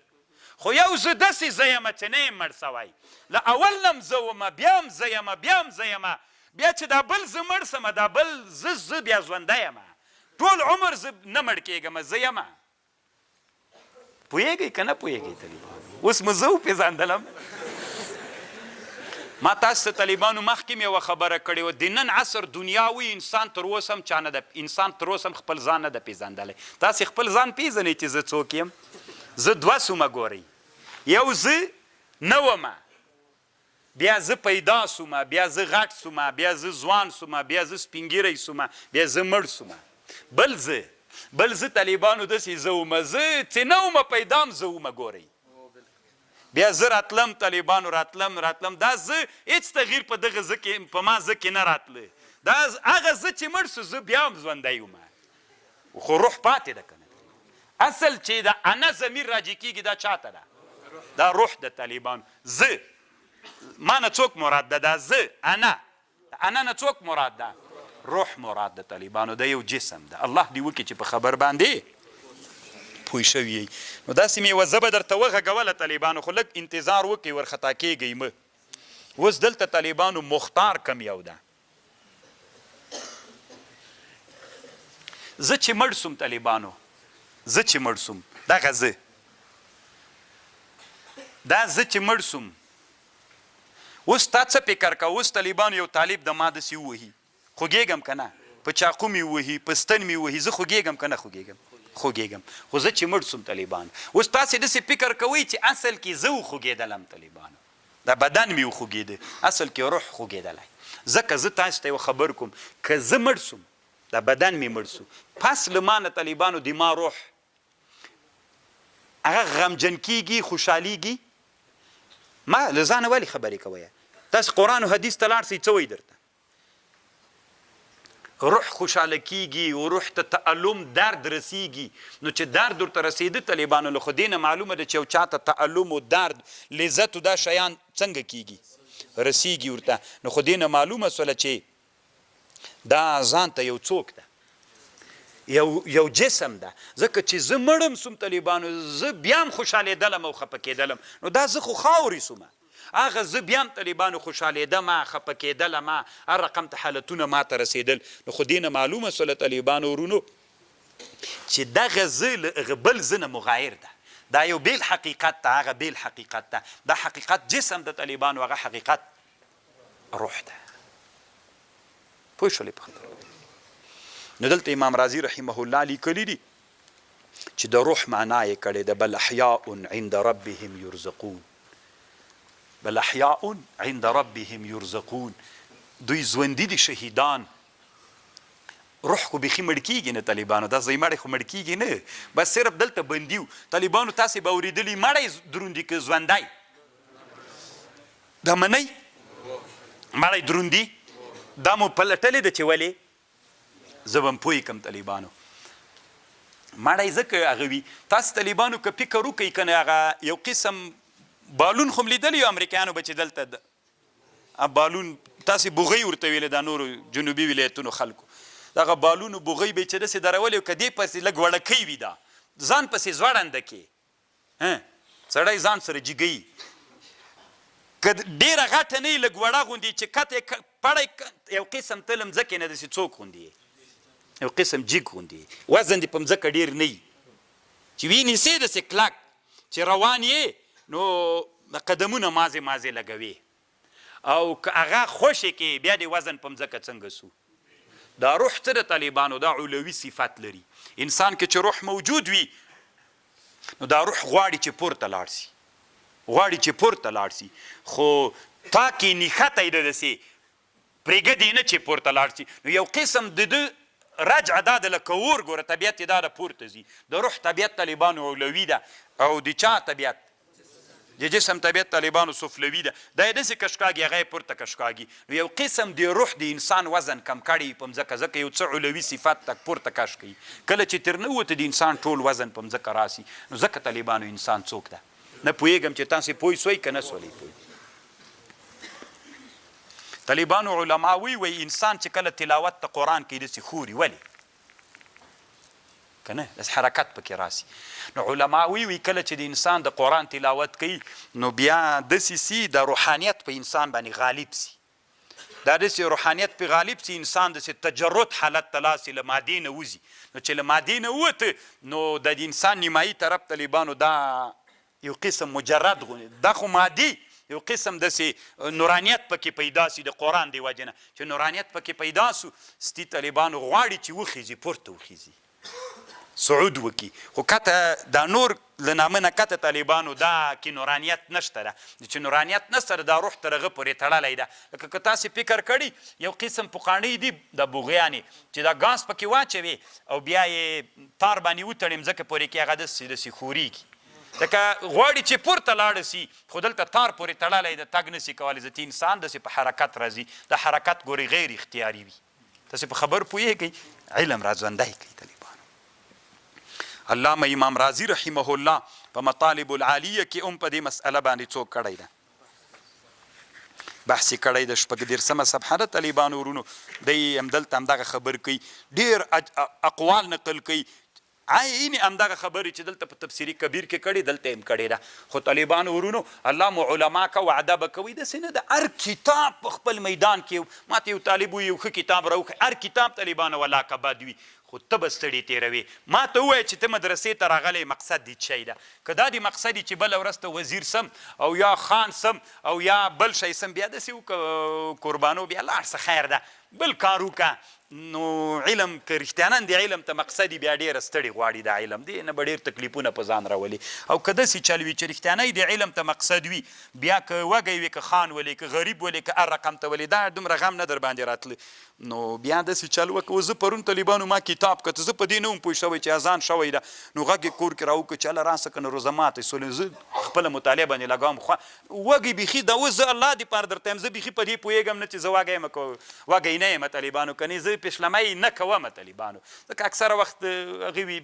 خو یو زه داسې زه یم چې نه یم مړ سوی له اول نه م زه ومه بیا م زه یم بیا م زه یم بیا چې دا بل زه مړ سمه دا بل زه بیا ژوندی یم ټول عمر زه نه مړ کېږم زه یم پوهېږئ که نه پوهېږئ طالبانو اوس مو زه وپېژندلم ما تاسو ته طالبانو مخکې مې یوه خبره کړې وه د نن عصر دنیا وي انسان تر اوسه هم چا نه ده انسان تر اوسه هم خپل ځان نه ده پېژندلی تاسې خپل ځان پېژنئ چې زه څوک یم زه دوه سومه ګورئ یو زه نه ومه بیا زه پیدا سومه بیا زه غټ سومه بیا زه ځوان سومه بیا زه سپینګیری سومه بیا زه مړ سومه بل زه طالبانو داسې زه ومه زه چې نه ومه پیدا هم زه ومه ګورئ بیا زه راتلم طالبانو راتلم دا زه هېڅ تغییر په دغه زه کې په ما زه کې نه راتله دا هغه زه چې مړ سو زه بیا هم ژوندی ومه خو روح پاتې ده که نه اصل چې د انا ضمیر راجع کېږي دا چاته ده دا روح د طالبانو زه ما نه څوک مراد ده دا زه انا نه څوک مراد ده روح مراد د طالبانو د یو جسم ده الله دې وکړي چې په خبر باندې پوه شوي یئ نو داسې مې یوه زه به درته وغږوله طالبانو خو لږ انتظار وکړئ ورخطا کېږئ مه اوس دلته طالبانو مختار کم یو ده زه چې مړ سوم طالبانو زه چې مړ سوم دغه زه دا زه چې مړ سوم اوس تا څه فکر کوه اوس طالبانو یو طالب د ما داسې ووهي خوږېږم که نه په چاقو مې ووهي په ستن مې ووهي زه خوږېږم که نه خوږېږم خو زه چې مړ سوم طالبانو اوس تاسې داسې فکر کوئ چې اصل کې زه وخوږېدلم طالبانو دا بدن مې وخوږېده اصل کې روح خوږېدلی ځکه زه تاسو ته یو خبر کوم که زه مړ سوم دا بدن مې مړ سو پس له ما نه طالبانو د ما روح هغه غمجن کېږي خوشحالېږي ما له ځانه ولې خبرې کوئ تاسو قرآن و حدیث ته لاړ سئ څه وایي درته روح خوشحاله کېږي او روح ته تعلم درد رسیږي نو چې درد ورته رسېده طالبانو له خو دې نه معلومه ده چې یو چا ته تعلم و درد لذت و دا شیان څنګه کېږي رسیږي ورته نو خو دې نه معلومه سوله چې دا ځان ته یو څوک ده یو جسم ده ځکه چې زه مړم سوم طالبانو زه بیا هم خوشحالېدلم او خفه کېدلم نو دا زه خو خاورې سومه هغه زه بیا هم طالبانو خوشحالېدمه خفه کېدلمه هر رقم ته حالتونه ما ته رسېدل نو خو دې نه معلومه سوله طالبانو ورونو چې دغه زه له هغه بل زه نه مغایر ده دا یو بیل حقیقت ده هغه بیل حقیقت ده دا حقیقت جسم د طالبانو هغه حقیقت روح ده پوه شولې په خبره نو دلته امام رازي رحمه الله لیکلي دي چې د روح معنا یې کړې ده بل احیاء عند ربهم یرزقون بل احیاء عند ربهم یرزقون دوی ژوندي دي شهیدان روح خو بیخي مړ کېږي نه طالبانو دا ځای مړی خو مړ کېږي نه بس صرف دلته بندي و طالبانو تاسې به اورېدلي مړی دروندي که ژوندی دا منئ مړی دروندي دا مو پلټلې ده چې ولې زه به م پوه کړم طالبانو مړی ځکه هغه وي تاسو طالبانو که فکر وکئ که نه هغه یو قسم بالون خو م لیدلی یو امریکایانو به چې دلته بالون تاسې بوغۍ ورته ویلې دا نورو جنوبي ولایتونو خلکو دغه بالونو بوغۍ به یې چې داسې درولې که دې پسې لږ وړکۍ وي دا ځان پسې ځوړنده کې سړی ځان سره جګوي که ډېره غټه نه وي لږ وړه غوندې چې کته پړی یو قسم ته له مځکې نه داسې څوک غوندې یو قسم جګ غوندې وزن دې په مځکه ډېر نه وي چې ونیسې داسې کلک چې روان یې نو قدمونه مازې مازې لګوي او که هغه خوشې کې بیا دې وزن په مځکه څنګه سو دا روح څه د طالبانو دا علوي صفت لري انسان کې چې روح موجود وي نو دا روح غواړي چې پورته لاړ شي غواړي چې پورته لاړ شي خو تا کې نښته یې داسې پرېږدي نه چې پورته لاړ شي نو یو قسم د ده رجع دا د لکه اور ګوره طبیعت یې دا د پورته ځي د روح طبیعت طالبانو علوي ده او د چا طبیعت د جسم طبیعت طالبانو سفلوي ده دا یې داسې کشکاږي هغه یې پورته کشکاږي نو یو قسم د روح د انسان وزن کم کړی په مځکه ځکه یو څه علوي صفت تک پورته کش کوي کله چې تر نوته د انسان ټول وزن په مځکه راسي نو ځکه طالبانو انسان څوک ده نه پوهېږم چې تاسې پوه سوئ که نه سولئ پوه طالبانو علما وی انسان چې کله تلاوت د قرآن کوي داسې خوري ولې که نه داسې حرکت پکې راسي نو علما وی کله چې د انسان د قرآن تلاوت کوي نو بیا داسې سي د روحانیت په انسان باندې غالب سي دا داسې روحانیت په غالب سي انسان داسې تجرد حالت ته لاسي له مادې نه وځي نو چې له مادې نه ووته نو د انسان نیمایي طرف طالبانو دا یو قسم مجرد دا خو مادي یو قسم داسې نورانیت پکې پیدا سي د قرآن دی وجې نه چې نورانیت پکې پیدا سو ستي طالبانو غواړي چې وخیزي پورته وخیزي صعود وکي خو کته دا نور له نامه نه کته طالبانو دا کې نورانیت نشته ده چې نورانیت نشته ده دا روح تر هغه پورې تړلی ده لکه که تاسې فکر کړي یو قسم پخوانۍ دي د بوغیانې چې دا ګاز پکې واچوي او بیا یې تار باندې وتړي مځکه پورې کې هغه داسې خورېږي لکه غواړي چې پورته لاړه سي خو دلته تار پورې تړلی د تګ نسي کولی ځکه انسان داسې په حرکت راځي د حرکت ګورې غیر اختیاري وي تاسې په خبر پوهېږئ علم را ژوندی کوي طالبانو علامه امام رازي رحمه الله په مطالب العالیه کې هم په دې مسئله باندې څوک کړی ده بحث یې کړی د 14 صفحه د طالبانو ورونو دی همدلته همدغه خبر کوي ډېر اقوال نقل کوي عین همدغه خبرې چې دلته په تفسیري کبیر کې کړي دلته هم کړې ده خو طالبانو ورونو الله مو علما که وعده به کوي داسې نه د هر کتاب په خپل میدان کې ماته یو طالب وي یو ښه کتاب راوښي هر کتاب طالبانو ولا که بد وي خو ته به ستړي تېروې ما ته ووایه چې ته مدرسې ته راغلی مقصد دې څه شی ده که دا دې مقصد چې بله ورځ ته وزیر سم او یا خان سم او یا بل شی سم بیا داسې وکړه قربانو بیا لاړ څه خیر ده بل کار وکړه نو علم که رښتیانا د علم ته مقصد بیا ډېره ستړي غواړي دا علم دی نه به ډېر تکلیفونه په ځان راولي او که داسې چل وي چې رښتیانی د علم ته مقصد وي بیا که وږی وي که خان ولي که غریب ولي که هر رقم ته ولي دا دومره غم نه در باندې راتله نو بیا داسې چل وکړه زه پرون طالبانو ما کتاب کته زه په دې نه وم پوه شوی چې اذان شوی ده نو غږ یې کور کې راوکړه چې الله راسه که نه روزه ماته سولې زه خپله مطالعه باندې لګوم وږی بیخي دا اوس زه الله دې پاره درته یم زه بیخي په دې پوهېږم نه چې زه وږی نه یم طالبانو کنې زه پیشلمی نه کوم طالبانو ځکه اکثره وخت هغې وي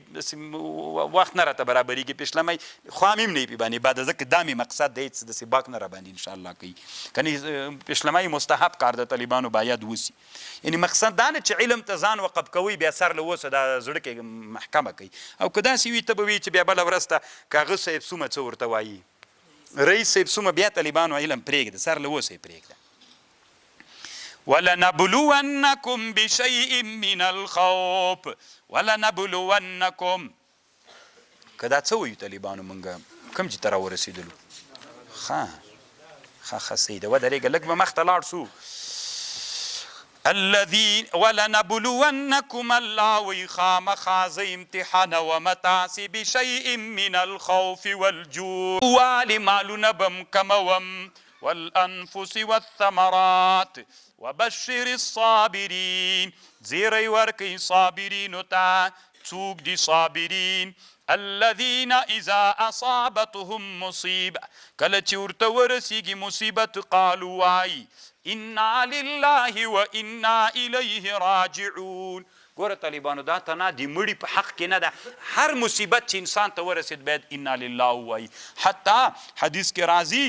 وخت نه راته برابرېږي پیشلمی خوا مې هم نه وي باندې بعد ځکه دا مې مقصد دی چې داسې باک نه راباندې انشاءالله کوي کنې پیشلمی مستحب کار د طالبانو باید وسي یعنی مقصد دا نه چې علم ته ځان وقف کوئ بیا سر له اوسه دا زړه کې محکمه کوي او که داسې وي ته به وي چې بیا بله ورځ ته که هغه صاحب څومره څه ورته وایي رئیس صاحب څومره بیا طالبانو علم پرېږده سر له اوسه یې پرېږده ولنبلونکم بشیء من الخوف ولنبلونکم که دا څه وایو طالبانو مونږ کوم چې ته راورسېدلو ښه صحیح ده ودرېږه لږ به مخته لاړ سو الذين ولنبلونكم الله وی خامخا ز امتحان ومتاسی بشیء من الخوف والجوع والی مالونه بم کموم والانفس والثمرات وبشر الصابرین زیری ورکی صابرینو تا څوک دي صابرین الذين اذا اصابتهم مصیبه کله چې ورته ورسیږي مصیبت قالوا وای انا لله وانا الیه راجعون ګوره طالبانو دا ته نه د مړي په حق کې نه ده هر مصیبت چې انسان ته ورسید باید انا لله ووایي حتی حدیث کې راځي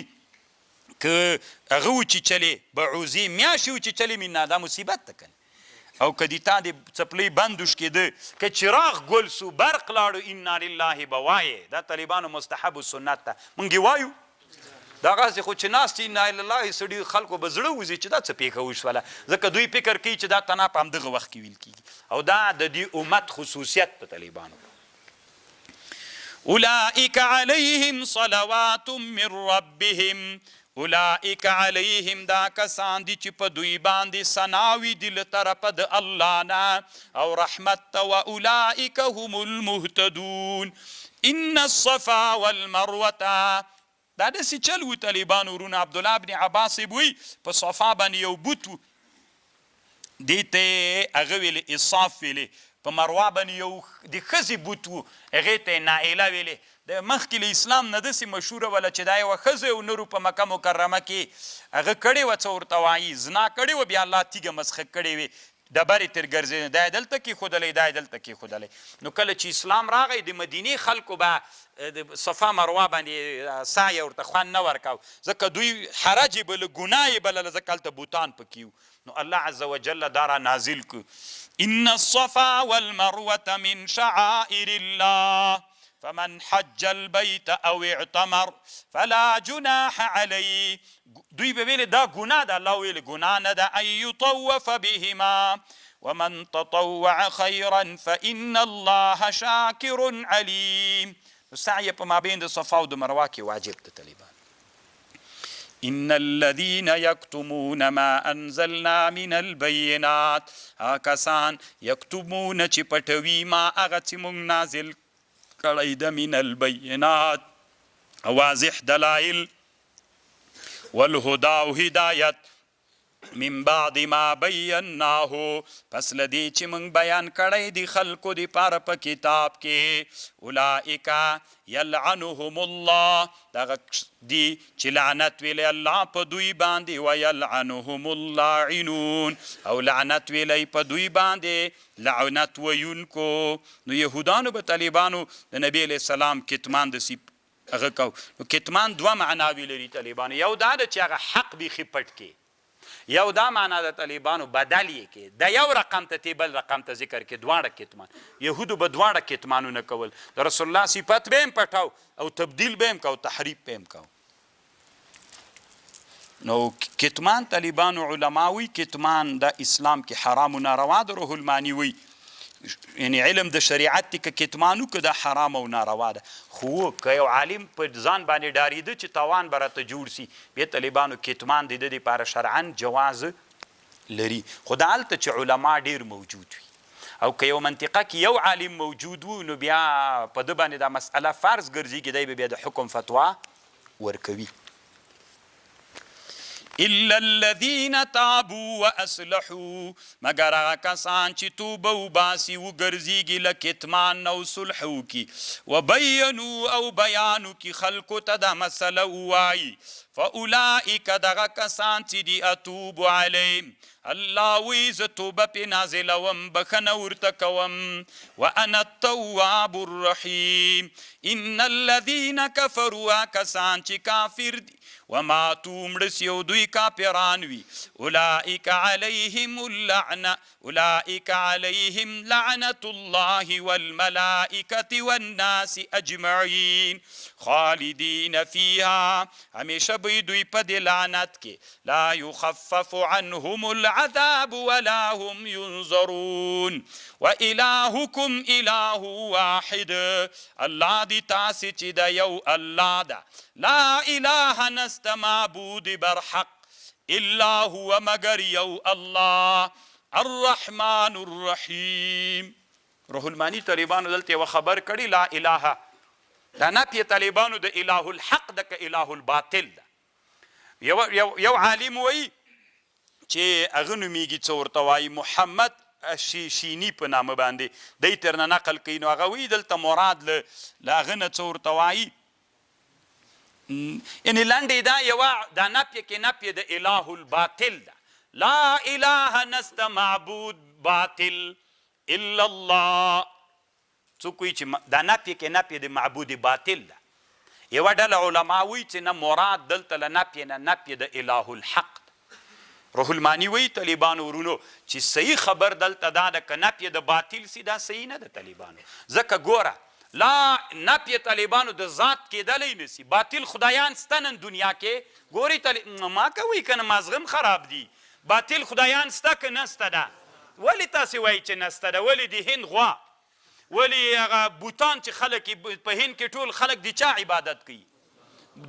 که هغه وچیچلې بعوزې میاشتې وچیچلې منا دا مصیبت ده کنه او که د تا د څپلۍ بند وشکېده که چراغ ګل سو برق لاړو انا لله به وایې دا طالبانو مستحب سنت ده مونږ یې وایو دغسې خو چې ناست انا لله سړي خلکو به زړه وځي چې دا څه پیښه وشوله ځکه دوی فکر کوي چې دا تنا په همدغه وخت کې ویل کېږي او دا د دې امت خصوصیت په طالبانو اولئک علیهم صلوات من ربهم اولئک علیهم دا کسان دي چې په دوی باندې ثناوي دي له طرفه د الله نه او رحمت ته و اولئک هم المهتدون ان الصفا والمروه دا داسې چل و طالبانو ورونه عبدالله بن عباس وی په صفا باندې یو بوت و دې ته هغه ویلې اصاف ویلې په مروه باندې یو د ښځې بوت و هغې ته یې نائله ویلې د مخکې له اسلام نه داسې مشهوره وله چې دا یوه ښځه او نرو په مکه مکرمه کې هغه کړې وه څه ورته وایي زنا کړې وه بیا الله تیږه مسخه کړې وې ډبرې تر ګرځېدې دا یې دلته کېښودلی دا یې دلته کېښودلی نو کله چې اسلام راغی د مدینې خلکو به د صفا مروه باندې سعی ورته خوند نه ورکاو ځکه دوی حرج یې بله ګناه یې بلله ځکه هلته بوتان پکې وو نو الله عز وجل دا را نازل کړو ان الصفا والمروه من شعائر الله فمن حج البيت او اعتمر فلا جناح عليه دوی به ویلې دا ګناه ده الله ویلې ګناه نه ده ان یطوف بهما ومن تطوع خيرا فان الله شاکر علیم سعی په مابین د صفا او د مروه کې واجب ده طالبان ان الذين يكتمون ما انزلنا من البينات کسان یکتمون چې پټوي ما هغه چې موږ نازل کړی ده من البینات واضح دلائل والهدى او هدایت من بعد ما بیناه پس لدی چې موږ بیان کړی دی خلکو د پاره په کتاب کې اولئک یلعنهم الله دغه دی چې لعنت ویلی الله په دوی باندې ویلعنهم اللاعنون او لعنت ویلی په دوی باندې لعنت ویونکو نو یهودانو به طالبانو د نبی علیه السلام کتمان د سی هغه کو نو کتمان دوه معناوي لري طالبانو یو دا ده چې هغه حق بیخي پټ کې یو دا معنا د طالبانو بدل یې کې د یو رقم ته بل رقم ته ذکر کې دواړه کتمان یهودو به دواړه کتمانونه کول د رسول الله صفت به هم پټاو او تبدیل به هم کو تحریف به هم کو نو کتمان طالبانو علماوی کتمان د اسلام کې حرام و ناروا د روح المانی وی یعنی علم د شریعت کې کتمانو که د حرام او ناروا ده خو که یو عالم په ځان باندې ډارېده چې تاوان به راته جوړ سي بیا طالبانو کتمان د ده دپاره شرعا جواز لري خو دا هلته چې علما ډېر موجود وي او که یو منطقه کې یو عالم موجود و نو بیا په ده باندې دا مسئله فرض ګرځېږي دی به بیا د حکم فتوا ورکوي الا الذين تابوا واصلحوا مگر هغه کسان چې توبه وباسي وګرځېږي له کتمان او صلح وکړي وبینوا او بیان وکړي خلکو ته دا مسله ووایي فاولئک دغه کسان چې دي اتوب علیهم الله وی زه توبه پې نازلوم بخښنه ورته کوم وانا التواب الرحیم ان الذین کفروا کسان چې کافر دي وماتوا مړه سي او دوی کافران وي اولئک علیهم اللعنه اولئک علیهم لعنة الله والملائکة والناس اجمعین خالدین فیها همیشه به دوی په دې لعنت کې لا یخفف عنهم العذاب ولا هم ينظرون وإلهكم إله واحد الله دې تاسې چې د یو الله ده لا اله نست معبود برحق الا هو مگر یو الله الرحمن الرحیم روهبانیه طالبانو دلته یوه خبر کړي لا اله دا نفي طالبانو د اله الحق د که اله الباطل ده یو عالم وایي چې هغه نومیږي څه ورته وایي محمد شینی په نامه باندې دی ترنه نقل کوي نو هغه وایي دلته مراد له هغه نه څه ورته وایي یعنې لنډې دا یوه دا نفیه کې نفیه د اله الباطل ده لا اله نست معبود باطل الا الله څوک وایي چې دا نفیه کې نفیه د معبود باطل ده یوه ډله علما وایي چې نه مراد دلته له نفیه نه نفیه د اله الحق روح المانی وی طالبانو ورونو چې صحیح خبر دلته دا ده که نفی د باطل سي دا صحیح نه ده طالبانو ځکه ګوره لا نفی طالبانو د ذات کېدلی نسی باطل خدایان سته نن دنیا کې ګورې ما کوئ که نه مازغم خراب دي باطل خدایان سته که نسته ده ولې تاسې وایي چې نسته ده ولې د هند غوا ولې هغه بوتان چې خلک په هند کې ټول خلک د چا عبادت کوي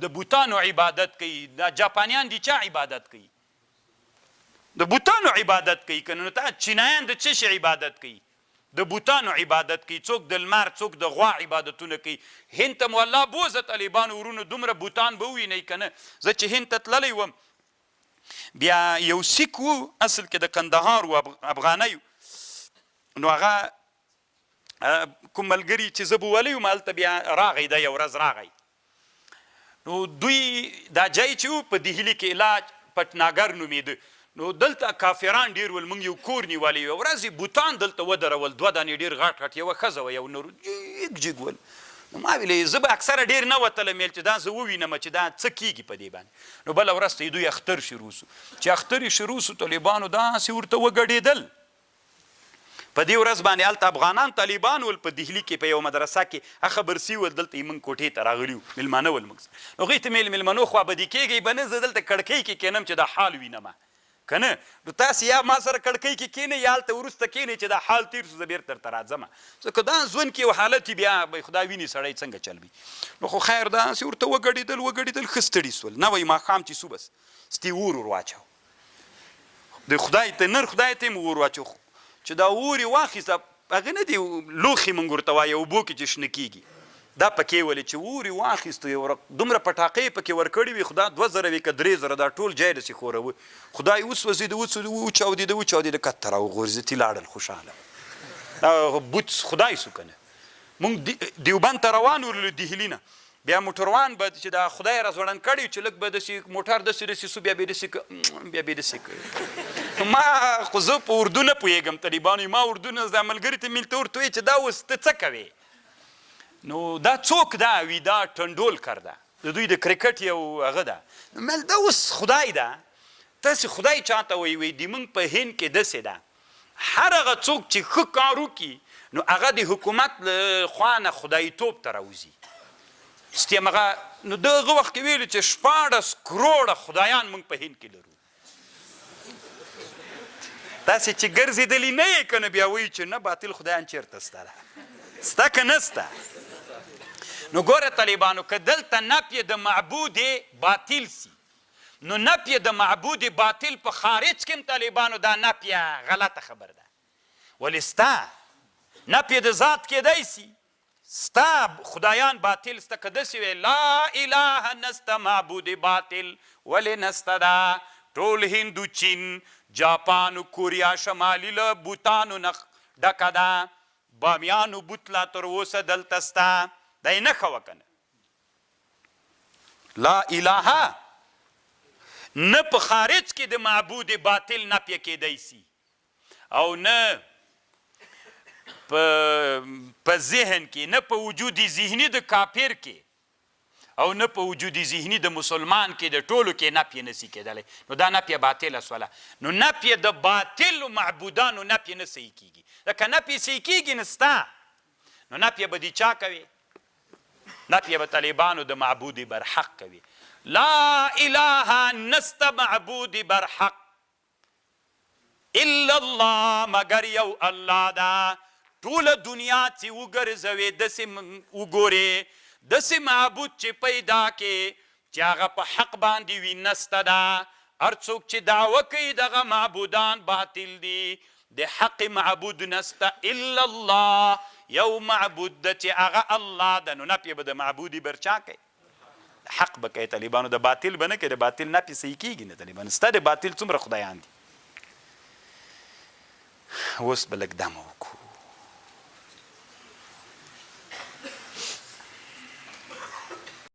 د بوتانو عبادت کوي د جاپانیان د چا عبادت کوي د بوتانو عبادت کوي که نو تا چینایان د څه شي عبادت کوي د بوتانو عبادت کوي څوک د لمر څوک د غوا عبادتونه کوي هند ته مو الله بوزه طالبانو ورونو دومره بوتان به ووینئ که نه زه چې هند ته تللی وم بیا یو سیک و اصل کې د کندهار و افغانی نو هغه کوم ملګري چې زه به ولی وم هلته بیا راغی دا یو ورځ راغی نو دوی دا ځای چې و په دهلي کې علاج پټناګر نومېده نو دلته کافران ډېر ول موږ یو کور نیولی یوه ورځ بوتان دلته ودرول دوه دانې ډېر غټ غټ یوه ښځه وه یو نور جګ جګ ول نو ما ویلې زه به اکثره ډېر نه وتلم چې دا زه ووینم چې دا څه کېږي په دې باندې نو بله ورځ ته دوی اختر شروع سو چې اختر یې شروع سو طالبانو داسې ورته وګډېدل په دې ورځ باندې هلته افغانان طالبان ول په دهلي کې په یوه مدرسه کې هغه خبرسي ول دلته یې موږ کوټې ته راغلي وو مېلمانه ول موږ نو هغوی ته مې مېلمنو خوابدي کېږئ به نه زه دلته کړکۍ کې کښېنم چې دا حال وینم که نه نو تاسې یا ما سره کړکۍ کې کښېنئ یا هلته وروسته کښېنئ چې دا حال تېر سو زه بېرته درته راځم ځکه دا ژوند کې یو حالت بیا به خدای ویني سړی څنګه چل وي نو خو خیر داسې ورته وګډېدل ښه ستړي سول نوی ماښام چې سو بس ستې اور واچو د خدای ته نر خدای ته یې مو اور واچو چې دا اور یې واخیسته هغه نه دي لوښي موږ ورته وایو اوبو کې چې شنه کېږي دا پکې ولې چې اور یې واخیسته یو دومره پټاقۍ پکې ورکړې وي خو دا 2000 وي که 3000 دا ټول جای داسې خوروه خدای وسوځېده وچاودېده کته راوغورځېد لاړل خوشحاله بوت خدای سو که نه موږ دیوبند ته روان ورلو دهلي نه بیا موټروان به چې دا خدای را ځوړند کړی چې لږ به داسې موټر داسې سو بیا به یې داسې ما خو زه په اردو نه پوهېږم طالبانو ما اردو نه دا ملګري ته مې ورته وویل چې دا اوس ته څه کوې نو دا څوک دا وي دا ټنډول کرده د دوی د کرکټ یو هغه ده مل دا اوس خدای ده تاسې خدای چاته وایي د موږ په هند کې داسې ده هر هغه څوک چې ښه کار وکړي نو هغه د حکومت له خوا نه خدایتوب ته راوځي ستیم هغه نو دغه وخت کې ویلو چې 14 کروړه خدایان موږ په هند کې لرو تاسې چې ګرځېدلي نه یې که نه بیا وایي چې نه باطل خدایان چېرته سته ده سته که نسته نو ګوره طالبانو که دلته نفی د معبود باطل سی نو نفی د معبود باطل په خارج کې هم طالبانو دا نفی غلطه خبر ده ولې ستا نفی د ذات کېدی سي ستا خدایان باطل سته که داسې وی لا اله نسته معبود باطل ولې نسته ده ټول هندو چین جاپان و کوریا شمالي له بوتانو نه ډکه ده بامیانو بوت لا تر اوسه دلته سته دا یې نښه وکنه لا اله نه په خارج کې د معبود باطل نفیه کېدی سي او نه په ذهن کې نه په وجود ذهني د کافر کې او نه په وجود ذهني د مسلمان کې د ټولو کې نفیه نسی کېدلی نو دا نفیه باطله سوله نو نفیه د باطلو معبودانو نفیه نه صحیح کېږي لکه نفیه صحیح کېږي نه ستا نو نفیه به دې چا کوي نفیه به طالبانو د معبود برحق کوي لا اله نست معبود برحق الا الله مگر یو الله ده ټوله دنیا چې وګرځوې داسې وګورې داسې معبود چې پیدا کې چې هغه په حق باندې وي نسته ده هر څوک چې دعوه کوي دغه معبودان باطل دي د حق معبود نسته الا الله یو معبود ده چې هغه الله ده نو نفیه به د معبودي بر چا کوي حق به کوي طالبانو د باطل به نه کوي د باطل نفیه صحیح کېږي نه طالبانو ستا د باطل څومره خدایان دي اوس به لږ دمه وکړو